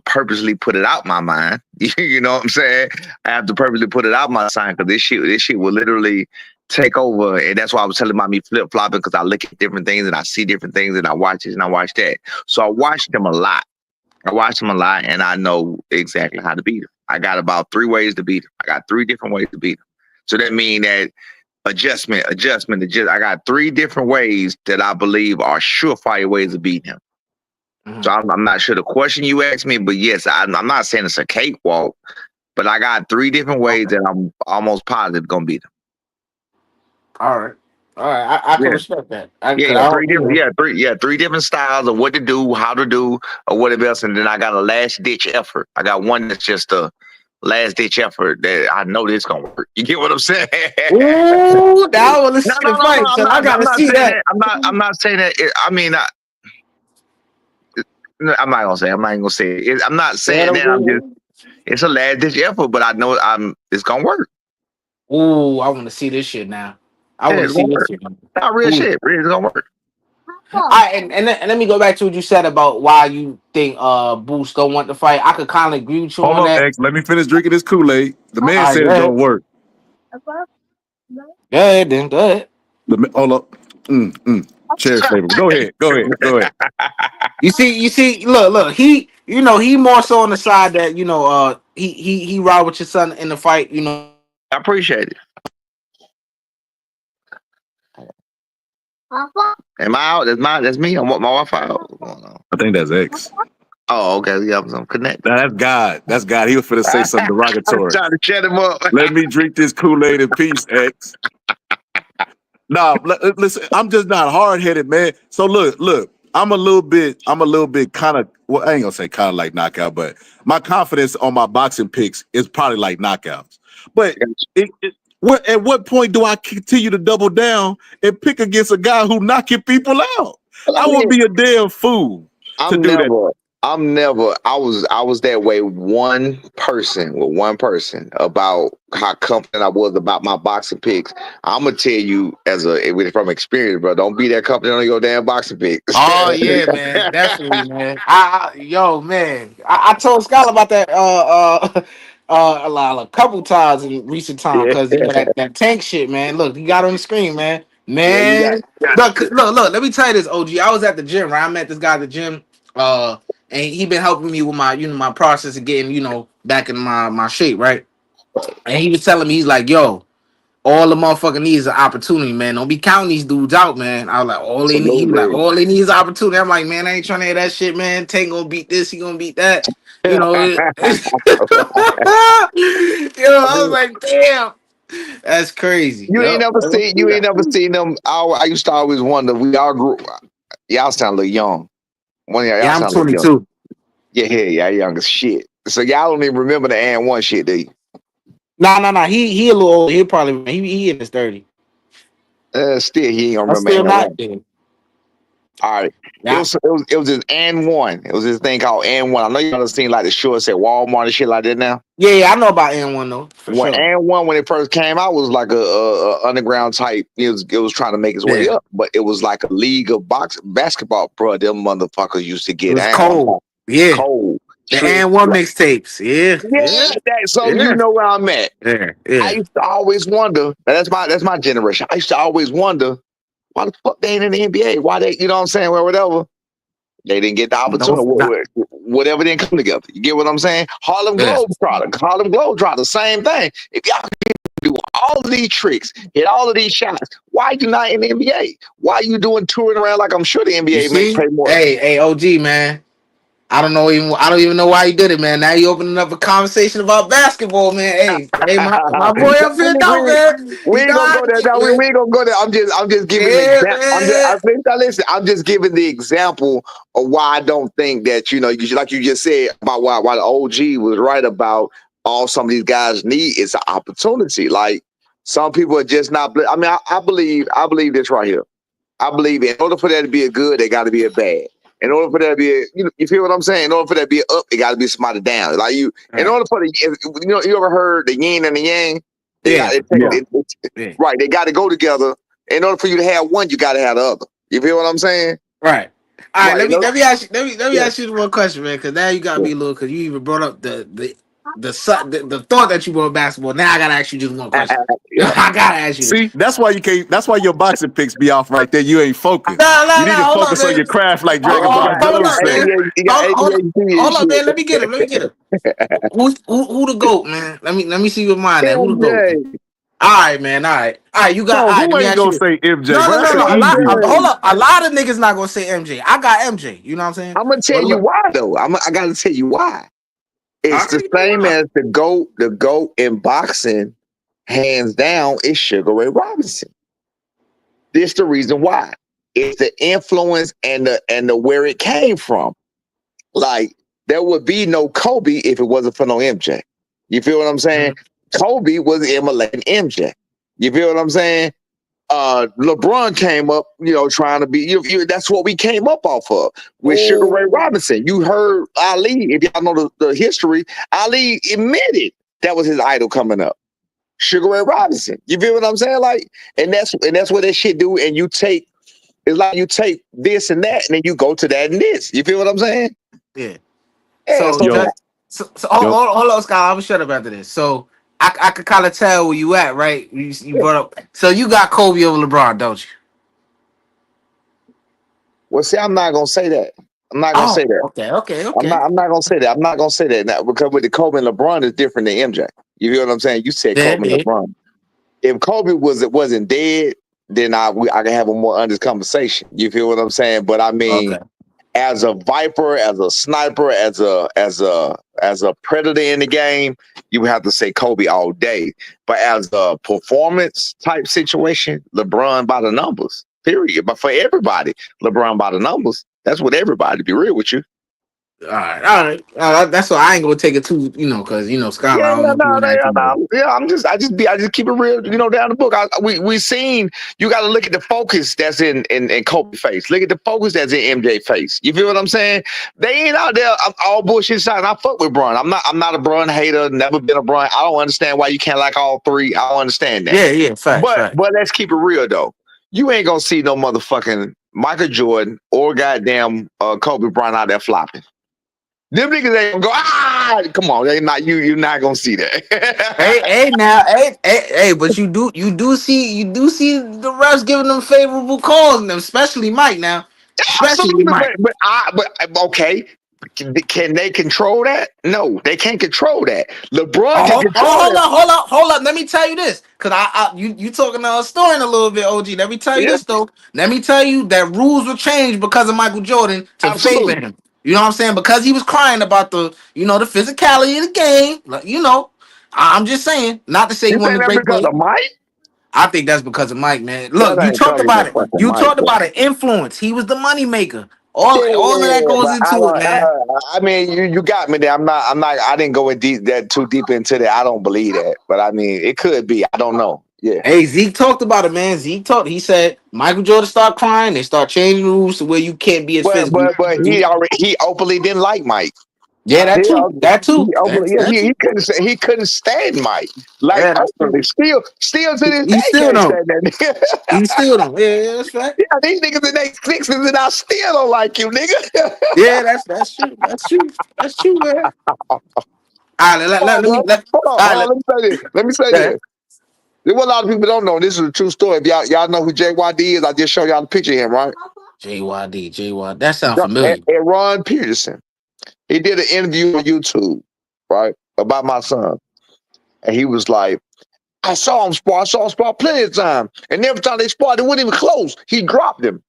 purposely put it out my mind. You know what I'm saying? I have to purposely put it out my mind because this shit will literally take over. And that's why I was telling about me flip flopping because I look at different things and I see different things and I watch this and I watch that. So I watched them a lot. And I know exactly how to beat him. I got about 3 ways to beat him. I got 3 different ways to beat him. So that means that adjustment. I got 3 different ways that I believe are surefire ways of beating him. Mm-hmm. So I'm not sure the question you asked me, but yes, I'm not saying it's a cakewalk, but I got 3 different ways that I'm almost positive gonna beat him. All right. I can respect that. Three different styles of what to do, how to do, or whatever else, and then I got a last ditch effort. I got one that's just a last ditch effort that I know this gonna work. You get what I'm saying? Ooh, now I want to see the fight. So I gotta see that. I'm not saying that. I'm not gonna say. I'm not even gonna say it. I'm not saying that. It's a last ditch effort, but I know it's gonna work. Ooh, I want to see this shit now. I want to see this shit. Not real shit. It's gonna work. All right, and let me go back to what you said about why you think Boost don't want to fight. I could kind of agree with you on that. X, let me finish drinking this Kool-Aid. The man said it's gonna work. Go ahead, then. Go ahead. Hold up. cherry flavor. Go ahead. You see, look, he more so on the side that he ride with your son in the fight. I appreciate it. Am I out? That's me. I'm my Wi-Fi out. What's going on? I think that's X. Oh, okay. We have some connect. That's God. That's God. He was finna say something derogatory. Trying to shut him up. Let me drink this Kool-Aid in peace, X. No, listen, I'm just not hard-headed, man. So look, I'm a little bit kind of, well, I ain't gonna say kind of like knockout, but my confidence on my boxing picks is probably like knockouts. But at what point do I continue to double down and pick against a guy who knocking people out? I would be a damn fool to do that. I was that way with one person about how confident I was about my boxing picks. I'm gonna tell you from experience, bro. Don't be that confident on your damn boxing picks. Oh yeah, man, definitely, man. I told Scott about that a couple times in recent time because that tank shit, man. Look, he got on the screen, man. Yeah, you Man, look. Let me tell you this, OG. I was at the gym, right? I met this guy at the gym, and he been helping me with my my process of getting back in my shape, right? And he was telling me, he's like, yo. All the motherfucker needs is an opportunity, man. Don't be counting these dudes out, man. I was like, all they need, he was like, all they need is opportunity. I'm like, man, I ain't trying to hear that shit, man. Tank gonna beat this, he gonna beat that. I was like, damn, that's crazy. You ain't never seen them. I used to always wonder. We all grew. Y'all sound a little young. One of y'all I'm sound 22. young. Yeah, young as shit. So y'all don't even remember the and one shit, do you? Nah. He a little old. He probably he in his 30. Still, he ain't gonna I'm remember. still not there. All right. Yeah. It was this and one. It was this thing called and one. I know you ever seen like the shorts at Walmart and shit like that now. Yeah, I know about N1 though, for sure. And one when it first came out was like a underground type. It was trying to make its way up, but it was like a league of basketball, bro. Them motherfuckers used to get it was cold. Yeah. Cold. The N1 mixtapes. Yeah. You know where I'm at. Yeah. I used to always wonder. That's my generation. I used to always wonder why the fuck they ain't in the NBA? Why they, you know what I'm saying? Well, whatever. They didn't get the opportunity. Whatever didn't come together. You get what I'm saying? Harlem Globetrotter, same thing. If y'all can do all of these tricks, hit all of these shots, why you not in the NBA? Why you doing touring around like I'm sure the NBA makes pay more? Hey, OG, man. I don't even know why you did it, man. Now you opening up a conversation about basketball, man. Hey, my boy up here, though, man. We ain't gonna go there. No, we ain't gonna go there. I'm just giving the example. I'm just giving the example of why I don't think that like you just said about why the OG was right about all some of these guys need is an opportunity. Like some people are just not. I mean, I believe this right here. I believe in order for that to be a good, they got to be a bad. In order for that to be a, you feel what I'm saying? In order for that to be up, it got to be somebody down. Like you, in order for you ever heard the yin and the yang? Right. They got to go together. In order for you to have one, you got to have the other. You feel what I'm saying? Right. All right. Let me ask you one question, man. Because now you got to be a little. Because you even brought up the thought that you brought basketball. Now I gotta ask you just one question. I gotta ask you. See, that's why you can't. That's why your boxing picks be off right there. You ain't focused. You need to focus on your craft, like Dragon Ball said. Hold up, man. Let me get him. Who the GOAT, man? Let me see your mind. At. Who the GOAT? All right, man. All right. You got. Who ain't gonna say MJ? No. Hold up. A lot of niggas not gonna say MJ. I got MJ. You know what I'm saying? I'm gonna tell you why though. I gotta tell you why. It's the same as the GOAT. The GOAT in boxing, hands down, is Sugar Ray Robinson. This the reason why. It's the influence and the where it came from. Like there would be no Kobe if it wasn't for no MJ. You feel what I'm saying? Mm-hmm. Kobe was emulating MJ. You feel what I'm saying? LeBron came up, trying to be. That's what we came up off of with Sugar Ray Robinson. You heard Ali, if y'all know the history. Ali admitted that was his idol coming up, Sugar Ray Robinson. You feel what I'm saying? Like, and that's what that shit do. And it's like you take this and that, and then you go to that and this. You feel what I'm saying? Yeah. So hold on, Scott. I'm gonna shut up after this. So. I could kind of tell where you at, right? You brought up. So you got Kobe over LeBron, don't you? Well, see, I'm not gonna say that. I'm not gonna say Oh, that. okay. I'm not gonna say that. I'm not gonna say that now because with the Kobe and LeBron is different than MJ. You feel what I'm saying? You said Yeah, Kobe and yeah. LeBron. If Kobe wasn't dead, then I can have a more honest conversation. You feel what I'm saying? But I mean, Okay. as a viper, as a sniper, as a predator in the game, you would have to say Kobe all day. But as a performance type situation, LeBron by the numbers. Period. But for everybody, LeBron by the numbers. That's what everybody. To be real with you. All right. That's why I ain't gonna take it too, because Skylar. Yeah, I don't no, know if you no, want no, to yeah, too much. no. Yeah, I just keep it real, down the book. We seen you got to look at the focus that's in Kobe face. Look at the focus that's in MJ face. You feel what I'm saying? They ain't out there all bullshit side. I fuck with Bron. I'm not a Bron hater. Never been a Bron. I don't understand why you can't like all three. I don't understand that. Yeah. Facts. But let's keep it real though. You ain't gonna see no motherfucking Michael Jordan or goddamn Kobe Bryant out there flopping. Them niggas ain't gonna go, come on, they not you. You're not gonna see that. Hey, but you do see the refs giving them favorable calls, and especially Mike now, especially Absolutely, Mike. but okay. Can they control that? No, they can't control that. LeBron can Oh, control that. hold up. Let me tell you this, cause you talking a story in a little bit, OG. Let me tell you Yeah, this though. Let me tell you that rules were changed because of Michael Jordan to favor absolutely. him. You know what I'm saying? Because he was crying about the physicality of the game. I'm just saying, not to say he You wasn't think a that great because player. of Mike? I think that's because of Mike, man. Look, That you ain't talked because of about no it. fucking You Mike, talked bro. about an influence. He was the money maker. Yeah, All of that goes but I into it, don't. man. I mean, you got me there. I'm not. I didn't go in too deep into that. I don't believe that, but I mean, it could be. I don't know. Yeah. Hey, Zeke talked about it, man. He said Michael Jordan start crying. They start changing rules to where you can't be as physical. But he openly didn't like Mike. Yeah, that Yeah, too. That he too. openly, yeah, That too. he couldn't stand Mike. Like Yeah, that's true. openly, still to this He day still can't don't. stand that nigga. He still don't. Yeah, that's right. Yeah, these niggas in their sixties and I still don't like you, nigga. Yeah, that's true. That's true, man. All right, let, let, Hold let me on, bro. let. Hold All on. right, Let me say this. let, There's what a lot of people don't know. This is a true story. If y'all know who JYD is, I just showed y'all the picture of him, right? JYD. That sounds familiar. And Ron Peterson. He did an interview on YouTube, right, about my son, and he was like, I saw him spar plenty of time. And every time they sparred, they wouldn't even close. He dropped him.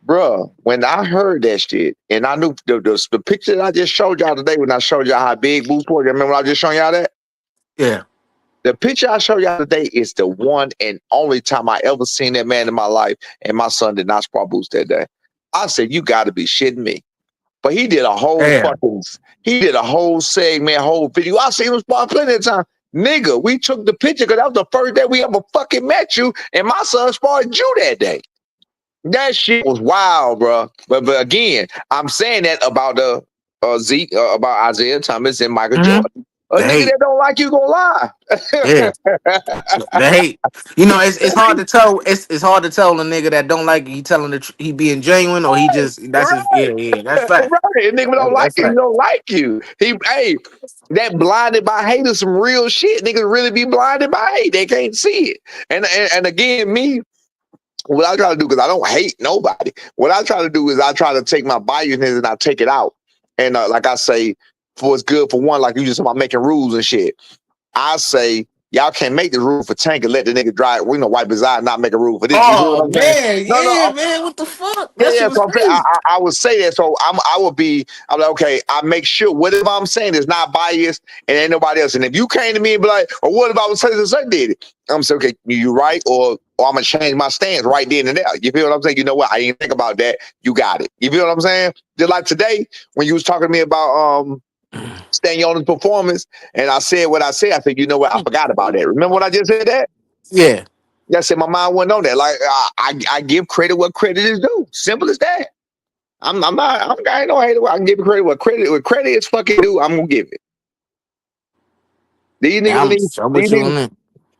Bruh, when I heard that shit, and I knew the picture that I just showed y'all today when I showed y'all how big Boost was, remember when I just showed y'all that? Yeah. The picture I showed y'all today is the one and only time I ever seen that man in my life, and my son did not spar Boost that day. I said, you gotta be shitting me. But he did a whole segment, whole video. I seen him spar plenty of time. Nigga, we took the picture because that was the first day we ever fucking met you, and my son sparred you that day. That shit was wild, bro. But again, I'm saying that about the Zeke, about Isaiah Thomas and Michael Mm-hmm. Jordan. A The nigga hate. that don't like you gonna lie. Yeah. The hate. It's hard to tell. It's hard to tell a nigga that don't like he telling he being genuine or he just that's his Right, that's fact. right. And nigga don't like That's you. He fact. don't like you. That blinded by hate is some real shit. Niggas really be blinded by hate. They can't see it. And again, me, what I try to do, because I don't hate nobody. What I try to do is I try to take my biasness and I take it out. And like I say, for it's good for one, like you just about making rules and shit. I say, y'all can't make the rule for Tank and let the nigga drive, wipe his eye and not make a rule for this. You feel what Oh I'm saying? man, No, yeah, man. What the fuck? yeah, That shit yeah. was So I'm saying, crazy. I would say that. So I'm like, okay, I make sure whatever I'm saying is not biased and ain't nobody else. And if you came to me and be like, or what if I was saying I did it? I'm saying, okay, you right, or I'm gonna change my stance right then and there. You feel what I'm saying? You know what? I didn't think about that. You got it. You feel what I'm saying? Just like today when you was talking to me about staying on his performance, and I said what I said. I said, you know what? I forgot about that. Remember when I just said that? Yeah. I said my mind wasn't on that. Like I give credit what credit is due. Simple as that. I ain't no hater. I can give credit what credit is fucking due. I'm gonna give it. These Yeah, niggas in I'm with you on that.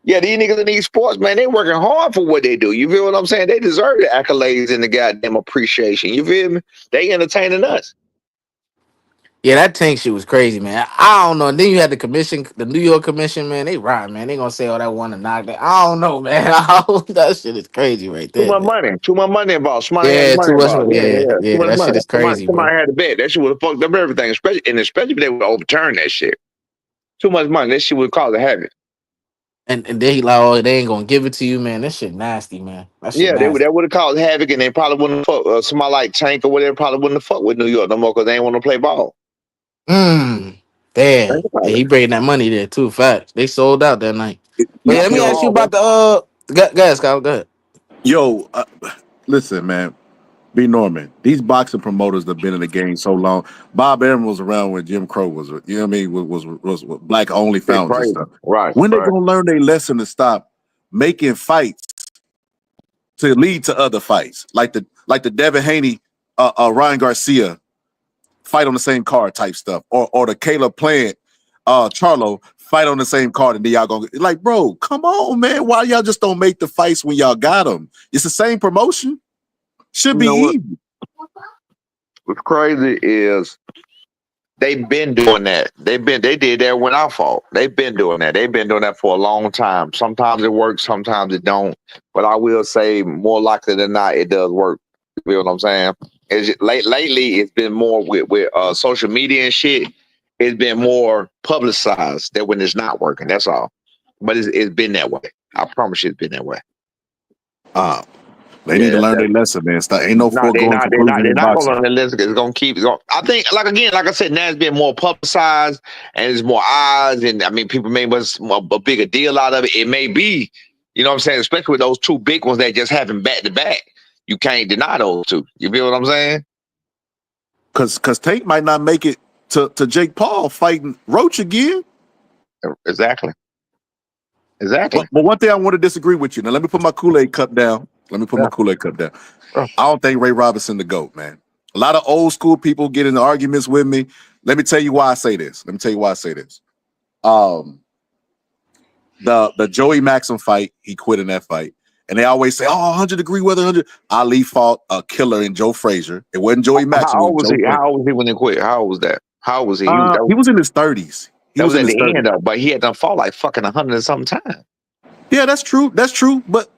these niggas in these sports, man, they working hard for what they do. You feel what I'm saying? They deserve the accolades and the goddamn appreciation. You feel me? They entertaining us. Yeah, that Tank shit was crazy, man. I don't know. And then you had the commission, the New York commission, man. They right, man. They gonna say all that one to knock that. I don't know, man. That shit is crazy right Too there, much man. money. Too much money involved. Somebody had the Yeah, money too much. involved. Yeah, Yeah, yeah. Too yeah. much That shit money. is crazy, bro. Somebody had to bet. That shit would have fucked up everything. Especially if they would overturn that shit. Too much money. That shit would cause a havoc. And then he like, oh, they ain't gonna give it to you, man. That shit nasty, man. That shit Yeah, nasty. that would have caused havoc, and they probably wouldn't fuck. Somebody like Tank or whatever probably wouldn't have fucked with New York no more because they ain't want to play ball. Damn. Think about Yeah, it. he bringing that money there too. Facts. They sold out that night. But Y- yeah, let me Play ask you yo, ball, bro. about the guys, Kyle. Go ahead. yo, listen, man. B. Norman, these boxing promoters that have been in the game so long. Bob Arum was around when Jim Crow was, you know what I mean, was black only It's fountains and crazy. stuff. Right, When they right. gonna learn their lesson to stop making fights to lead to other fights, like the Devin Haney, Ryan Garcia fight on the same card type stuff, or the Caleb Plant, Charlo fight on the same card, and then y'all gonna like, bro, come on, man, why y'all just don't make the fights when y'all got them? It's the same promotion, should You be know what? easy. What's crazy is they've been doing that. They did that when I fought. They've been doing that. They've been doing that for a long time. Sometimes it works, sometimes it don't. But I will say more likely than not, it does work. You feel what I'm saying? Lately, it's been more with social media and shit. It's been more publicized that when it's not working. That's all. But it's been that way. I promise you, it's been that way. They need Yeah, to learn that's their lesson, man. Ain't no no, foregoing conclusion they're in not gonna boxing. learn the lesson. It's gonna keep going. I think, like I said, now it's been more publicized and there's more eyes, and I mean, people make a bigger deal out of it. It may be, you know what I'm saying, especially with those two big ones that just happen back to back. You can't deny those two. You feel what I'm saying? Because Tate might not make it to Jake Paul fighting Roach again. Exactly. Exactly. But one thing I want to disagree with you. Now, let me put my Kool-Aid cup down. Yeah. I don't think Ray Robinson the GOAT, man. A lot of old school people get into arguments with me. Let me tell you why I say this. The Joey Maxim fight, he quit in that fight. And they always say, oh, 100-degree weather, 100. Ali fought a killer in Joe Frazier. It wasn't Joey Maxim, How it was old was Joe he? Frazier. How old was he when he quit? How old was that? How old was he? He was in his 30s. That was at the end though, but he had done fought like fucking 100 and something times. Yeah, that's true. That's true. But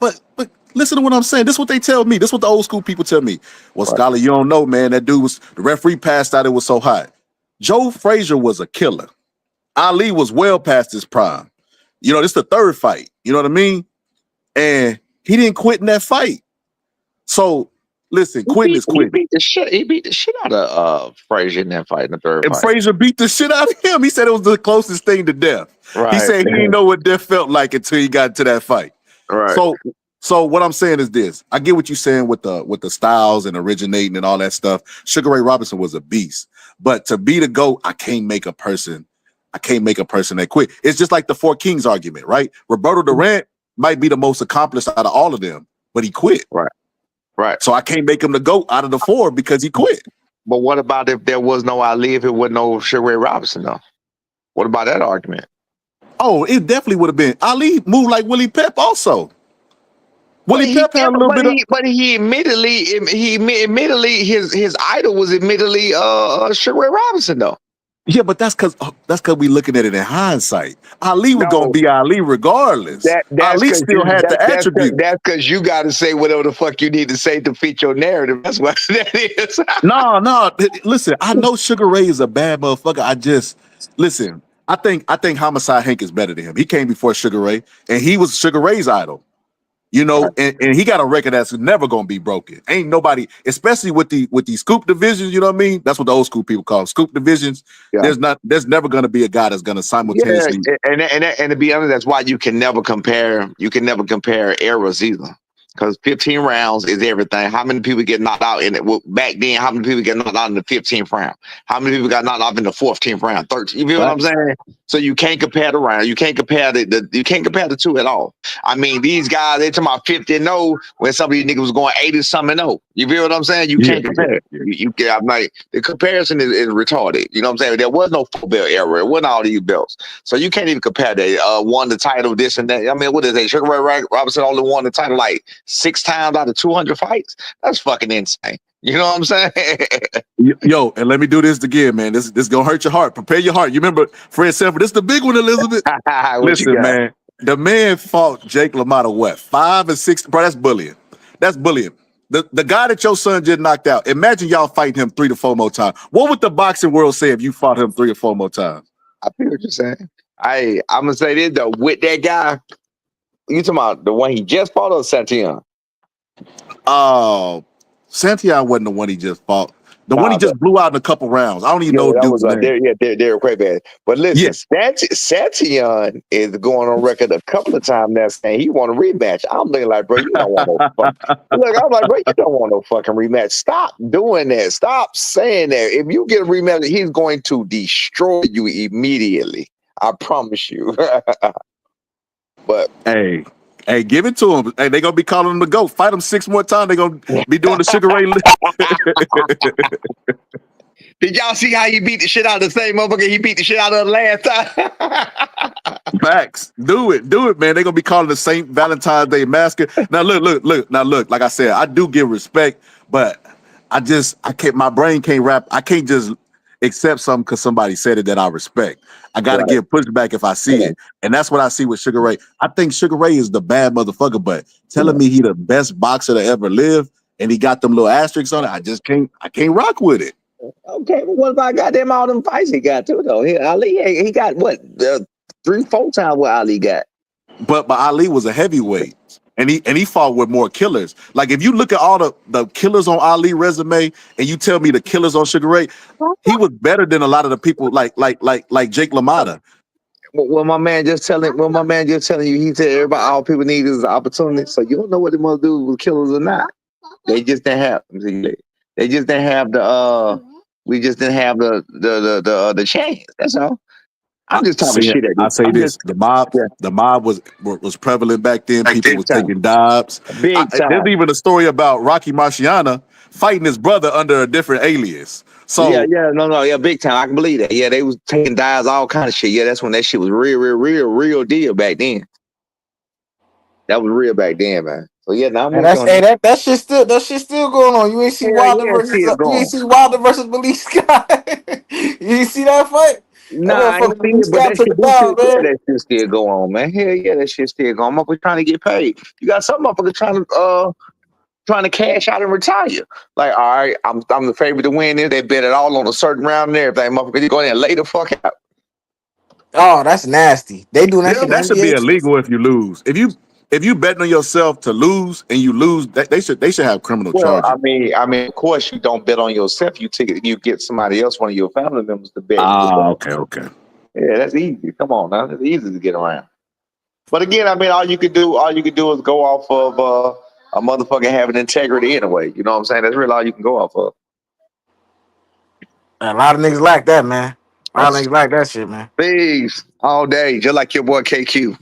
listen to what I'm saying. This is what they tell me. This is what the old school people tell me. Well, Right. Scholar, you don't know, man. That dude was the referee passed out. It was so hot. Joe Frazier was a killer. Ali was well past his prime. You know, this is the third fight. You know what I mean? And he didn't quit in that fight. So listen, quitting is He quitting. beat the shit out of Frazier in that fight, in the third And fight. Frazier beat the shit out of him. He said it was the closest thing to death. Right. He said he didn't know what death felt like until he got into that fight. Right. So what I'm saying is this. I get what you're saying with the styles and originating and all that stuff. Sugar Ray Robinson was a beast. But to be the GOAT, I can't make a person that quit. It's just like the Four Kings argument, right? Roberto Durant might be the most accomplished out of all of them, but he quit. Right. So I can't make him the GOAT out of the four because he quit. But what about if there was no Ali, if it wasn't no Sugar Ray Robinson though? What about that argument? Oh, it definitely would have been. Ali moved like Willie Pep also. Willie Pep had a little bit of. But he admittedly his idol was admittedly Sugar Ray Robinson though. Yeah, but that's because we looking at it in hindsight. Ali was gonna be Ali regardless. Ali still had the attribute. That's because you got to say whatever the fuck you need to say to fit your narrative. That's what that is. No. Listen, I know Sugar Ray is a bad motherfucker. Listen. I think Homicide Hank is better than him. He came before Sugar Ray, and he was Sugar Ray's idol. You know, and he got a record that's never gonna be broken. Ain't nobody, especially with these scoop divisions. You know what I mean? That's what the old school people call them, scoop divisions. Yeah. There's never gonna be a guy that's gonna simultaneously. Yeah, and to be honest, that's why you can never compare. You can never compare eras either. Because 15 rounds is everything. How many people get knocked out in it? Well, back then, how many people get knocked out in the 15th round? How many people got knocked out in the 14th round? 13th. You feel what I'm saying? So you can't compare the round. You can't compare you can't compare the two at all. I mean, these guys, they talking about 50-0 when some of these niggas was going 80-something-0. You feel what I'm saying? You can't compare it. I'm like, the comparison is retarded. You know what I'm saying? There was no 4-belt era. It wasn't all these belts. So you can't even compare that. Won the title, this and that. I mean, what is that? Sugar Ray Robinson only won the title like 6 times out of 200 fights. That's fucking insane. You know what I'm saying? Yo, and let me do this again, man. This gonna hurt your heart. Prepare your heart. You remember Fred Sanford? This is the big one, Elizabeth. What you Listen, got? man. The man fought Jake LaMotta what? 5 and 6. Bro, that's bullying. That's bullying. The guy that your son just knocked out. Imagine y'all fighting him 3 to 4 more times. What would the boxing world say if you fought him 3 or 4 more times? I feel what you're saying. I'm gonna say this though. With that guy, you talking about the one he just fought or Santillan? Santiago wasn't the one he just fought. The one he Nah, just blew out in a couple rounds. I don't even yeah, know that was dude's name. Derek Quaybad. But Yeah. listen, Santillan is going on record a couple of times now saying he want a rematch. I'm looking like, bro, you don't want no fuck. Look, I'm like, bro, you don't want no fucking rematch. Stop doing that. Stop saying that. If you get a rematch, he's going to destroy you immediately. I promise you. But Hey, give it to him. Hey, they gonna be calling him the GOAT. Fight him 6 more times. They gonna be doing the Sugar Ray. did y'all see how he beat the shit out of the same motherfucker he beat the shit out of the last time? Facts. Do it, man. They gonna be calling the St. Valentine's Day Massacre. Now look. Now look. Like I said, I do give respect, but I can't. My brain can't wrap. I can't just accept something because somebody said it that I respect. I gotta give pushback if I see it, and that's what I see with Sugar Ray. I think Sugar Ray is the bad motherfucker, but telling me he the best boxer to ever live, and he got them little asterisks on it, I can't rock with it. Okay, but what about goddamn all them fights he got too though? Ali, he got what 3-4 times what Ali got. But Ali was a heavyweight, and he fought with more killers. Like if you look at all the killers on Ali resume, and you tell me the killers on Sugar Ray, he was better than a lot of the people like Jake LaMotta. Well, my man just telling you, he said everybody, all people need is an opportunity. So you don't know what they must do with killers or not. They just didn't have. They just didn't have the. We just didn't have the chance. That's all. I'm just talking shit at you. I say this: the mob was prevalent back then. People was taking dives. Big time. There's even a story about Rocky Marciano fighting his brother under a different alias. So big time. I can believe that. Yeah, they was taking dives, all kind of shit. Yeah, that's when that shit was real deal back then. That was real back then, man. So yeah, now that shit still going on. You ain't see Wilder versus Belize Scott. You ain't see that fight? Nah, I ain't seen it, but that shit still go on, man. Hell yeah, that shit still going on. Motherfuckers trying to get paid. You got some motherfuckers trying to cash out and retire. Like, all right, I'm the favorite to win this. They bet it all on a certain round and everything. Motherfuckers go in there and lay the fuck out. Oh, that's nasty. They doing that shit. That should be illegal if you lose. If you betting on yourself to lose and you lose, they should have criminal charges. I mean, of course you don't bet on yourself. You get somebody else, one of your family members, to bet. Okay. Yeah, that's easy. Come on now, it's easy to get around. But again, I mean, all you could do is go off of a motherfucker having integrity anyway. You know what I'm saying? That's really all you can go off of. A lot of niggas like that, man. A lot of niggas like that shit, man. Peace all day, just like your boy KQ.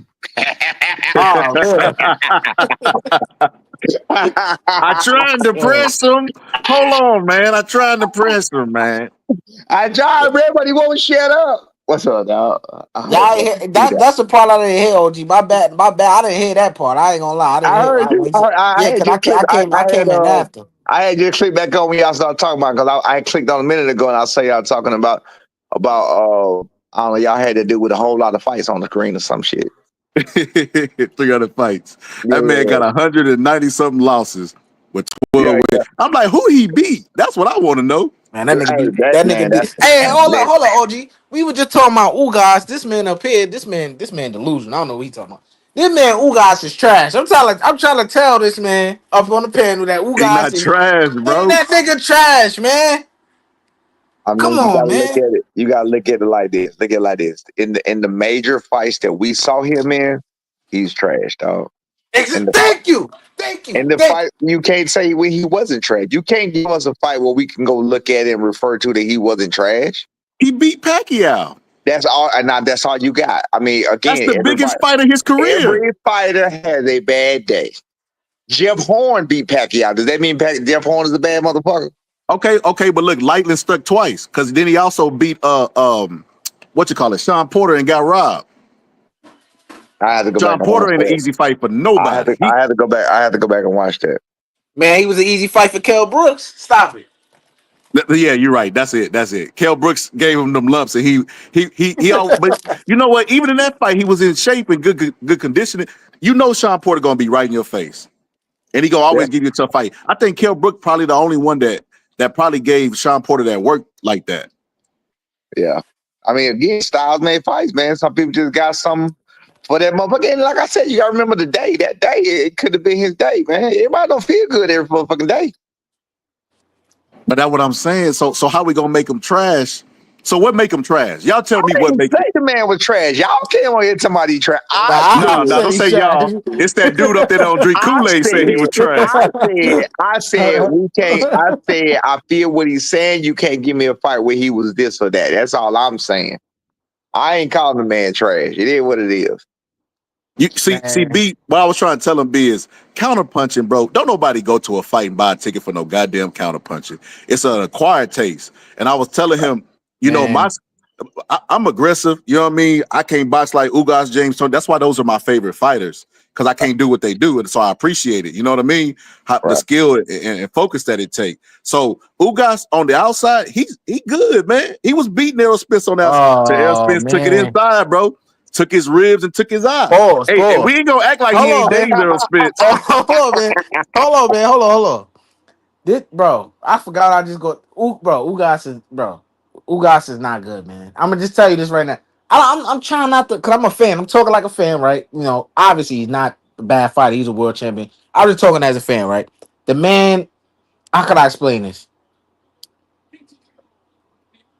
Oh, man. I tried to press him. Hold on, man. I tried to press him, man. I tried, man, but he won't shut up. What's up, dog? That's the part I didn't hear, OG. My bad. I didn't hear that part. I ain't gonna lie. I came in after. I had just clicked back on when y'all started talking about, because I clicked on a minute ago and I saw y'all talking about I don't know, y'all had to do with a whole lot of fights on the screen or some shit. 300 fights. That man got 190 something losses with 12 wins. I'm like, who he beat? That's what I want to know. Man, that nigga beat. Hey, hold on, OG. We were just talking about Ugas. This man up here, this man delusion. I don't know what he talking about. This man Ugas is trash. I'm trying to tell this man up on the panel that Ugas He not trash, bro. That nigga trash, man. I mean, come on, man. You gotta look at it like this. Look at it like this. In the major fights that we saw him in, he's trash, dog. Thank you. In the fight, you can't say when he wasn't trash. You can't give us a fight where we can go look at it and refer to that he wasn't trash. He beat Pacquiao. That's all, and now that's all you got. I mean, again, that's the biggest fight of his career. Every fighter has a bad day. Jeff Horn beat Pacquiao. Does that mean Jeff Horn is a bad motherfucker? Okay, but look, lightning struck twice, because then he also beat Sean Porter and got robbed. I had to go back Sean and watch Porter ain't an that. easy fight for nobody. I had to go back. I had to go back and watch that. Man, he was an easy fight for Kell Brooks. Stop it. Yeah, you're right. That's it. That's it. Kell Brooks gave him them lumps, and he all. But you know what? Even in that fight, he was in shape and good conditioning. You know, Sean Porter gonna be right in your face, and he gonna Yeah, always give you a tough fight. I think Kell Brooks probably the only one that probably gave Sean Porter that work like that. yeah. I mean, again, styles made fights, man. Some people just got something for that motherfucker. And like I said, you gotta remember the day. That day, it could have been his day, man. Everybody don't feel good every motherfucking day. But that's what I'm saying. So how we gonna make him trash? So what make him trash? Y'all tell I me what didn't make. say the man was trash. Y'all came on here talking about he trash. Nah, I I No, said, don't said he say y'all. trash. It's that dude up there that don't drink I Kool-Aid said he was trash. said we can't. I said I feel what he's saying. You can't give me a fight where he was this or that. That's all I'm saying. I ain't calling the man trash. It is what it is. You see, Man. B, what I was trying to tell him, B, is counterpunching, bro. Don't nobody go to a fight and buy a ticket for no goddamn counterpunching. It's an acquired taste. And I was telling him, you know, Man. I'm aggressive. You know what I mean? I can't box like Ugas, James Tony. That's why those are my favorite fighters, because I can't do what they do. And so I appreciate it. You know what I mean? The Right. skill and focus that it takes. So Ugas on the outside, he good, man. He was beating Errol Spence on the outside. So Errol Oh Spence took it man. inside, bro. Took his ribs and took his eye. Pause. Hey, Pause. we ain't gonna act like he Hold ain't on, man. dazed Errol Spence. Hold on, man. Hold on. This, bro, I forgot I just go. Ugas is not good, man. I'm gonna just tell you this right now. I'm trying not to, cause I'm a fan. I'm talking like a fan, right? You know, obviously he's not a bad fighter. He's a world champion. I'm just talking as a fan, right? The man, how could I explain this?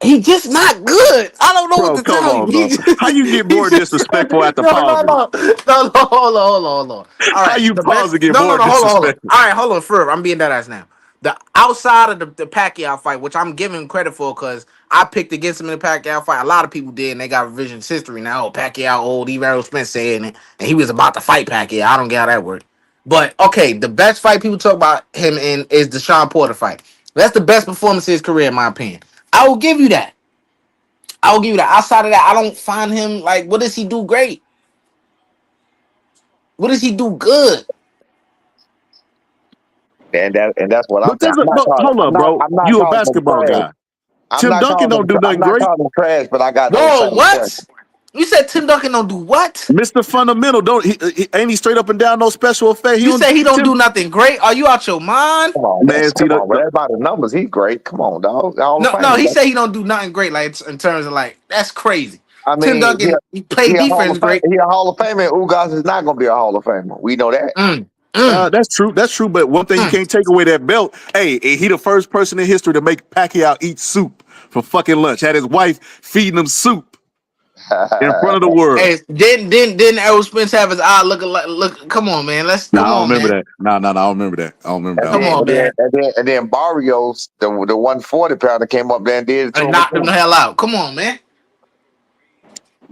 He just not good. I don't know what Bro, to come tell you. on, bro. How you get He more just disrespectful after no, no, pausing? no, no, no. Hold on. All How right, you the pause best. and get No, more hold on. disrespectful? All right, hold on. Forever, I'm being that ass now. The outside of the Pacquiao fight, which I'm giving him credit for, because I picked against him in the Pacquiao fight. A lot of people did, and they got revisionist history now. Oh, Pacquiao old, even Errol Spence saying it, and he was about to fight Pacquiao. I don't get how that worked. But okay, the best fight people talk about him in is the Sean Porter fight. That's the best performance of his career, in my opinion. I will give you that. Outside of that, I don't find him like. What does he do great? What does he do good? And that's what I'm But saying. there's a but hold up, bro. I'm not You a calling him basketball trash. guy. Tim Duncan don't do I'm nothing not great. calling him trash, but I got those Whoa, same points. what? You said Tim Duncan don't do what? Mr. Fundamental don't ain't he straight up and down no special effect. He You don't say he don't Tim do nothing great? Are you out your mind? man. See Come on, but that's about the numbers. He's great. Come on, dog. All the No, famous. he said he don't do nothing great, like in terms of like that's crazy. I Tim mean, Duncan, he played he a Hall of defense Fame. great. He a Hall of Famer. And Ugas is not going to be a Hall of Famer. We know that. That's true. That's true. But one thing you can't take away that belt. Hey, he the first person in history to make Pacquiao eat soup for fucking lunch. Had his wife feeding him soup in front of the world. Hey, didn't Errol Spence have his eye looking like look? Come on, man. No, I Come don't on, remember man. that. No, I don't remember that. I don't remember that. I don't Come on, remember that. man. And then Barrios, the 140 pounder, came up there and did it to And him knocked him again. the hell out. Come on, man.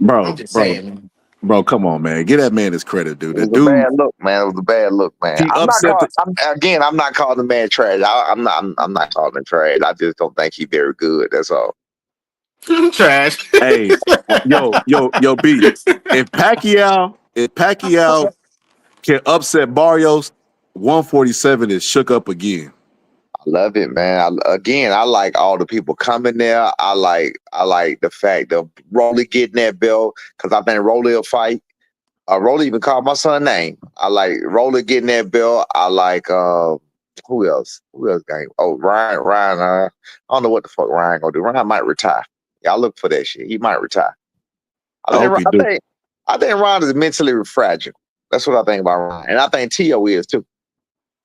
I'm Bro, just bro, saying, man. bro, come on, man. Give that man his credit, dude. It was That a dude, bad look, man. It was a bad look, man. he upset the I'm not calling the man trash. I'm not calling him trash. I just don't think he's very good. That's all. Trash. hey, B. If Pacquiao can upset Barrios, 147 is shook up again. I love it, man. I like all the people coming there. I like the fact of Rolly getting that belt because I think Rolly will fight. Rolly even called my son name. I like Rolly getting that belt. I like who else? Who else game? Oh, Ryan. Ryan. I don't know what the fuck Ryan gonna do. Ryan might retire. Y'all look for that shit. He might retire. I I think. hope he do. I think Ryan is mentally fragile. That's what I think about Ryan, and I think Tio is too.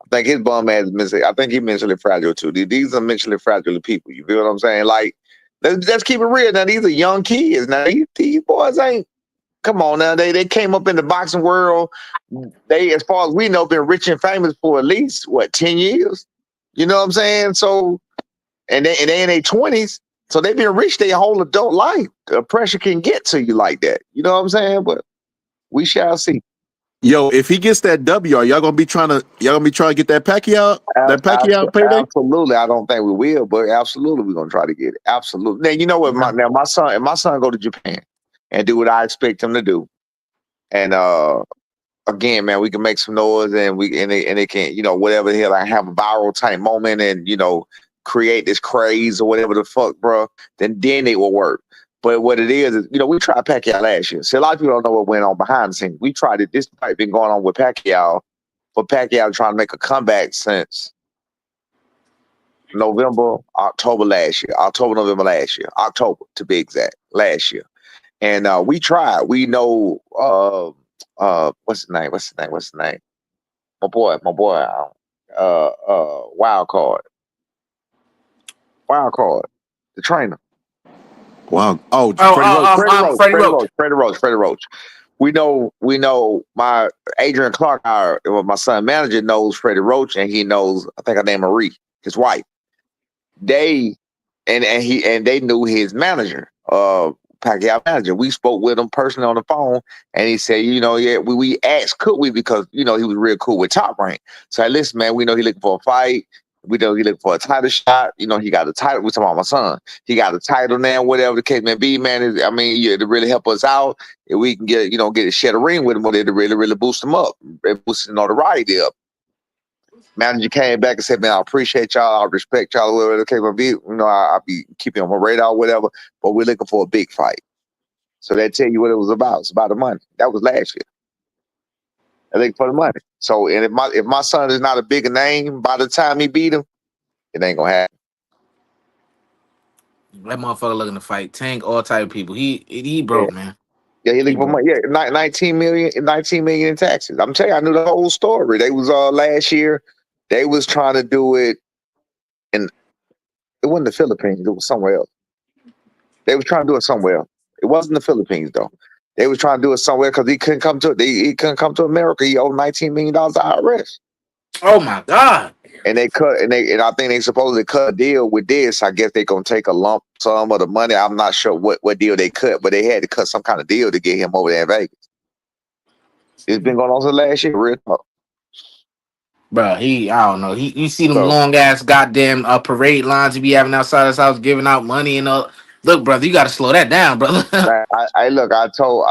I think his bum ass is mentally. I think he's mentally fragile too. These are mentally fragile people. You feel what I'm saying? Like, let's keep it real. Now these are young kids. Now these boys ain't. Come on now, they came up in the boxing world. They, as far as we know, been rich and famous for at least 10 years. You know what I'm saying? So, and they in their 20s, so they've been rich their whole adult life. The pressure can get to you like that. You know what I'm saying? But we shall see. Yo, if he gets that W, are y'all gonna be trying to get that Pacquiao payday? Absolutely, I don't think we will, but absolutely, we're gonna try to get it. Absolutely. Now, you know what? My son go to Japan and do what I expect him to do, And again, man, we can make some noise and it can, whatever the hell, like have a viral type moment and create this craze or whatever the fuck, bro. Then it will work. But what it is, we tried Pacquiao last year. So a lot of people don't know what went on behind the scenes. We tried it. This fight been going on with Pacquiao, for Pacquiao trying to make a comeback since November, October last year. November last year. October, to be exact, last year. And we tried. We know what's his name? My boy, Wild Card. The trainer. Wow. Freddie Roach. We know my Adrian Clark, my son manager, knows Freddie Roach, and he knows, I think her name Marie, his wife. They they knew his manager, Pacquiao manager. We spoke with him personally on the phone, and he said, we asked, could we, because he was real cool with Top Rank. So listen, man, we know he looking for a fight. We know he looking for a title shot. He got a title. We're talking about my son. He got a title now, whatever the case may be, man. To really help us out, if we can get a shed a ring with him, to really boost him up, boost his notoriety up. Manager came back and said, man, I appreciate y'all. I respect y'all, whatever the case may be. I'll be keeping on my radar, whatever. But we're looking for a big fight. So they tell you what it was about. It's about the money. That was last year. I think for the money. So, and if my son is not a bigger name by the time he beat him, it ain't gonna happen. That motherfucker looking to fight Tank, all type of people. He broke, man. Yeah, he looking for money. Yeah, 19 million in taxes. I'm telling you, I knew the whole story. They was last year. They was trying to do it, and it wasn't the Philippines. It was somewhere else. They was trying to do it somewhere else. It wasn't the Philippines though. They was trying to do it somewhere because he couldn't come to. He couldn't come to America. He owed $19 million to IRS. Oh my God! And they cut, and I think they supposedly cut a deal with this. I guess they're gonna take a lump sum of the money. I'm not sure what deal they cut, but they had to cut some kind of deal to get him over there in Vegas. It's been going on since last year, real talk. Bro, I don't know. You see them long ass goddamn parade lines he be having outside his house, giving out money and all. Look, brother, you got to slow that down, brother. I told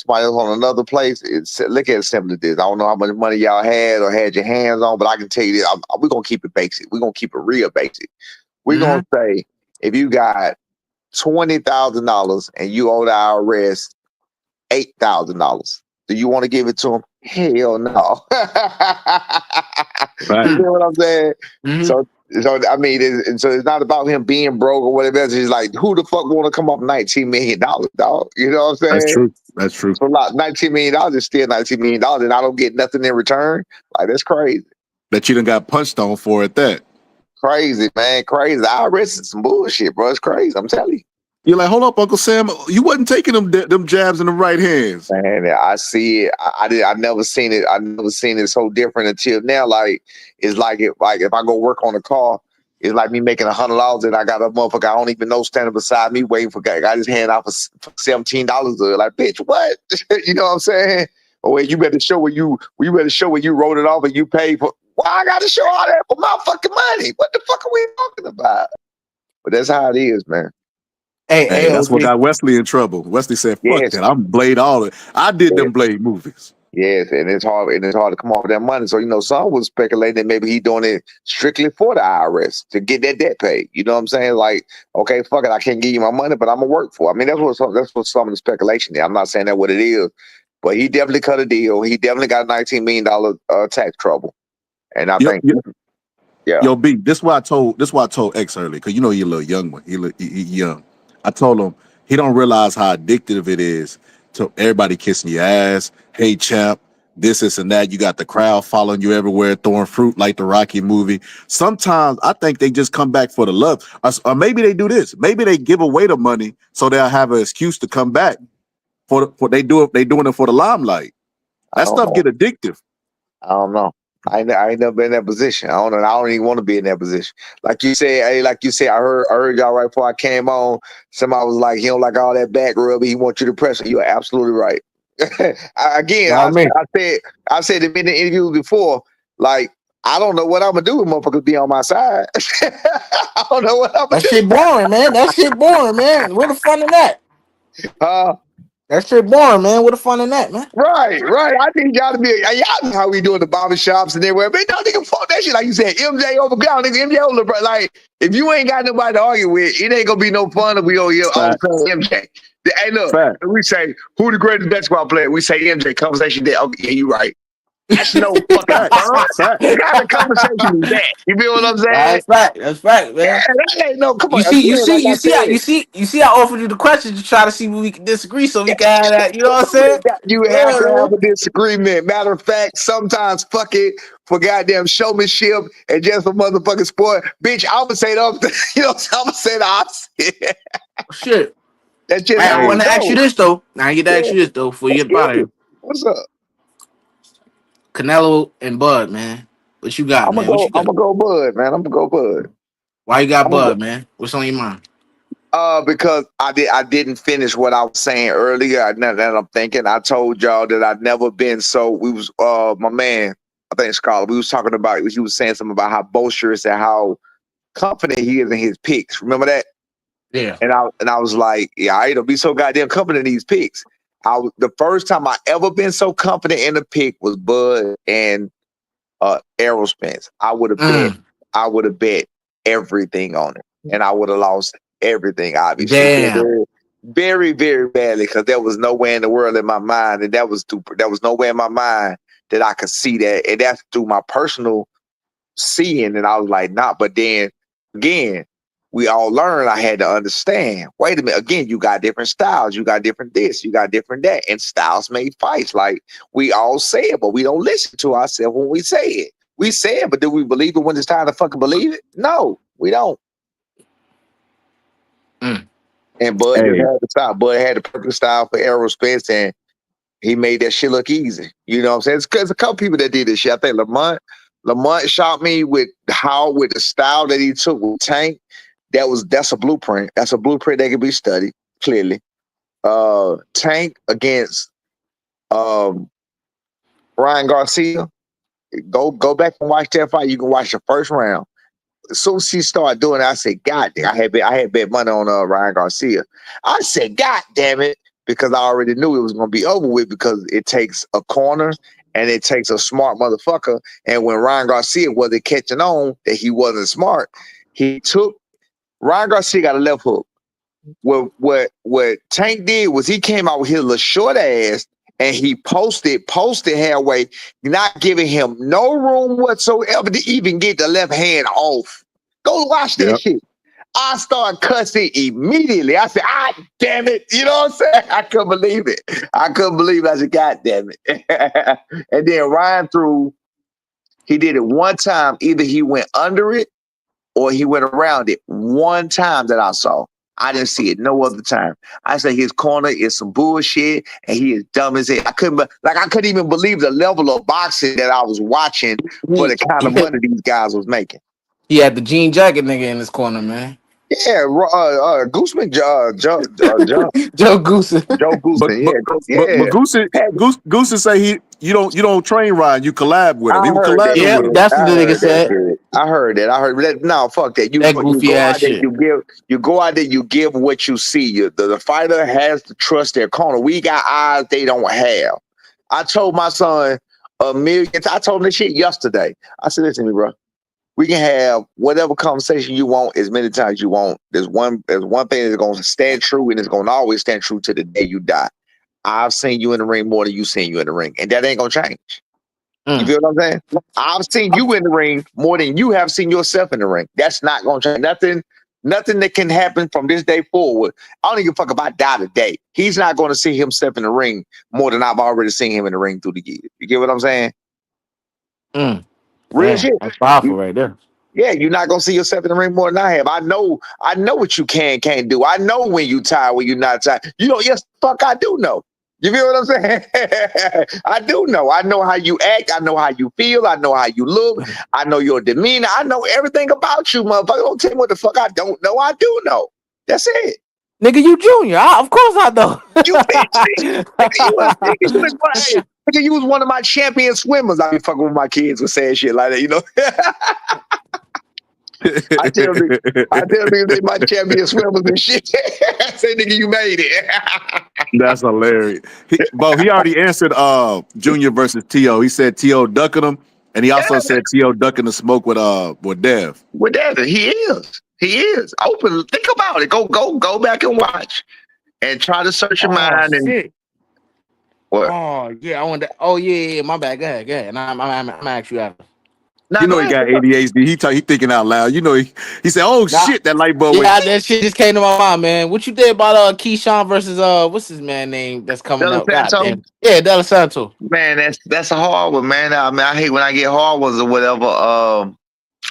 somebody else on another place. Look at it simply this. I don't know how much money y'all had or had your hands on, but I can tell you this. We're gonna keep it basic. We're gonna keep it real basic. We're gonna say if you got $20,000 and you owe the IRS $8,000, do you want to give it to him? Hell no. Right. You know what I'm saying? Mm-hmm. So I mean, it's not about him being broke or whatever. It's like, who the fuck want to come up $19 million, dog? You know what I'm saying? That's true. So $19 million is still $19 million, and I don't get nothing in return. Like, that's crazy. That you done got punched on for at that. Crazy, man. Crazy. The IRS is some bullshit, bro. It's crazy. I'm telling you. You're like, hold up, Uncle Sam. You wasn't taking them jabs in the right hands. Man, I see it. I never seen it. I never seen it so different until now. Like, it's like if I go work on a car, it's like me making $100 and I got a motherfucker I don't even know standing beside me waiting for guy. I just hand out for $17. Like, bitch, what? You know what I'm saying? Or you better show where you wrote it off and you paid for. Why I got to show all that for my fucking money? What the fuck are we talking about? But that's how it is, man. Hey, that's what got Wesley in trouble. Wesley said, fuck that. I'm Blade all it. I did them Blade movies. Yes, and it's hard to come off with that money. So, some was speculating that maybe he doing it strictly for the IRS to get that debt paid. You know what I'm saying? Like, okay, fuck it, I can't give you my money, but I'm gonna work for it. I mean, that's what some of the speculation is. I'm not saying that's what it is, but he definitely cut a deal. He definitely got $19 million tax trouble. And I think Yo, B, this is why I told X earlier, because you're a little young one. He young. I told him he don't realize how addictive it is to everybody kissing your ass. Hey, champ, this and that. You got the crowd following you everywhere, throwing fruit like the Rocky movie. Sometimes I think they just come back for the love. Or maybe they do this. Maybe they give away the money so they'll have an excuse to come back. They doing it for the limelight. That stuff get addictive. I don't know. I ain't never been in that position. I don't know. I don't even want to be in that position. Like you said, I heard y'all right before I came on. Somebody was like, he don't like all that back rub. He wants you to press it. You're absolutely right. I said in the interviews before, like, I don't know what I'm gonna do if motherfuckers be on my side. I don't know what I'm gonna do. That shit boring, man. Where the fun in that? That shit boring, man. What the fun in that, man? Right. I think y'all to be y'all know how we do in the barbershops and everywhere. Man, don't nigga fuck that shit. Like you said, MJ over ground, nigga, MJ over, bro. Like, if you ain't got nobody to argue with, it ain't gonna be no fun if we over here all MJ. Hey, look, we say, who the greatest basketball player? We say MJ. Conversation there. Okay, yeah, you right. That's no fucking fun. What kind of conversation is that? You feel what I'm saying? That's fact, man. Yeah, that ain't no. Come on, You again, like I said, see. I offered you the question to try to see where we can disagree, so we can have that. You know what I'm saying? you have to have a disagreement. Matter of fact, sometimes fuck it for goddamn showmanship and just for motherfucking sport. Bitch, I'm gonna say the opposite. You know, I'm gonna say the opposite. Shit. That's just I how want it to ask you goes. this though. Now I get to ask you this though before you get out of here. What's up? Canelo and Bud, man. What you got, man? What you I'm got? gonna go Bud, man. I'm gonna go Bud. Why you got Bud, man? What's on your mind? Because I didn't finish what I was saying earlier. Now that I'm thinking, I told y'all that I'd never been so. We was my man, I think Scholar. We was talking about. He was saying something about how boisterous and how confident he is in his picks. Remember that? Yeah. And I was like, yeah, I don't be so goddamn confident in these picks. The first time I ever been so confident in a pick was Bud and Aerospace. I would have bet everything on it, and I would have lost everything. Obviously, Damn. very, very badly, because there was nowhere in the world in my mind, and that was nowhere in my mind that I could see that, and that's through my personal seeing, and I was like, nah. But then again, we all learned. I had to understand. Wait a minute. Again, you got different styles. You got different this. You got different that. And styles made fights. Like we all say it, but we don't listen to ourselves when we say it. We say it, but do we believe it when it's time to fucking believe it? No, we don't. And Bud just had the style. Bud had the perfect style for Aerospace, and he made that shit look easy. You know what I'm saying? It's because a couple people that did this shit. I think Lamont shot me with the style that he took with Tank. That's a blueprint. That's a blueprint that can be studied clearly. Tank against Ryan Garcia. Go back and watch that fight. You can watch the first round. As soon as he started doing it, I said, God damn, I had bet money on Ryan Garcia. I said, God damn it, because I already knew it was gonna be over with, because it takes a corner and it takes a smart motherfucker. And when Ryan Garcia wasn't catching on that he wasn't smart, Ryan Garcia got a left hook. What Tank did was he came out with his little short ass and he posted halfway, not giving him no room whatsoever to even get the left hand off. Go watch that shit. I started cussing immediately. I said, damn it. You know what I'm saying? I couldn't believe it. I said, God damn it. And then Ryan he did it one time. Either he went under it or he went around it. One time that I saw. I didn't see it no other time. I said his corner is some bullshit, and he is dumb as hell. I couldn't even believe the level of boxing that I was watching for the kind of money these guys was making. He had the jean jacket nigga in his corner, man. Yeah, Gooseman, Joe Goosen. Joe Goosen, But Goosen say you don't train Ryan, you collab with him. I He was heard that. collabing with him. That's what the nigga said. I heard that. No, fuck that. You goofy go ass out there, shit. you go out there, you give what you see. The fighter has to trust their corner. We got eyes they don't have. I told my son a million. I told him this shit yesterday. I said, listen to me, bro. We can have whatever conversation you want as many times you want. There's one thing that's going to stand true, and it's going to always stand true to the day you die. I've seen you in the ring more than you seen you in the ring, and that ain't going to change. You feel what I'm saying? I've seen you in the ring more than you have seen yourself in the ring. That's not going to change. Nothing that can happen from this day forward. I don't give a fuck if I die today. He's not going to see himself in the ring more than I've already seen him in the ring through the years. You get what I'm saying? Real shit. That's powerful right there. Yeah, you're not gonna see yourself in the ring more than I have. I know what you can't do. I know when you tired, when you're not tired. You know, yes, fuck, I do know. You feel what I'm saying? I do know. I know how you act. I know how you feel. I know how you look. I know your demeanor. I know everything about you, motherfucker. Don't tell me what the fuck I don't know. I do know. That's it. Nigga, you junior. Of course I know. You bitch. Nigga, you was one of my champion swimmers. I be fucking with my kids with saying shit like that, you know? I tell niggas they my champion swimmers and shit. I say, nigga, you made it. That's hilarious. He already answered Junior versus T.O. He said T.O. ducking him, and he also said T.O. ducking the smoke with Dev. With that, he is open. Think about it. Go back and watch, and try to search your mind. And shit. what? Oh yeah, I want that. Oh yeah. My bad. Go ahead. And I'm asking you after. You know he got ADHD. He thinking out loud. You know he said, "Oh shit, that light bulb." Yeah, that shit just came to my mind, man. What you think about Keyshawn versus what's his man name that's coming up? God damn. Yeah, De La Santo. Man, that's a hard one, man. I mean, I hate when I get hard ones or whatever. I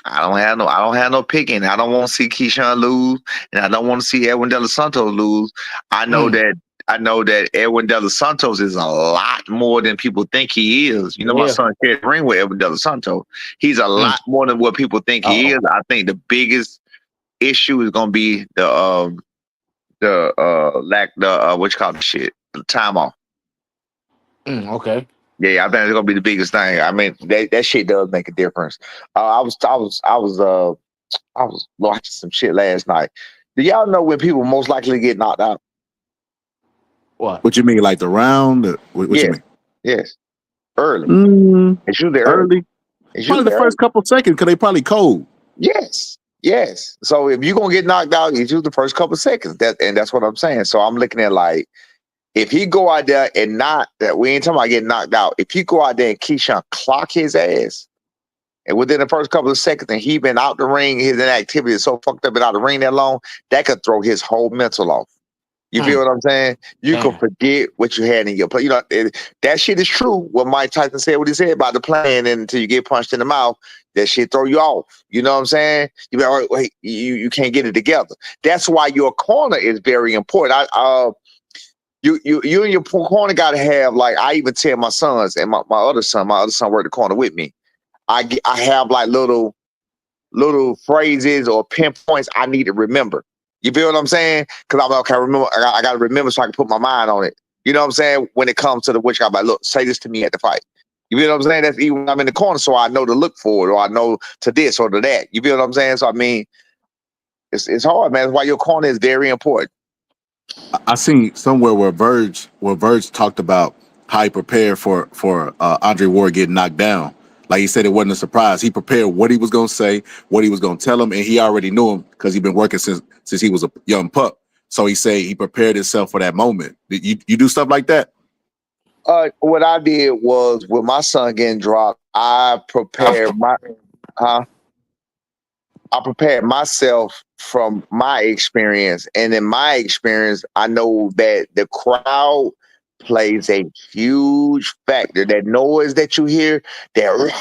don't have no picking. I don't want to see Keyshawn lose, and I don't want to see Edwin De La Santos lose. I know that Edwin De La Santos is a lot more than people think he is. You know, my son shared the ring with Edwin De La Santos. He's a lot more than what people think he is. I think the biggest issue is gonna be the time off. Okay. Yeah, I think it's gonna be the biggest thing. I mean, that shit does make a difference. I was watching some shit last night. Do y'all know when people most likely get knocked out? What you mean, like the round? What you mean? Yes, early. It's usually early. It's probably the first couple seconds because they probably cold. Yes. So if you're gonna get knocked out, it's usually the first couple seconds. That's what I'm saying. So I'm looking at like, if he go out there and not that, we ain't talking about getting knocked out. If he go out there and Keyshawn clock his ass, and within the first couple of seconds, and he been out the ring, his inactivity is so fucked up and out the ring that long, that could throw his whole mental off. You feel what I'm saying? You can forget what you had in your play. You know, that shit is true. What Mike Tyson said, what he said about the plan, and until you get punched in the mouth, that shit throw you off. You know what I'm saying? You be like, wait, you can't get it together. That's why your corner is very important. You and your corner got to have, like, I even tell my sons and my other son worked the corner with me. I have like little phrases or pinpoints I need to remember. You feel what I'm saying? Because I'm like, okay, I got to remember so I can put my mind on it. You know what I'm saying? When it comes to the witch, I'm like, look, say this to me at the fight. You feel what I'm saying? That's even when I'm in the corner, so I know to look for it, or I know to this or to that. You feel what I'm saying? So I mean, it's hard, man. That's why your corner is very important. I seen somewhere where Verge talked about how he prepared for Andre Ward getting knocked down. Like he said, it wasn't a surprise. He prepared what he was gonna say, what he was gonna tell him, and he already knew him because he'd been working since he was a young pup. So he said he prepared himself for that moment. You do stuff like that? What I did was, with my son getting dropped, I prepared myself from my experience. And in my experience, I know that the crowd plays a huge factor. That noise that you hear, it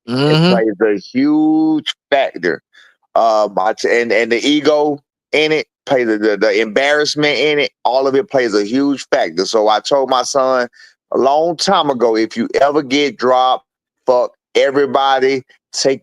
plays a huge factor. And the ego in it plays the embarrassment in it. All of it plays a huge factor. So I told my son a long time ago, if you ever get dropped, fuck everybody.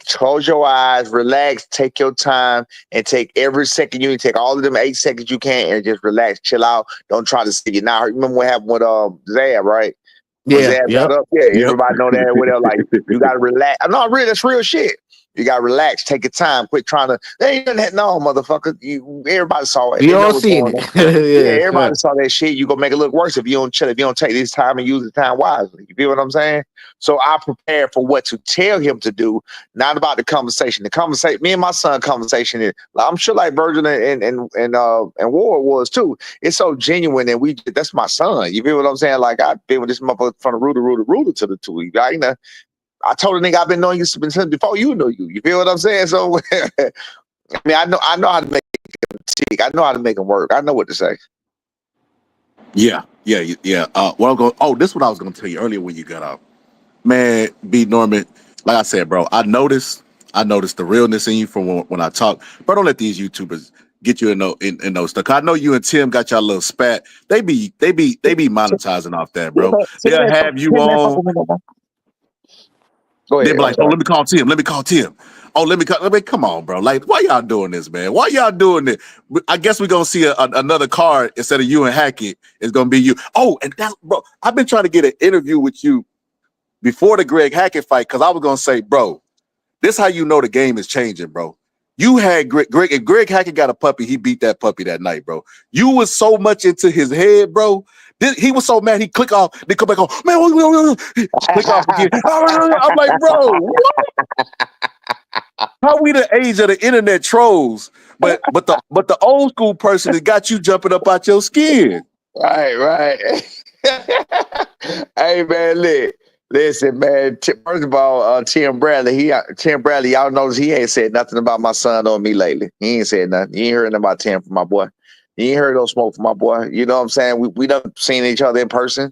Close your eyes, relax, take your time, and take every second you need. Take all of them 8 seconds you can, and just relax, chill out. Don't try to see it. Now, remember what happened with Zab, right? When Zab got up, everybody know that. Whatever, like, you gotta relax. No, really, that's real shit. You gotta relax, take your time, quit trying to. No, motherfucker. Everybody saw it. You don't see it. Everybody saw that shit. You gonna make it look worse if you don't chill. If you don't take this time and use the time wisely. You feel what I'm saying? So I prepared for what to tell him to do, not about the conversation. The conversation, me and my son conversation is, I'm sure like Virgil and Ward was too. It's so genuine, and that's my son. You feel what I'm saying? Like, I've been with this motherfucker from the rooter to the two. You know, I told a nigga I've been knowing you since before you knew you. You feel what I'm saying? So I mean, I know how to make him tick. I know how to make him work. I know what to say. Yeah. This is what I was gonna tell you earlier when you got out. Man, B Norman, like I said, bro, I noticed the realness in you from when I talk. But don't let these YouTubers get you in those stuff. I know you and Tim got y'all little spat. They be monetizing off that, bro. They'll have you on. They'll be like, oh, let me call Tim. Oh, come on, bro. Like, why y'all doing this, man? Why y'all doing this? I guess we're going to see another card instead of you and Hackett. It's going to be you. Oh, and that, bro, I've been trying to get an interview with you before the Greg Hackett fight, because I was going to say, bro, this how you know the game is changing, bro. You had Greg. If Greg Hackett got a puppy, he beat that puppy that night, bro. You was so much into his head, bro. He was so mad. He click off. Then come back on. Man, click off again. I'm like, bro, what? How we the age of the internet trolls? But the old school person that got you jumping up out your skin. Right. Hey man, listen, man. First of all, Tim Bradley, y'all notice he ain't said nothing about my son or me lately. He ain't said nothing. You ain't heard nothing about Tim from my boy. You ain't heard no smoke from my boy. You know what I'm saying? We done seen each other in person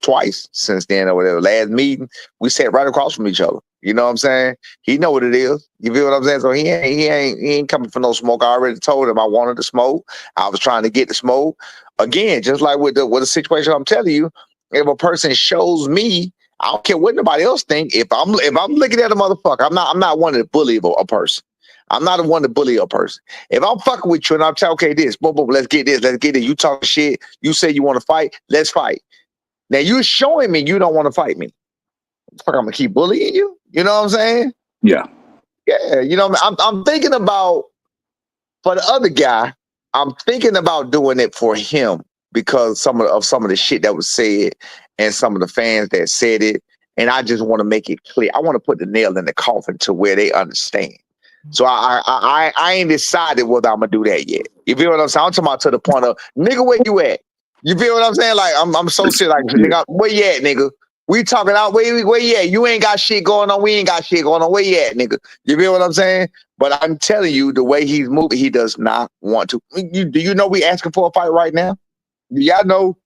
twice since then or whatever. Last meeting, we sat right across from each other. You know what I'm saying? He know what it is. You feel what I'm saying? So he ain't coming for no smoke. I already told him I wanted to smoke. I was trying to get the smoke. Again, just like with the situation I'm telling you, if a person shows me, I don't care what nobody else think. If I'm looking at a motherfucker, I'm not one to bully a person. I'm not the one to bully a person. If I'm fucking with you and I'm telling, okay, boom, let's get this, you talk shit, you say you want to fight, let's fight. Now you're showing me you don't want to fight me. I'm gonna keep bullying you. You know what I'm saying? Yeah. Yeah. You know, I'm thinking about for the other guy. I'm thinking about doing it for him because some of the shit that was said and some of the fans that said it, and I just want to make it clear. I want to put the nail in the coffin to where they understand. So I ain't decided whether I'm gonna do that yet. You feel what I'm saying? I'm talking about to the point of nigga, where you at? You feel what I'm saying? Like I'm so serious. Like nigga, where you at, nigga? We talking out where you at? You ain't got shit going on. We ain't got shit going on. Where you at, nigga? You feel what I'm saying? But I'm telling you, the way he's moving, he does not want to. Do you know we asking for a fight right now? Y'all know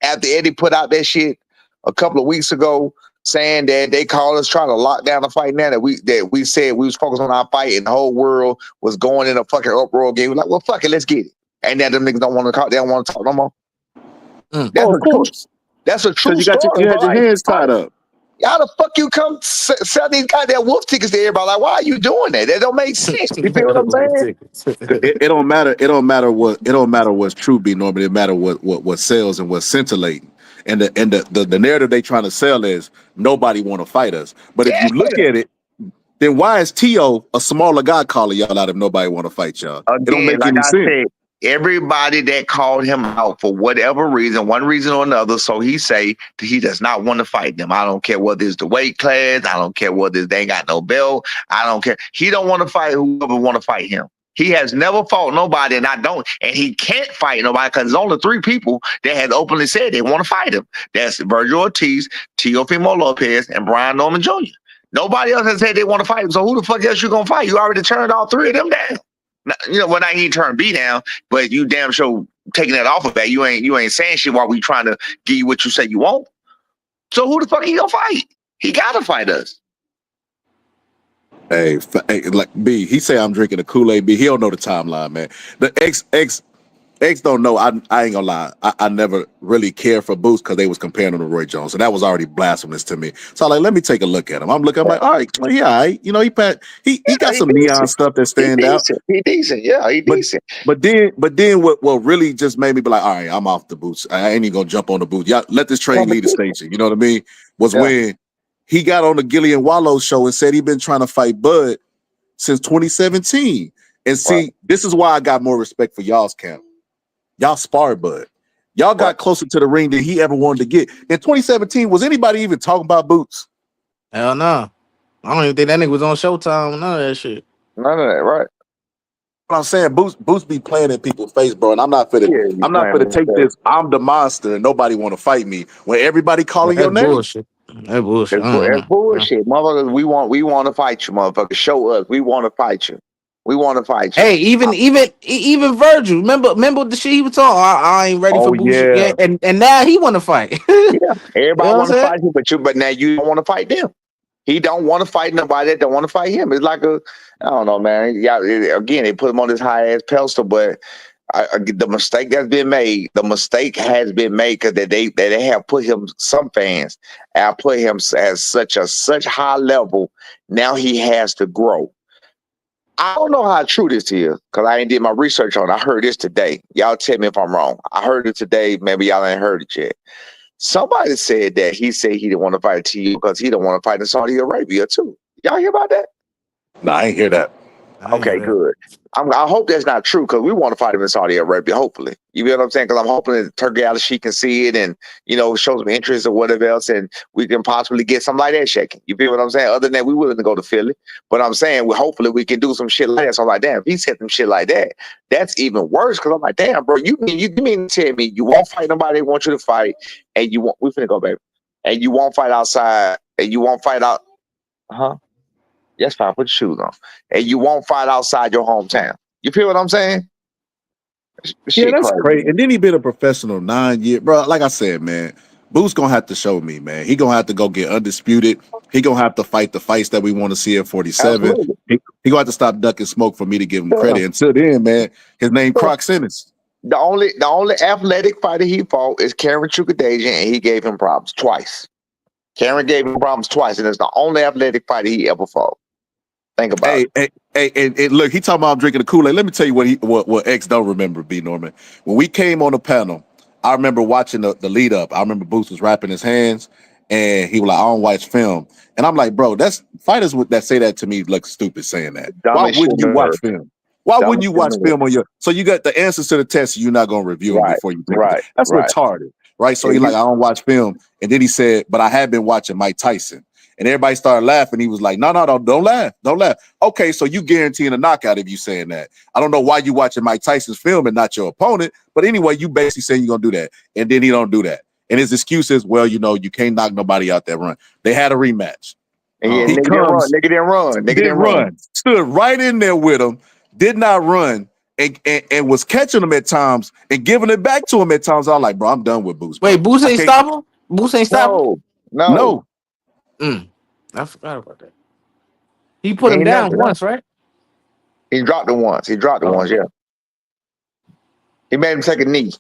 after Eddie put out that shit a couple of weeks ago, saying that they called us trying to lock down the fight now that we said we was focused on our fight and the whole world was going in a fucking uproar game. We're like, well, fuck it, let's get it. And now them niggas don't want to talk. They don't want to talk no more. Of course. That's a true You story. had your hands tied up. How the fuck you come sell these goddamn wolf tickets to everybody? Like, why are you doing that? That don't make sense. You feel what I'm saying? It don't matter. It don't matter what's true, B Norman. It matter what sells and what's scintillating. And the narrative they trying to sell is nobody want to fight us. But if you look at it, then why is T.O. a smaller guy calling y'all out if nobody want to fight y'all? It don't Again, make like any I sense. said, everybody that called him out for whatever reason, one reason or another, so he say that he does not want to fight them. I don't care whether it's the weight class. I don't care whether they ain't got no belt. I don't care. He don't want to fight whoever want to fight him. He has never fought nobody, and he can't fight nobody because there's only 3 people that has openly said they want to fight him. That's Virgil Ortiz, Teofimo Lopez, and Brian Norman Jr. Nobody else has said they want to fight him. So who the fuck else you gonna fight? You already turned all 3 of them down. You know, when I ain't turn B down, but you damn sure taking that off of that. You ain't saying shit while we trying to give you what you say you want. So who the fuck he gonna fight? He gotta fight us. Hey, like B, he say I'm drinking the Kool-Aid. B, he don't know the timeline, man. The X don't know. I ain't gonna lie. I never really cared for Boots because they was comparing him to Roy Jones, so that was already blasphemous to me. So I'm like, let me take a look at him. I'm like, all right, well, yeah, all right. You know, he got some neon stuff that stand out. He decent, yeah, he decent. But then what really just made me be like, all right, I'm off the Boots. I ain't even gonna jump on the Boots. Y'all let this train leave the station. You know what I mean? Was when he got on the Gillian Wallow show and said he been trying to fight Bud since 2017. And see, this is why I got more respect for y'all's camp. Y'all sparred Bud. Y'all got closer to the ring than he ever wanted to get. In 2017, was anybody even talking about Boots? Hell no. I don't even think that nigga was on Showtime. None of that shit. None of that, right? What I'm saying, Boots be playing in people's face, bro. And I'm not finna take this. I'm the monster and nobody want to fight me when everybody calling your name. Bullshit. That bullshit. That's bullshit, motherfuckers. We want to fight you, motherfuckers. Show us. We want to fight you. We want to fight you. Hey, even Virgil. Remember the shit he was talking. I ain't ready for bullshit yet, and now he want to fight. Everybody want to fight you, but now you don't want to fight them. He don't want to fight nobody that don't want to fight him. It's like I don't know, man. Yeah, again, they put him on this high ass pedestal, but the mistake that's been made, has been made because they have put him, some fans have put him as such high level. Now he has to grow. I don't know how true this is because I ain't did my research on it. I heard this today. Y'all tell me if I'm wrong. I heard it today. Maybe y'all ain't heard it yet. Somebody said that he said he didn't want to fight TU because he don't want to fight in Saudi Arabia too. Y'all hear about that? Nah, I ain't hear that. I ain't Okay, hear that. good. I hope that's not true because we want to fight him in Saudi Arabia. Hopefully, you know what I'm saying? Because I'm hoping that Turkey Al-Sheikh can see it and show some interest or whatever else, and we can possibly get something like that shaking. You feel what I'm saying? Other than that, we willing to go to Philly, but I'm saying hopefully we can do some shit like that. So I'm like, damn, if he said some shit like that, that's even worse. Because I'm like, damn, bro, you mean to tell me you won't fight nobody they want you to fight, and you won't? We finna go, baby, and you won't fight outside, and you won't fight out, huh? Yes, fine. Put your shoes on, and you won't fight outside your hometown. You feel what I'm saying? Yeah, Shit that's crazy, great. man. And then he been a professional 9 years, bro. Like I said, man, Boots gonna have to show me, man. He gonna have to go get undisputed. He gonna have to fight the fights that we want to see at 47. Absolutely. He gonna have to stop ducking smoke for me to give him Yeah. credit. Until then, man, his name Yeah. Croc Simmons. The only athletic fighter he fought is Karen Chukadesian, and he gave him problems twice. Karen gave him problems twice, and it's the only athletic fighter he ever fought. Think about Hey, it. and look, he talking about I'm drinking the Kool-Aid. Let me tell you what X don't remember, B Norman. When we came on the panel, I remember watching the lead up. I remember Boots was wrapping his hands and he was like, I don't watch film. And I'm like, bro, that's fighters that say that to me look stupid saying that. Why Dumbest shit wouldn't in you the watch earth. film? Why wouldn't Dumbest you shit in watch the earth. film on your so you got the answers to the test, you're not gonna review them Right, before you take it. right, That's right. retarded, right? So And he like, you, I don't watch film. And then he said, but I have been watching Mike Tyson. And everybody started laughing. He was like, no, don't laugh. Don't laugh. Okay, so you guaranteeing a knockout if you saying that. I don't know why you watching Mike Tyson's film and not your opponent, but anyway, you basically saying you're gonna do that. And then he don't do that. And his excuse is, well, you can't knock nobody out that run. They had a rematch. and Oh, He nigga didn't run. comes, Nigga didn't run. Nigga didn't didn't run. run, stood right in there with him, did not run, and was catching him at times and giving it back to him at times. I was like, bro, I'm done with Boots, wait, bro. Boots I ain't can't. stop him? Boots ain't stop him? No, no, No, I forgot about that. He put him ain't down nothing. once, right? He dropped it once. He dropped it Oh, once. Yeah, he made him take a knee.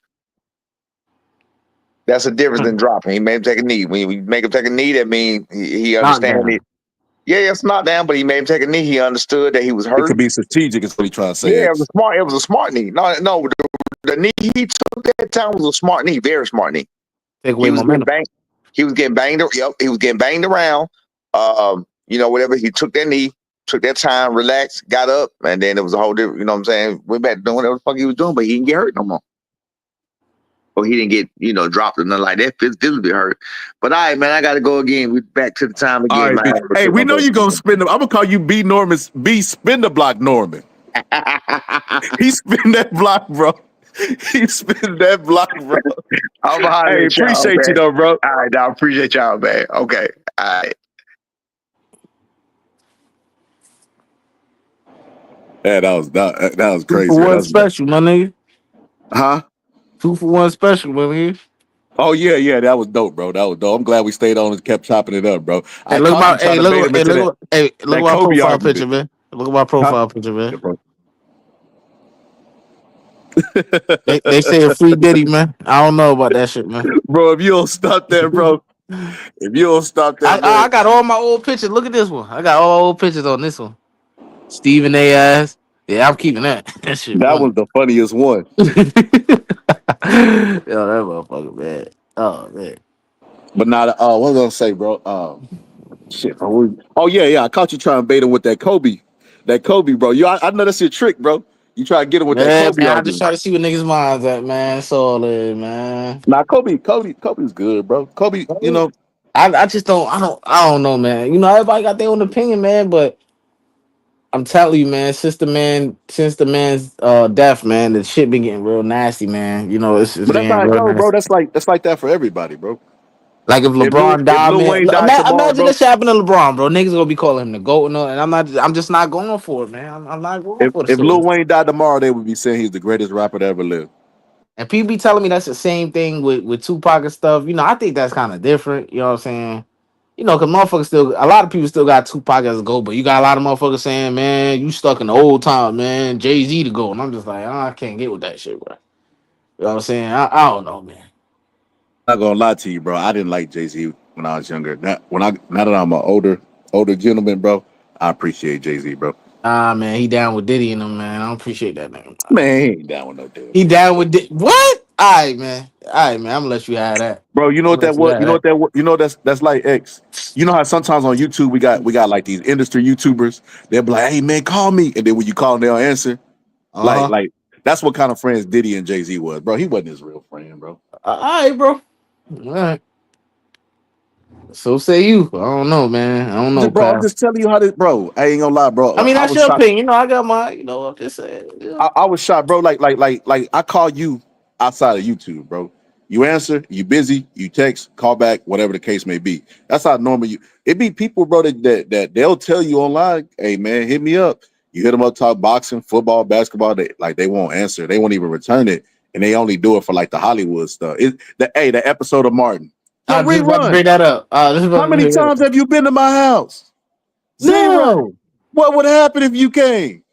That's the difference than dropping. He made him take a knee. When you make him take a knee, that means he understand it. knockdown. Yeah, it's not down, but he made him take a knee. He understood that he was it could hurt. be strategic, is what he trying to say, Yeah, it was X. a smart. It was a smart knee. No, the knee he took that time was a smart knee, very smart knee. Take He away was getting momentum. banged. He was getting banged. Yep, he was getting banged around. Whatever. He took that knee, took that time, relaxed, got up, and then it was a whole different. You know what I'm saying? Went back to doing whatever the fuck he was doing, but he didn't get hurt no more. Or he didn't get dropped or nothing like that. Physically hurt. But all right, man, I got to go again. We back to the time All again, right, man. B. Hey, we know you're gonna spin them. I'm gonna call you B Norman, B spin the block Norman. He spin that block, bro. He spin that block, bro. I'm behind Hey, at y'all, appreciate you man. though, bro. All right, I appreciate y'all, man. Okay, all right. Yeah, that was 2 for crazy. Man. 1 special, my nigga. Huh? 2 for 1 special, my nigga. Oh yeah, that was dope, bro. That was dope. I'm glad we stayed on and kept chopping it up, bro. Hey, I look at caught my you trying to bait him into look at that my Kobe profile argument. picture, man. Look at my Huh? profile picture, man. Yeah, bro. They say a free Diddy, man. I don't know about that shit, man. Bro, if you don't stop that, bro. If you don't stop that, I man. got all my old pictures. Look at this one. I got all old pictures on this one. Stephen A. ass. Yeah, I'm keeping that. That shit That funny. was the funniest one. Yo, that motherfucker, man. Oh man. But not what was I gonna say, bro? Shit. Oh yeah. I caught you trying to bait him with that Kobe. That Kobe, bro. I know that's your trick, bro. You try to get him with that Man, Kobe man, I just argument. try to see what niggas' minds at, man. That's all it is, man. Nah, Kobe's good, bro. Kobe, I just don't know, man. You know, everybody got their own opinion, man, but I'm telling you, man, since the man's death, man, the shit been getting real nasty, man. You know, it's but that's getting how it real goes, bro. nasty. That's like that for everybody, bro. Like if LeBron If died, Lil man. Wayne died tomorrow, Imagine bro. this shit happen to LeBron, bro. Niggas gonna be calling him the GOAT and all, and I'm just not going for it, man. I'm not going for the If Lil shit. Wayne died tomorrow, they would be saying he's the greatest rapper to ever live. And people be telling me that's the same thing with Tupac and stuff. You know, I think that's kind of different. You know what I'm saying? You know, cause motherfuckers still, a lot of people still got Tupac as a GOAT, but you got a lot of motherfuckers saying, man, you stuck in the old time, man. Jay-Z to go. And I'm just like, I can't get with that shit, bro. You know what I'm saying? I don't know, man. I'm not gonna lie to you, bro. I didn't like Jay-Z when I was younger. Now that I'm an older gentleman, bro, I appreciate Jay-Z, bro. Man, he down with Diddy and them, man. I don't appreciate that name. Man, he ain't down with no damn He Diddy, down bro. with what? All right, man. All right, man. I'm gonna let you have that. Bro, you know I'm what gonna that let you was? have You know what that. that was? You know that's like X. You know how sometimes on YouTube we got like these industry YouTubers. They'll be like, "Hey man, call me," and then when you call them, they'll answer. Uh huh. Like that's what kind of friends Diddy and Jay-Z was, bro. He wasn't his real friend, bro. All right, bro. All right. So say you. I don't know, man. I don't know, Bro, I'm pal. just telling you how this, bro. I ain't gonna lie, bro. I mean, I that's was your shocked. opinion. You know, I got my. You know, I'm just saying. You know. I was shocked, bro. Like I call you outside of YouTube, bro. You answer, you busy, you text, call back, whatever the case may be. That's how normal you. It be people, bro, that they'll tell you online, hey man, hit me up. You hit them up, talk boxing, football, basketball. They won't answer. They won't even return it, and they only do it for like the Hollywood stuff. The episode of Martin. I Yo, was just about to rerun. bring that up. Just about How to many bring that times up. have you been to my house? Zero. No, What would happen if you came?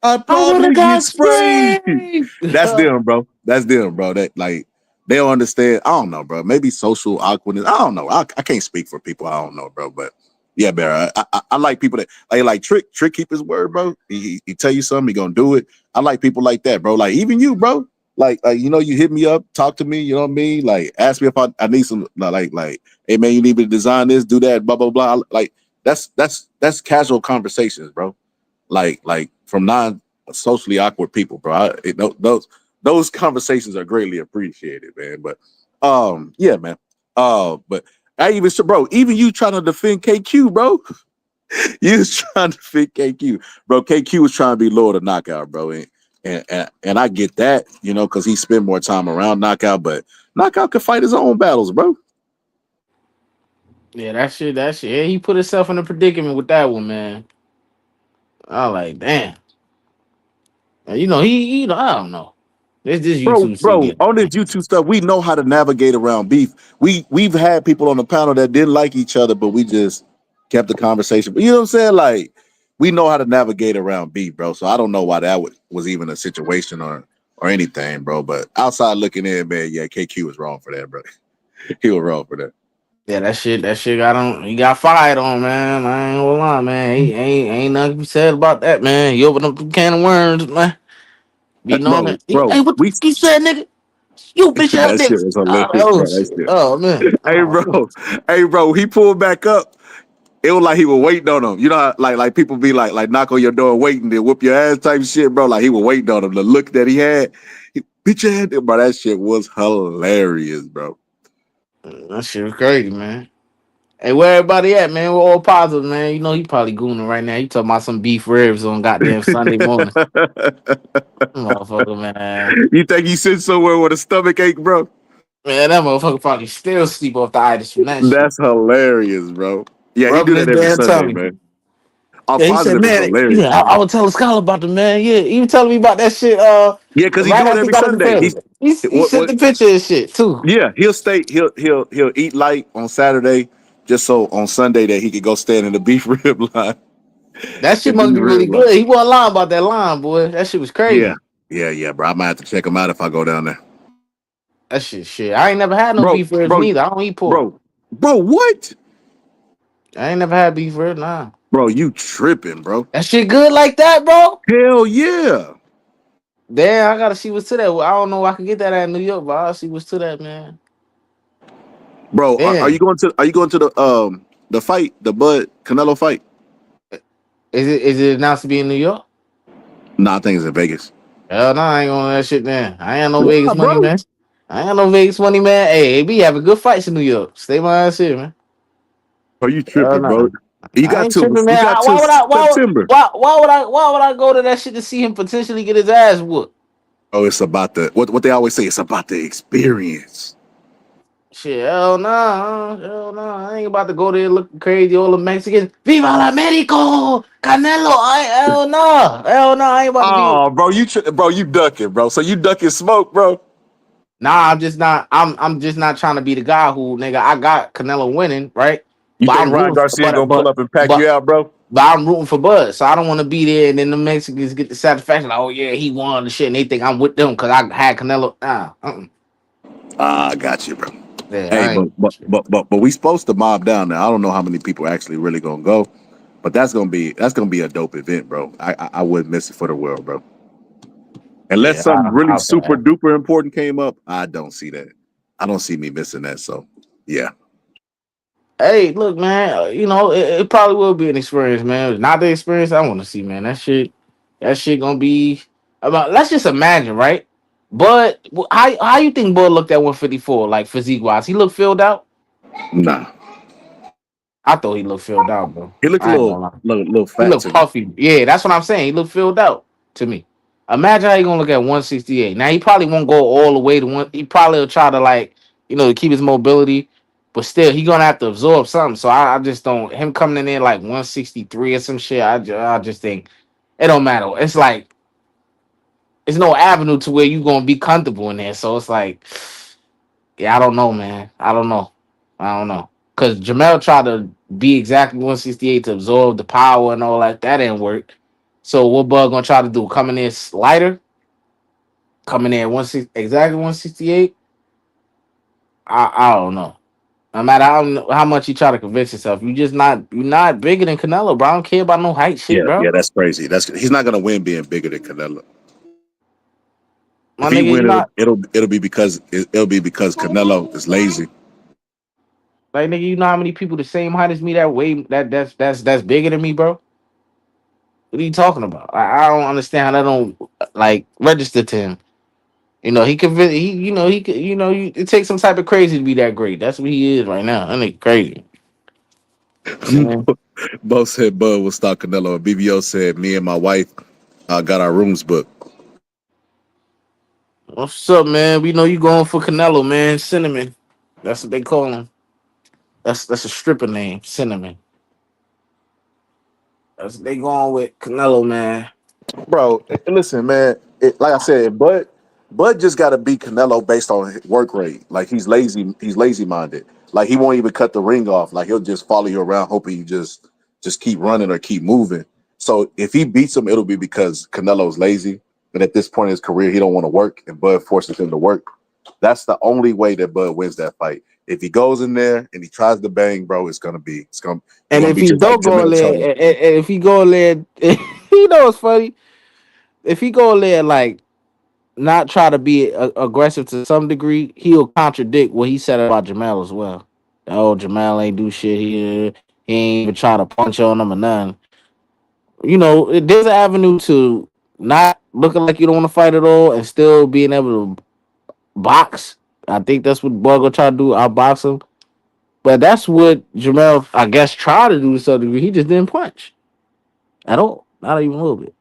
I'd I would have probably get got sprayed. sprayed. That's them, bro. That's them, bro. That like they don't understand. I don't know, bro. Maybe social awkwardness. I don't know. I can't speak for people. I don't know, bro. But yeah, bro. I like people that like Trick. Trick keep his word, bro. He tell you something, he gonna do it. I like people like that, bro. Like even you, bro. Like you know, you hit me up, talk to me. You know what I mean? Like ask me if I need some like, hey man, you need me to design this, do that, blah blah blah. Like that's casual conversations, bro. Like from non socially awkward people, bro. Those conversations are greatly appreciated, man. But yeah, man. But I even bro, even you trying to defend KQ, bro. You was trying to defend KQ, bro. KQ was trying to be lower to knockout, bro. And I get that, you know, because he spent more time around knockout, but knockout can fight his own battles, bro. Yeah, that shit. That shit. Yeah, he put himself in a predicament with that one, man. I like, damn. You know, you know, I don't know. This YouTube shit Bro, get. on this YouTube stuff, we know how to navigate around beef. We've had people on the panel that didn't like each other, but we just kept the conversation. But you know what I'm saying? Like we know how to navigate around beef, bro. So I don't know why that was even a situation or anything, bro. But outside looking in, man, yeah, KQ was wrong for that, bro. He was wrong for that. Yeah, that shit got on. He got fired on, man. I ain't gonna lie, man. He ain't nothing to be said about that, man. You open up the can of worms, man. Be knowing Bro, that. bro, Hey, what the we fuck you said, nigga? You bitch ass that shit nigga. was Oh, hilarious, oh bro. That shit. shit. Oh man. Hey, Oh, man. bro, hey, bro, he pulled back up. It was like he was waiting on him. You know, how, like people be like knock on your door waiting to whoop your ass type shit, bro. Like he was waiting on him. The look that he had, bitch ass, bro. That shit was hilarious, bro. That shit was crazy, man. Hey, where everybody at, man? We're all positive, man. You know he probably gooning right now. He talking about some beef ribs on goddamn Sunday morning. Motherfucker, man. You think he sits somewhere with a stomach ache, bro? Man, that motherfucker probably still sleep off the itis from that shit. That's hilarious, bro. Yeah, he do Rubbing his that every damn Sunday, tummy. man. I'm Yeah, he said, positive it's man, hilarious, yeah, bro. I would tell a scholar about the man. Yeah, he was telling me about that shit Yeah, because he right do it after he every got in the Sunday. He's family. He sent what the picture and shit too. Yeah, he'll eat light on Saturday just so on Sunday that he could go stand in the beef rib line That shit and do must the be really rib line. good. He wasn't lying about that line, boy. That shit was Yeah, crazy. yeah, bro. I might have to check him out if I go down there. That shit. I ain't never had no Bro, beef ribs bro, neither. I don't eat pork. bro, what? I ain't never had beef ribs, nah. Bro, you tripping, bro. That shit good like that, bro? Hell yeah. Damn, I gotta see what's to that. I don't know if I can get that at New York, but I'll see what's to that, man. Bro, are you Damn. going to the fight, the Bud Canelo fight? Is it announced to be in New York? Nah, I think it's in Vegas. Hell no, I ain't going to that shit, man. I ain't no Why, Vegas money, bro? man. I ain't no Vegas money, man. Hey, we having good fights in New York. Stay my ass here, man. Are you Hell tripping, bro? no. I ain't tripping, You man. got till Why would I? September. Why would I go to that shit to see him potentially get his ass whooped? Oh, it's about what they always say. It's about the experience. Shit, hell nah. I ain't about to go there looking crazy, all the Mexicans. Viva la Mexico, Canelo. Hell no. I ain't about to be. Oh, bro, bro, you ducking, bro. So you ducking smoke, bro. Nah, I'm just not. I'm just not trying to be the guy who, nigga. I got Canelo winning, right? You But think I'm Ryan rooting, Garcia gonna pull up and pack you but out, bro? but I'm rooting for Bud, so I don't want to be there, and then the Mexicans get the satisfaction, like, oh yeah, he won the shit, and they think I'm with them because I had Canelo. Ah, I got you, bro. Yeah, Hey, I but ain't. we supposed to mob down there. I don't know how many people actually really gonna go, but that's gonna be a dope event, bro. I wouldn't miss it for the world, bro. Unless Yeah, something really I'll super say. duper important came up, I don't see that. I don't see me missing that. So yeah. Hey, look, man. It probably will be an experience, man. Not the experience I want to see, man. That shit gonna be about. Let's just imagine, right? But how you think Bud looked at 154, like physique wise? He looked filled out. Nah. I thought he looked filled out, bro. He looked a I ain't gonna lie. little He fat looked to me. puffy. Yeah, that's what I'm saying. He looked filled out to me. Imagine how you gonna look at 168. Now he probably won't go all the way to one. He probably will try to to keep his mobility, but still he gonna have to absorb something. So I just don't him coming in there like 163 or some shit. I just think it don't matter. It's like it's no avenue to where you gonna be comfortable in there. So it's like, yeah, I don't know, man. I don't know. I don't know. Cause Jamel tried to be exactly 168 to absorb the power and all that. That didn't work. So what Bud gonna try to do? Coming in lighter, coming in at 160 exactly 168. I don't know. No matter how much you try to convince yourself, you're not bigger than Canelo, bro. I don't care about no height shit, Yeah, bro. yeah, that's crazy. He's not gonna win being bigger than Canelo. My If he nigga, you win, not it'll be because Canelo is lazy. like nigga, you know how many people the same height as me that way that's bigger than me, bro? What are you talking about? I don't understand how that don't like register to him. He could he could it takes some type of crazy to be that great. That's what he is right now. That nigga crazy. Man. Bo said Bud will stop Canelo. And BBO said me and my wife got our rooms booked. What's up, man? We know you going for Canelo, man. Cinnamon. That's what they call him. That's a stripper name, Cinnamon. That's what they going with Canelo, man. Bro, listen, man. Like I said, Bud just got to beat Canelo based on his work rate. Like he's lazy. He's lazy minded. Like he won't even cut the ring off. Like he'll just follow you around, hoping you just keep running or keep moving. So if he beats him, it'll be because Canelo's lazy, and at this point in his career, he don't want to work, and Bud forces him to work. That's the only way that Bud wins that fight. If he goes in there and he tries to bang, bro, it's And gonna if be he just like don't go in Jamel there, Charlo. and if he go in there, you know what's funny? If he go in there like not try to be aggressive to some degree, he'll contradict what he said about Jamal as well. Oh, Jamal ain't do shit. He ain't even try to punch on him or nothing. There's an avenue to not looking like you don't want to fight at all and still being able to box. I think that's what Bug will try to do. I'll box him. But that's what Jamel, I guess, tried to do to some degree. He just didn't punch at all. Not even a little bit.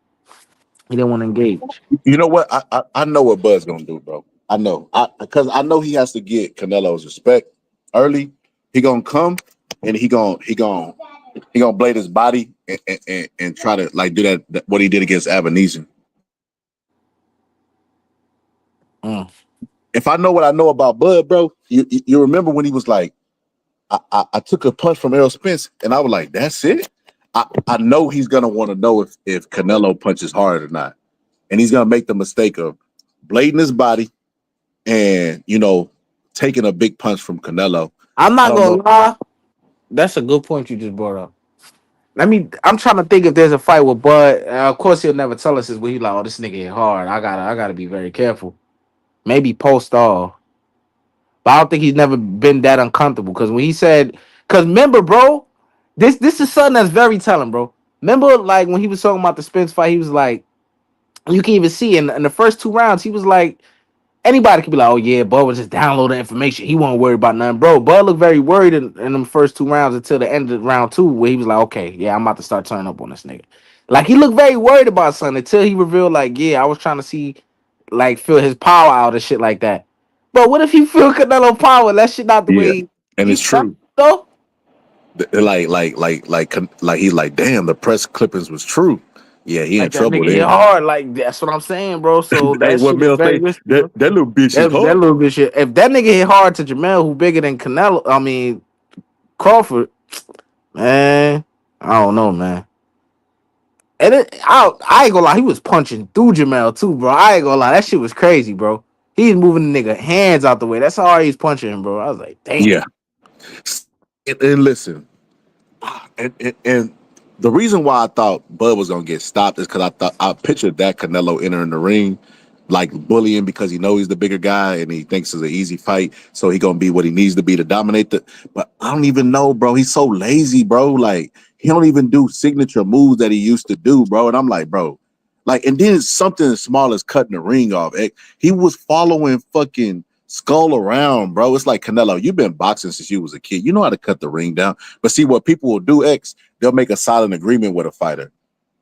He didn't want to engage. You know what? I know what Bud's gonna do, bro. I know. Because I know he has to get Canelo's respect early. He gonna come and he gonna blade his body and try to like do that what he did against Avanesian. Mm. If I know what I know about Bud, bro, you remember when he was like, I took a punch from Errol Spence and I was like, that's it. I know he's gonna want to know if Canelo punches hard or not, and he's gonna make the mistake of blading his body and taking a big punch from Canelo. I'm I not don't know. gonna lie. That's a good point you just brought up. I'm trying to think if there's a fight with Bud. Of course, he'll never tell us this. Where he like, oh, this nigga hit hard. I gotta be very careful. Maybe post all, but I don't think he's never been that uncomfortable. Because when he said, because remember, bro, this is something that's very telling, bro. Remember, like when he was talking about the Spence fight, he was like, you can even see in the first 2 rounds, he was like, anybody could be like, oh yeah, Bud was just downloading information. He won't worry about nothing, bro. Bud looked very worried in them first 2 rounds until the end of round 2, where he was like, okay, yeah, I'm about to start turning up on this nigga. Like he looked very worried about something until he revealed, like, yeah, I was trying to see, like, feel his power out and shit like that. But what if he feel Canelo power? That shit not the Yeah, way and he it's felt true. though. Like he's like, damn, the press clippings was true. Yeah, he in Like that trouble nigga hit then. hard. Like that's what I'm saying, bro. So Hey, that what shit is Mill very say? risky, That bro. that little bitch is That hard. little bit shit. If that nigga hit hard to Jamel, who bigger than Canelo, I mean Crawford, man, I don't know, man. And I ain't gonna lie, he was punching through Jamel too, bro. I ain't gonna lie, that shit was crazy, bro. He's moving the nigga hands out the way. That's how hard he's punching him, bro. I was like, damn. Yeah, and listen, and the reason why I thought Bud was gonna get stopped is because I pictured that Canelo entering the ring like bullying because he knows he's the bigger guy and he thinks it's an easy fight, so he gonna be what he needs to be to dominate the. But I don't even know, bro. He's so lazy, bro. Like he don't even do signature moves that he used to do, bro. And I'm like, bro, like, and then something as small as cutting the ring off. He was following fucking Skull around, bro. It's like Canelo. You've been boxing since you was a kid. You know how to cut the ring down. But see what people will do, X. They'll make a silent agreement with a fighter.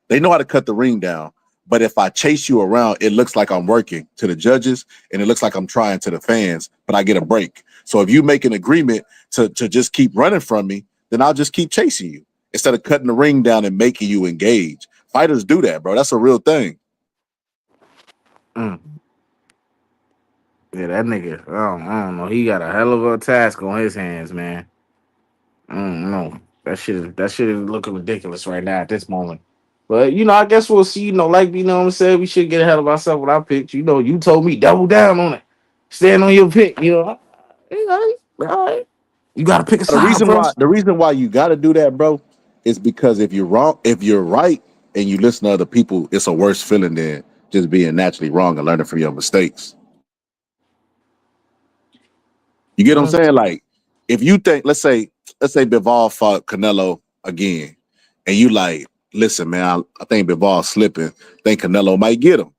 They know how to cut the ring down. But if I chase you around, it looks like I'm working to the judges and it looks like I'm trying to the fans, but I get a break. So if you make an agreement to just keep running from me, then I'll just keep chasing you instead of cutting the ring down and making you engage. Fighters do that, bro. That's a real thing. Yeah, that nigga, I don't know. He got a hell of a task on his hands, man. I don't know. That shit is looking ridiculous right now at this moment. But I guess we'll see. Like what I'm saying, we should get ahead of ourselves with our picks. You told me double down on it. Stand on your pick. All right. You gotta pick a The side, reason bro. why you got to do that, bro, is because if you're wrong, if you're right, and you listen to other people, it's a worse feeling than just being naturally wrong and learning from your mistakes. You get what I'm saying? Like, if you think, let's say Bivol fought Canelo again, and you like, listen, man, I think Bivol slipping. I think Canelo might get him.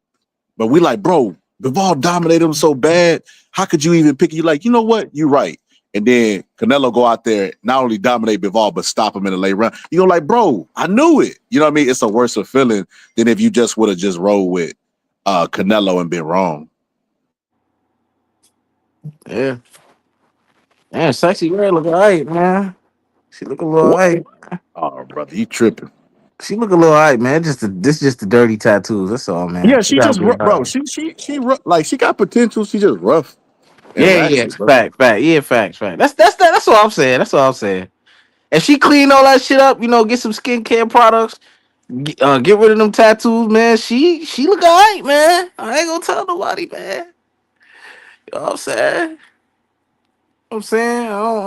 But we like, bro, Bivol dominated him so bad. How could you even pick? You like, you know what? You're right. And then Canelo go out there, not only dominate Bivol, but stop him in the late round. You go like, bro, I knew it. You know what I mean? It's a worse feeling than if you just would have just rolled with Canelo and been wrong. Yeah. Damn, sexy girl look alright, man. She look a little What? alright. Oh, brother, you tripping. She look a little alright, man. This just the dirty tattoos. That's all, man. Yeah, She she gotta just be bro. alright. She like she got potential. She just rough and Yeah. ratchet, bro. Fact. Yeah, facts. That's what I'm saying. That's what I'm saying. If she clean all that shit up, get some skincare products, get rid of them tattoos, man. She look alright, man. I ain't gonna tell nobody, man. You know what I'm saying? I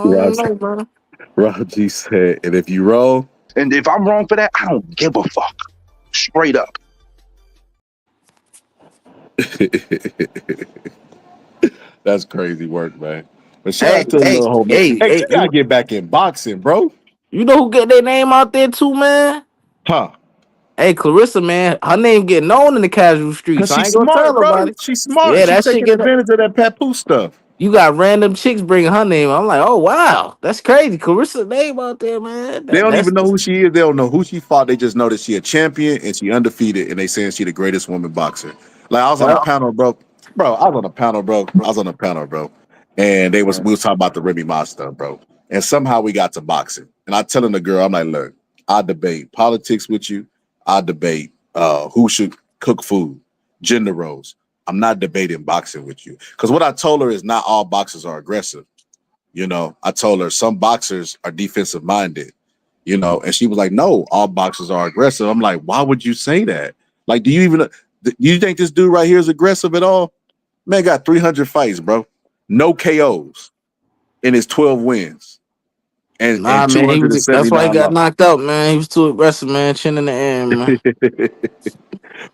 Raj, don't know, bro. Raji said, and if you roll, And if I'm wrong for that, I don't give a fuck. Straight up. that's crazy work, man. But shout out to the Hey, little homie. hey, Hey, hey, you gotta get back in boxing, bro. you know who get their name out there too, man? Huh? Hey, Clarissa, man, her name get known in the casual streets. Cause I she's ain't gonna tell smart, bro. nobody. She's smart. Yeah, She that shit taking get. advantage of that papoose stuff. You got random chicks bringing her name. I'm like, oh wow, that's crazy. Clarissa name out there, man. They don't That's even know who she is. They don't know who she fought. They just know that she a champion and she undefeated, and they saying she the greatest woman boxer. Like I was on a panel, bro. I was on a panel, bro. And we was talking about the Remy Ma stuff, bro. And somehow we got to boxing. And I telling the girl, I'm like, look, I debate politics with you. I debate who should cook food, gender roles. I'm not debating boxing with you. Because what I told her is not all boxers are aggressive. I told her some boxers are defensive minded, and she was like, no, all boxers are aggressive. I'm like, why would you say that? Like, do you think this dude right here is aggressive at all? Man got 300 fights, bro. No KOs in his 12 wins and nah, man. That's why he 279 got losses. knocked out, man. He was too aggressive, man. Chin in the air, man.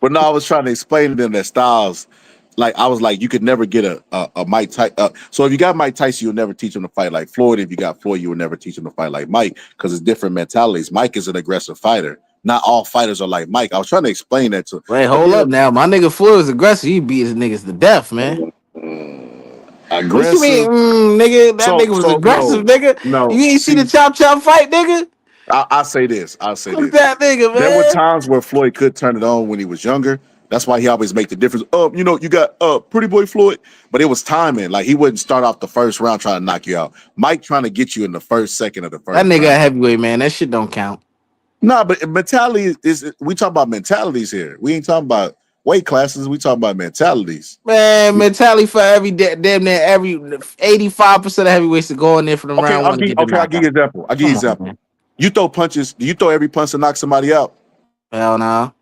But no, I was trying to explain to them that Styles, like I was like, you could never get a Mike Tyson. So if you got Mike Tyson, you'll never teach him to fight like Floyd. If you got Floyd, you will never teach him to fight like Mike because it's different mentalities. Mike is an aggressive fighter. Not all fighters are like Mike. I was trying to explain that to. Wait, hold up now. My nigga Floyd was aggressive. He beat his niggas to death, man. What you mean, Aggressive. nigga? That So nigga was so aggressive, no, nigga. no. You ain't see the See, chop fight, nigga? I'll say this. Fuck that nigga, There were man. times where Floyd could turn it on when he was younger. That's why he always make the difference. You got Pretty Boy Floyd, but it was timing. Like he wouldn't start off the first round trying to knock you out. Mike trying to get you in the first second of the That first nigga a round. heavyweight, man. That shit don't count. Nah, but mentality is we talk about mentalities here. We ain't talking about weight classes. We talking about mentalities. Man, mentality for damn near every 85% of heavyweights that go in there for the Okay, round one to get the I'll give knockout. you an example. Come on, man. You throw punches. Do you throw every punch to knock somebody out? Hell no.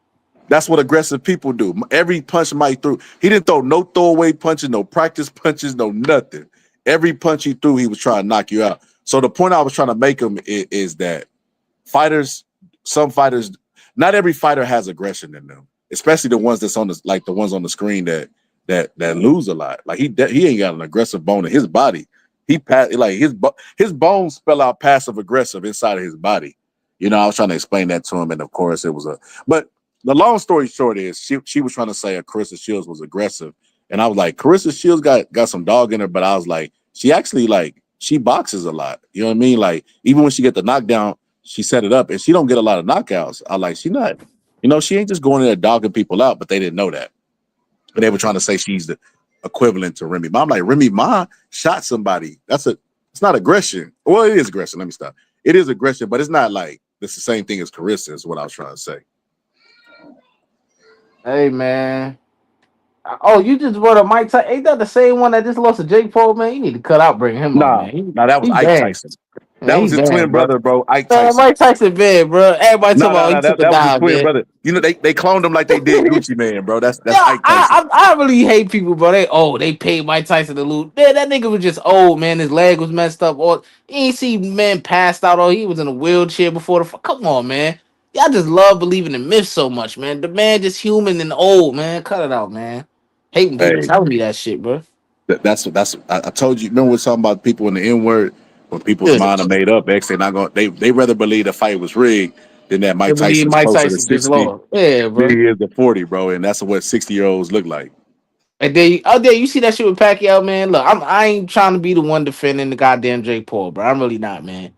That's what aggressive people do. Every punch Mike threw, he didn't throw no throwaway punches, no practice punches, no nothing. Every punch he threw, he was trying to knock you out. So the point I was trying to make him is that some fighters, not every fighter has aggression in them, especially the ones that's the ones on the screen that that lose a lot. Like he ain't got an aggressive bone in his body. Like his bones spell out passive aggressive inside of his body. You know, I was trying to explain that to him, and of course it was a. But the long story short is she was trying to say Carissa Shields was aggressive, and I was like, Carissa Shields got some dog in her, but I was like, she actually like she boxes a lot. You know what I mean? Like even when she get the knockdown, she set it up, and she don't get a lot of knockouts. I like she not. You know, she ain't just going in there dogging people out, but they didn't know that. And they were trying to say she's the equivalent to Remy Ma. I'm like, Remy Ma shot somebody. It's not aggression. Well, it is aggression. Let me stop. It is aggression, but it's not like it's the same thing as Carissa, is what I was trying to say. Hey man. Oh, you just brought up Mike Tyson. Ain't that the same one that just lost to Jake Paul, man? You need to cut out, bring him up, Nah, man. He, nah, that was he Ike bad. Tyson. That Man, he was his twin bad, bro. brother, bro. Ike Man, Tyson. Mike Tyson bad, bro. Everybody talking No, no, about he no. took a That was his dive, twin man. brother. You know, they cloned him like they did Gucci Man, bro. That's Yeah, Ike Tyson. I really hate people, bro. They paid Mike Tyson to lose. Man, that nigga was just old, man. His leg was messed up. Or you ain't see man passed out. Or he was in a wheelchair before the. Come on, man. Y'all just love believing in myths so much, man. The man just human and old, man. Cut it out, man. Hate when people Hey, telling me that shit, bro. that's I told you. Remember we talking about people in the N word when people's Yeah. mind are made up. X they not going. They rather believe the fight was rigged than that They Mike believe Tyson's Mike closer to Tyson just 60 lost. Yeah, than bro. he is to 40, bro. And that's what 60-year-olds look like. And then oh there you see that shit with Pacquiao, man. Look, I ain't trying to be the one defending the goddamn Jake Paul, bro. I'm really not, man.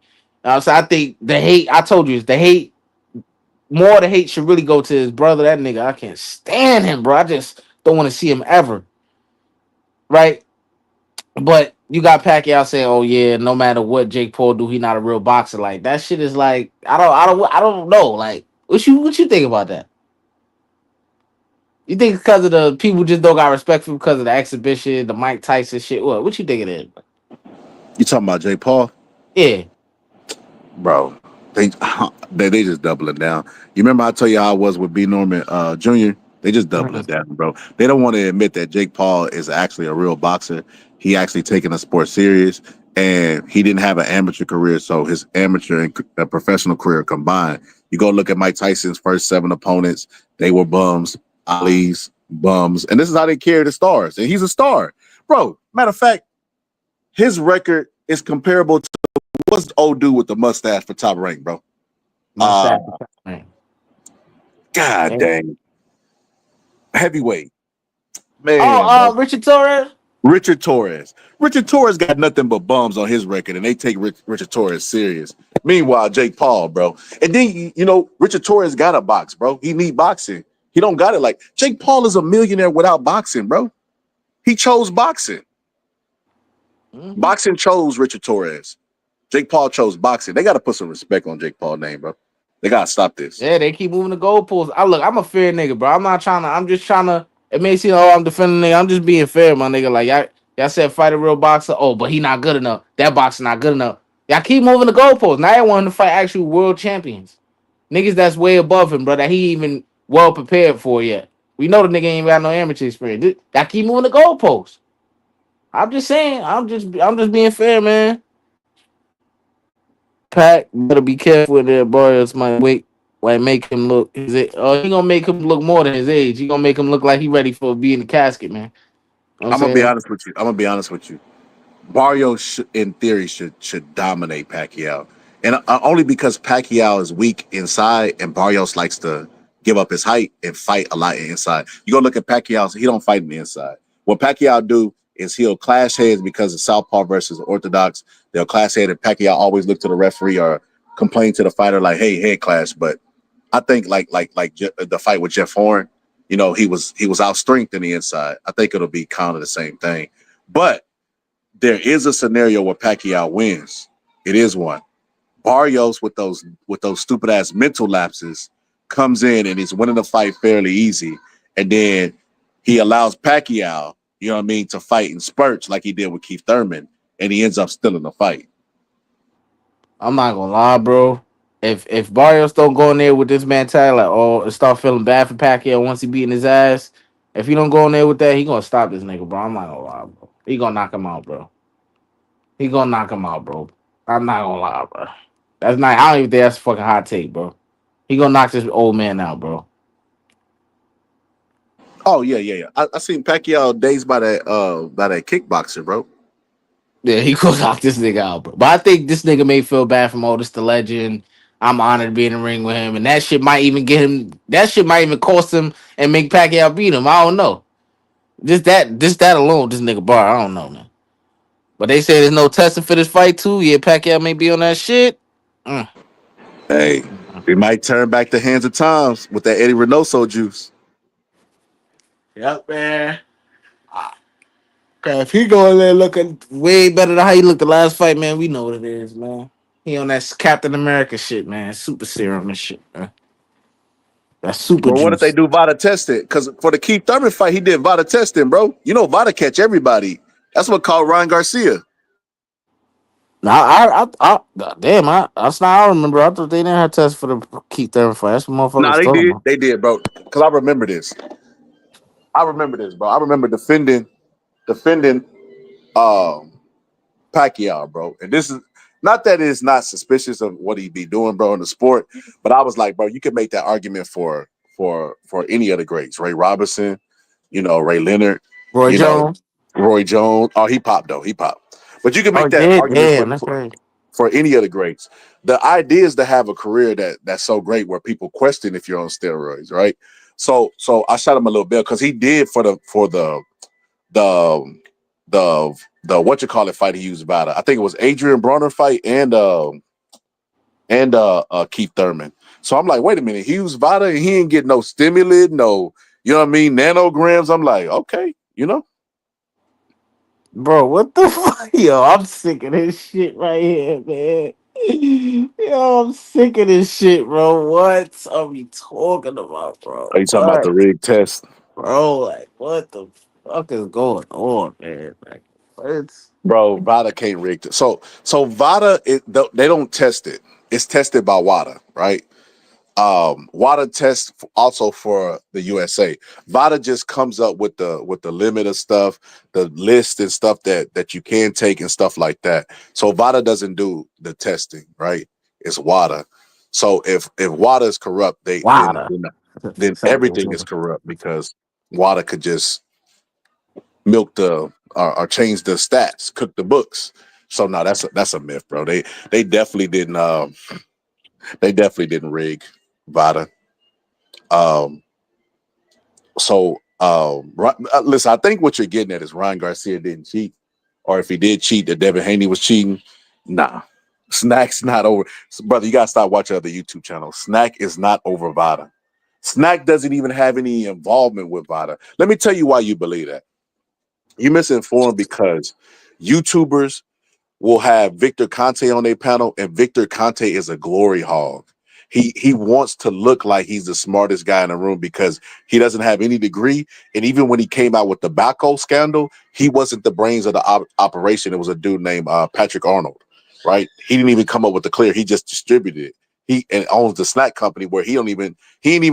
So I think the hate. I told you, it's the hate. More of the hate should really go to his brother. That nigga, I can't stand him, bro. I just don't want to see him ever. Right? But you got Pacquiao saying, "Oh yeah, no matter what Jake Paul do, he not a real boxer." Like that shit is like, I don't know. Like, what you think about that? You think it's because of the people just don't got respect for him because of the exhibition, the Mike Tyson shit? What you think it is? You talking about Jay Paul? Yeah. Bro, they they just doubling down. You remember I tell you how I was with B Norman Jr. They just doubling down, bro. They don't want to admit that Jake Paul is actually a real boxer. He actually taking a sport serious, and he didn't have an amateur career, so his amateur and professional career combined. You go look at Mike Tyson's first 7 opponents; they were bums. Ali's bums, and this is how they carry the stars. And he's a star, bro. Matter of fact, his record is comparable to what's the old dude with the mustache for top rank, bro? Uh, Mustache. God Man. dang, heavyweight Oh, man, bro. Richard Torres. Richard Torres. Richard Torres got nothing but bums on his record, and they take Richard Torres serious. Meanwhile, Jake Paul, bro, and then you know Richard Torres got a box, bro. He need boxing. He don't got it like Jake Paul is a millionaire without boxing, bro. He chose boxing. Mm-hmm. Boxing chose Richard Torres. Jake Paul chose boxing. They got to put some respect on Jake Paul's name, bro. They got to stop this. Yeah, they keep moving the goalposts. I'm a fair nigga, bro. I'm not trying to. I'm just trying to. It may seem, oh, I'm defending nigga. I'm just being fair, my nigga. Like y'all said, fight a real boxer. Oh, but he not good enough. That boxer not good enough. Y'all keep moving the goalposts. Now I want him to fight actual world champions, niggas that's way above him, bro. That he even well prepared for yet. We know the nigga ain't got no amateur experience. Y'all keep moving the goalposts. I'm just saying. I'm just being fair, man. Pack, better be careful with that boy. Else might wait. Like make him look. Is it? Oh, he gonna make him look more than his age. He gonna make him look like he ready for be in the casket, man. You know what I'm I'm gonna be saying? honest with you. I'm gonna be honest with you. Barrio, in theory, should dominate Pacquiao, and only because Pacquiao is weak inside, and Barrios likes to give up his height and fight a lot inside. You go look at Pacquiao; he don't fight in the inside. What Pacquiao do is he'll clash heads because of Southpaw versus Orthodox. They'll clash head, and Pacquiao always look to the referee or complain to the fighter like, "Hey, head clash." But I think the fight with Jeff Horn, you know, he was out strength in the inside. I think it'll be kind of the same thing, but there is a scenario where Pacquiao wins. It is one. Barrios with those stupid ass mental lapses comes in and he's winning the fight fairly easy, and then he allows Pacquiao, you know what I mean, to fight in spurts like he did with Keith Thurman, and he ends up still in the fight. I'm not gonna lie, bro. If Barrios don't go in there with this mentality, like, oh, and start feeling bad for Pacquiao once he beating his ass. If he don't go in there with that, he gonna stop this nigga, bro. I'm not gonna lie, bro. He gonna knock him out, bro. He gonna knock him out, bro. I'm not gonna lie, bro. That's not. I don't even think that's a fucking hot take, bro. He gonna knock this old man out, bro. Oh yeah. I seen Pacquiao days by that kickboxer, bro. Yeah, he could knock this nigga out, bro. But I think this nigga may feel bad from Otis the Legend. I'm honored to be in the ring with him, and that shit might even get him. That shit might even cost him and make Pacquiao beat him. I don't know. Just that alone, this nigga bar. I don't know, man. But they say there's no testing for this fight too. Yeah, Pacquiao may be on that shit. Mm. Hey, we might turn back the hands of times with that Eddie Reynoso juice. Yep, man. Okay, if he going there looking way better than how he looked the last fight, man, we know what it is, man. He on that Captain America shit, man. Super serum and shit, man. That super Well, what if they juice. do Vada testing? Because for the Keith Thurman fight, he did Vada testing, bro. You know, Vada catch everybody. That's what called Ryan Garcia. Damn, that's not I remember. I thought they didn't have tests for the Keith Thurman fight. That's what Nah, motherfuckers they talking did. about. They did, bro. Because I remember this. Bro. I remember defending um Pacquiao, bro. And this is not that it's not suspicious of what he be doing, bro, in the sport, but I was like, bro, you can make that argument for any of the greats, Ray Robinson, you know, Ray Leonard, Roy you know, Jones. Roy Jones. Oh, he popped though. He popped. But you can Oh make that yeah, argument for damn, that's right. for any of the greats. The idea is to have a career that's so great where people question if you're on steroids, right? So I shot him a little bit because he did the the what you call it fight he used about it. I think it was Adrian Bronner fight and Keith Thurman. So I'm like, wait a minute, he used Vada and he didn't get no stimulant, no, you know what I mean, nanograms. I'm like, okay, you know. Bro, what the fuck? Yo, I'm sick of this shit right here, man. Yo, I'm sick of this shit, bro. What are we talking about, bro? Are you talking about What? the rig test? Bro, like, what the fuck is going on, man? Like, what's Bro, Vada can't rig it. So Vada, they don't test it. It's tested by WADA, right? WADA tests also for the USA. VADA just comes up with the limit of stuff, the list and stuff that you can take and stuff like that. So VADA doesn't do the testing, right? It's WADA. So if WADA is corrupt, they then Wada? then everything is corrupt because WADA could just milk the or change the stats, cook the books. So no, that's a myth, bro. They definitely didn't they definitely didn't rig VADA. Um, listen, I think what you're getting at is Ryan Garcia didn't cheat, or if he did cheat, that Devin Haney was cheating. Nah, Snack's not over, brother. You gotta stop watching other YouTube channels. Snack is not over Vada. Snack doesn't even have any involvement with Vada. Let me tell you why you believe that. You're misinformed because YouTubers will have Victor Conte on their panel, and Victor Conte is a glory hog. He wants to look like he's the smartest guy in the room because he doesn't have any degree. And even when he came out with the Baco scandal, he wasn't the brains of the operation. It was a dude named Patrick Arnold, right? He didn't even come up with the clear. He just distributed it. He and owns the snack company where he ain't even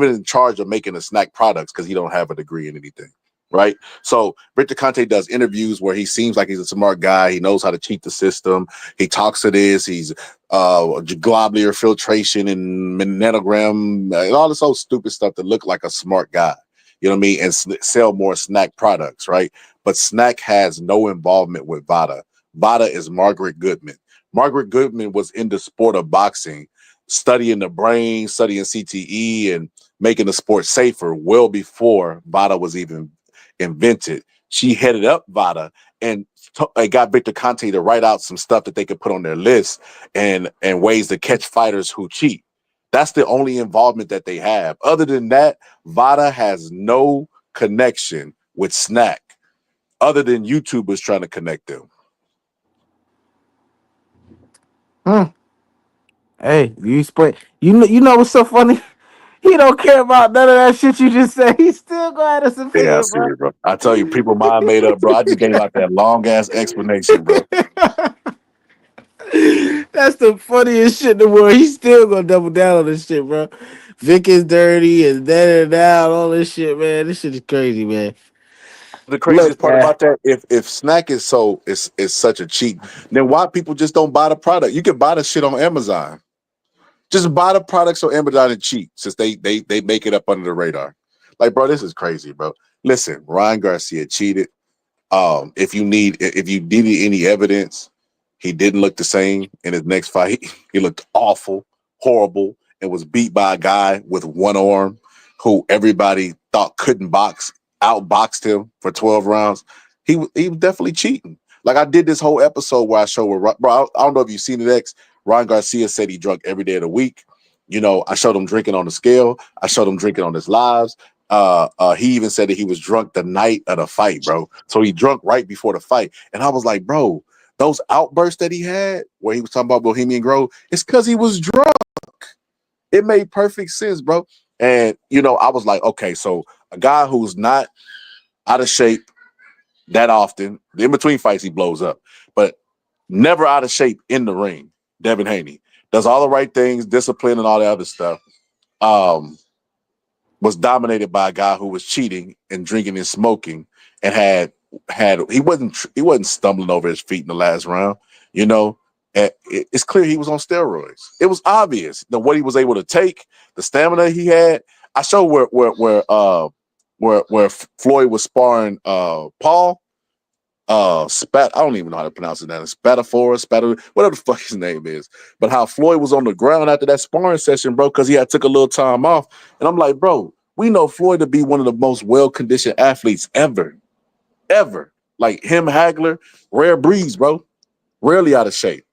in charge of making the snack products because he don't have a degree in anything. Right. So Victor Conte does interviews where he seems like he's a smart guy. He knows how to cheat the system. He talks to this. He's globular filtration and nanogram and all this old stupid stuff that look like a smart guy. You know what I mean? And sell more snack products, right? But Snack has no involvement with Vada. Vada is Margaret Goodman. Margaret Goodman was in the sport of boxing, studying the brain, studying CTE, and making the sport safer well before Vada was even invented. She headed up VADA and got Victor Conte to write out some stuff that they could put on their list and ways to catch fighters who cheat. That's the only involvement that they have. Other than that, VADA has no connection with Snack, other than YouTubers trying to connect them. Hey, you explain. You know what's so funny? He don't care about none of that shit you just said. He still gonna have his Yeah, I opinion, see bro. it, bro. I tell you, people mind made up, bro. I just gave out that long ass explanation, bro. That's the funniest shit in the world. He's still gonna double down on this shit, bro. Vic is dirty and that and that, all this shit, man. This shit is crazy, man. The Look, craziest part man. about that, if Snack is such a cheat, then why people just don't buy the product? You can buy the shit on Amazon. Just buy the products on Amazon and cheat, since they make it up under the radar. Like, bro, this is crazy, bro. Listen, Ryan Garcia cheated. If you needed any evidence, he didn't look the same in his next fight. He looked awful, horrible, and was beat by a guy with one arm who everybody thought couldn't box, outboxed him for 12 rounds. He was definitely cheating. Like I did this whole episode where I show where bro, I don't know if you've seen it, X. Ryan Garcia said he drunk every day of the week. You know, I showed him drinking on the scale. I showed him drinking on his lives. He even said that he was drunk the night of the fight, bro. So he drunk right before the fight. And I was like, bro, those outbursts that he had where he was talking about Bohemian Grove, it's because he was drunk. It made perfect sense, bro. And you know, I was like, okay, so a guy who's not out of shape that often, in between fights, he blows up, but never out of shape in the ring. Devin Haney does all the right things, discipline, and all the other stuff. Was dominated by a guy who was cheating and drinking and smoking and he wasn't stumbling over his feet in the last round. You know, it's clear he was on steroids. It was obvious that what he was able to take, the stamina he had. I showed where Floyd was sparring Paul. I don't even know how to pronounce his name. Whatever the fuck his name is. But how Floyd was on the ground after that sparring session, bro, because he had took a little time off. And I'm like, bro, we know Floyd to be one of the most well-conditioned athletes ever. Like him, Hagler, rare breeds, bro. Rarely out of shape.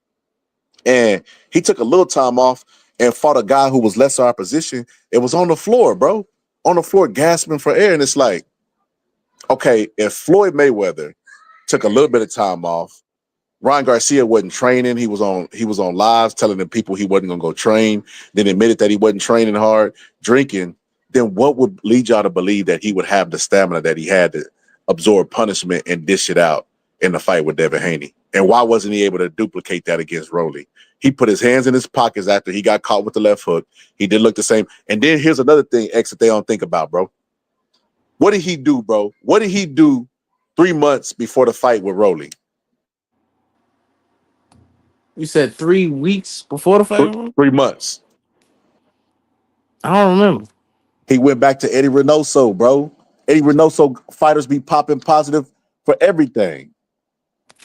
And he took a little time off and fought a guy who was lesser opposition. It was on the floor, bro. On the floor, gasping for air. And it's like, okay, if Floyd Mayweather took a little bit of time off. Ryan Garcia wasn't training. He was on lives telling the people he wasn't gonna go train, then admitted that he wasn't training hard, drinking. Then what would lead y'all to believe that he would have the stamina that he had to absorb punishment and dish it out in the fight with Devin Haney? And why wasn't he able to duplicate that against Rolly? He put his hands in his pockets after he got caught with the left hook. He did look the same. And then here's another thing, X, that they don't think about, bro. What did he do, bro? What did he do 3 months before the fight with Rolly? You said 3 weeks before the fight? 3 months. I don't remember. He went back to Eddie Reynoso, bro. Eddie Reynoso fighters be popping positive for everything.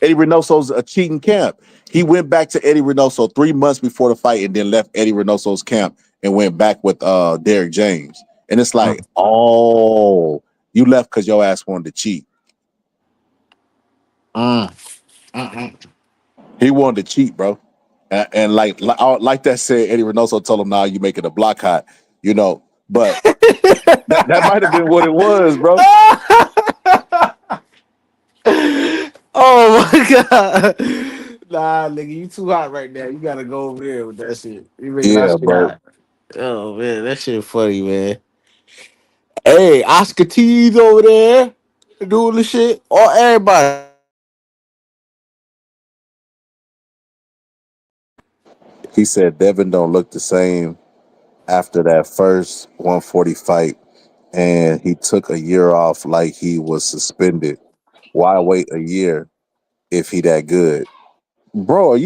Eddie Reynoso's a cheating camp. He went back to Eddie Reynoso 3 months before the fight and then left Eddie Reynoso's camp and went back with Derek James. And it's like, oh, you left because your ass wanted to cheat. He wanted to cheat, bro. And like that said, Eddie Reynoso told him, "Now you making the block hot," you know. But that might have been what it was, bro. Oh my god. Nah, nigga, you too hot right now. You gotta go over there with that shit. You making that Yeah, shit bro. hot. Oh man, that shit funny, man. Hey, Oscar T's over there doing the shit. Or everybody. He said Devin don't look the same after that first 140 fight, and he took a year off like he was suspended. Why wait a year if he that good, bro?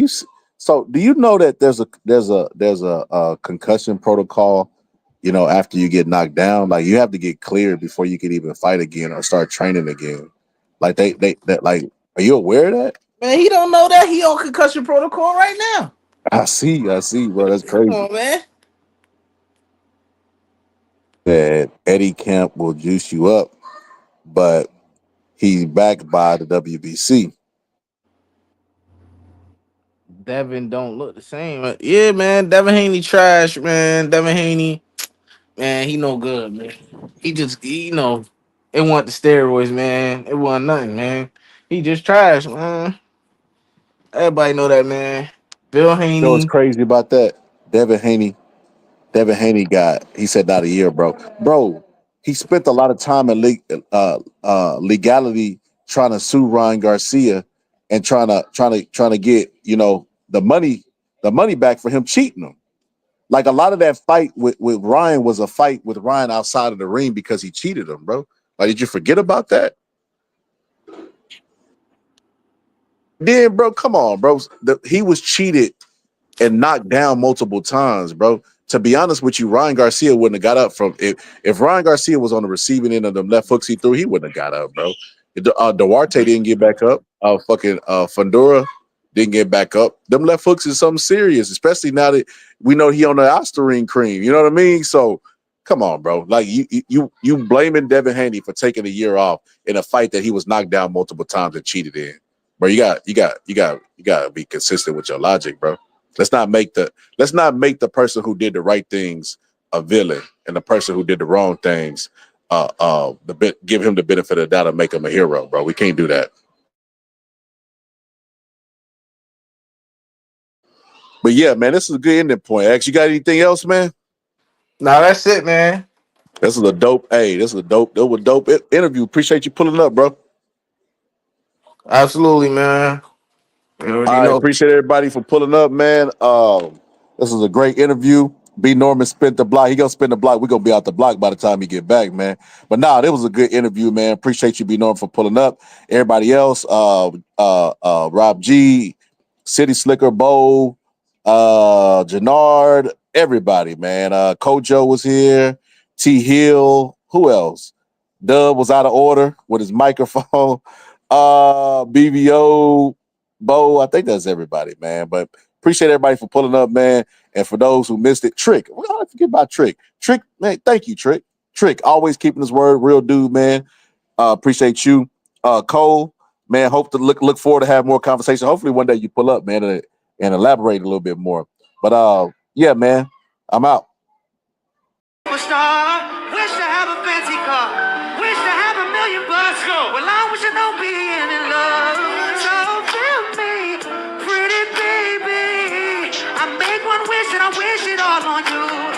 So? Do you know that there's a concussion protocol? You know, after you get knocked down, like you have to get cleared before you can even fight again or start training again. Like like, are you aware of that? Man, he don't know that he on concussion protocol right now. I see, bro. That's Come crazy. on, man. That Eddie Camp will juice you up, but he's backed by the WBC. Devin don't look the same. Yeah, man. Devin Haney trash, man. Devin Haney, man, he no good, man. It wasn't the steroids, man. It wasn't nothing, man. He just trash, man. Everybody know that, man. Bill You know what's Haney. crazy about that? Devin Haney he said not a year, bro. Bro, he spent a lot of time in legality trying to sue Ryan Garcia and trying to get, you know, the money back for him cheating him. Like a lot of that fight with Ryan was a fight with Ryan outside of the ring because he cheated him, bro. Like, did you forget about that? Then, bro, come on, bro. He was cheated and knocked down multiple times, bro. to be honest with you, Ryan Garcia wouldn't have got up from if Ryan Garcia was on the receiving end of them left hooks he threw, he wouldn't have got up, bro. Duarte didn't get back up. Fundora didn't get back up. Them left hooks is something serious, especially now that we know he on the Ostarine cream. You know what I mean? So come on, bro. Like you blaming Devin Haney for taking a year off in a fight that he was knocked down multiple times and cheated in. Bro, you got to be consistent with your logic, bro. Let's not make the person who did the right things a villain and the person who did the wrong things give him the benefit of the doubt and make him a hero, bro. We can't do that. But yeah, man, this is a good ending point. X, you got anything else, man? No, that's it, man. This is a dope interview. Appreciate you pulling up, bro. Absolutely, man. You already I know. appreciate everybody for pulling up, man. This was a great interview. B. Norman spent the block. He gonna spin the block. We're gonna be out the block by the time he get back, man. But nah, it was a good interview, man. Appreciate you, B. Norman, for pulling up. Everybody else, Rob G, City Slicker, Bo, Jannard, everybody, man. Kojo was here. T. Hill. Who else? Dub was out of order with his microphone. BVO, Bo, I think that's everybody, man. But appreciate everybody for pulling up, man. And for those who missed it, Trick. We don't forget about Trick. Trick, man, thank you, Trick. Trick, always keeping his word, real dude, man. Appreciate you. Cole, man, hope to look forward to have more conversation. Hopefully one day you pull up, man, and elaborate a little bit more. But yeah, man, I'm out. Superstar, wish to have a fancy car, wish to have $1 million bucks. Well, I wish I don't be in love. So tell me, pretty baby, I make one wish and I wish it all on you.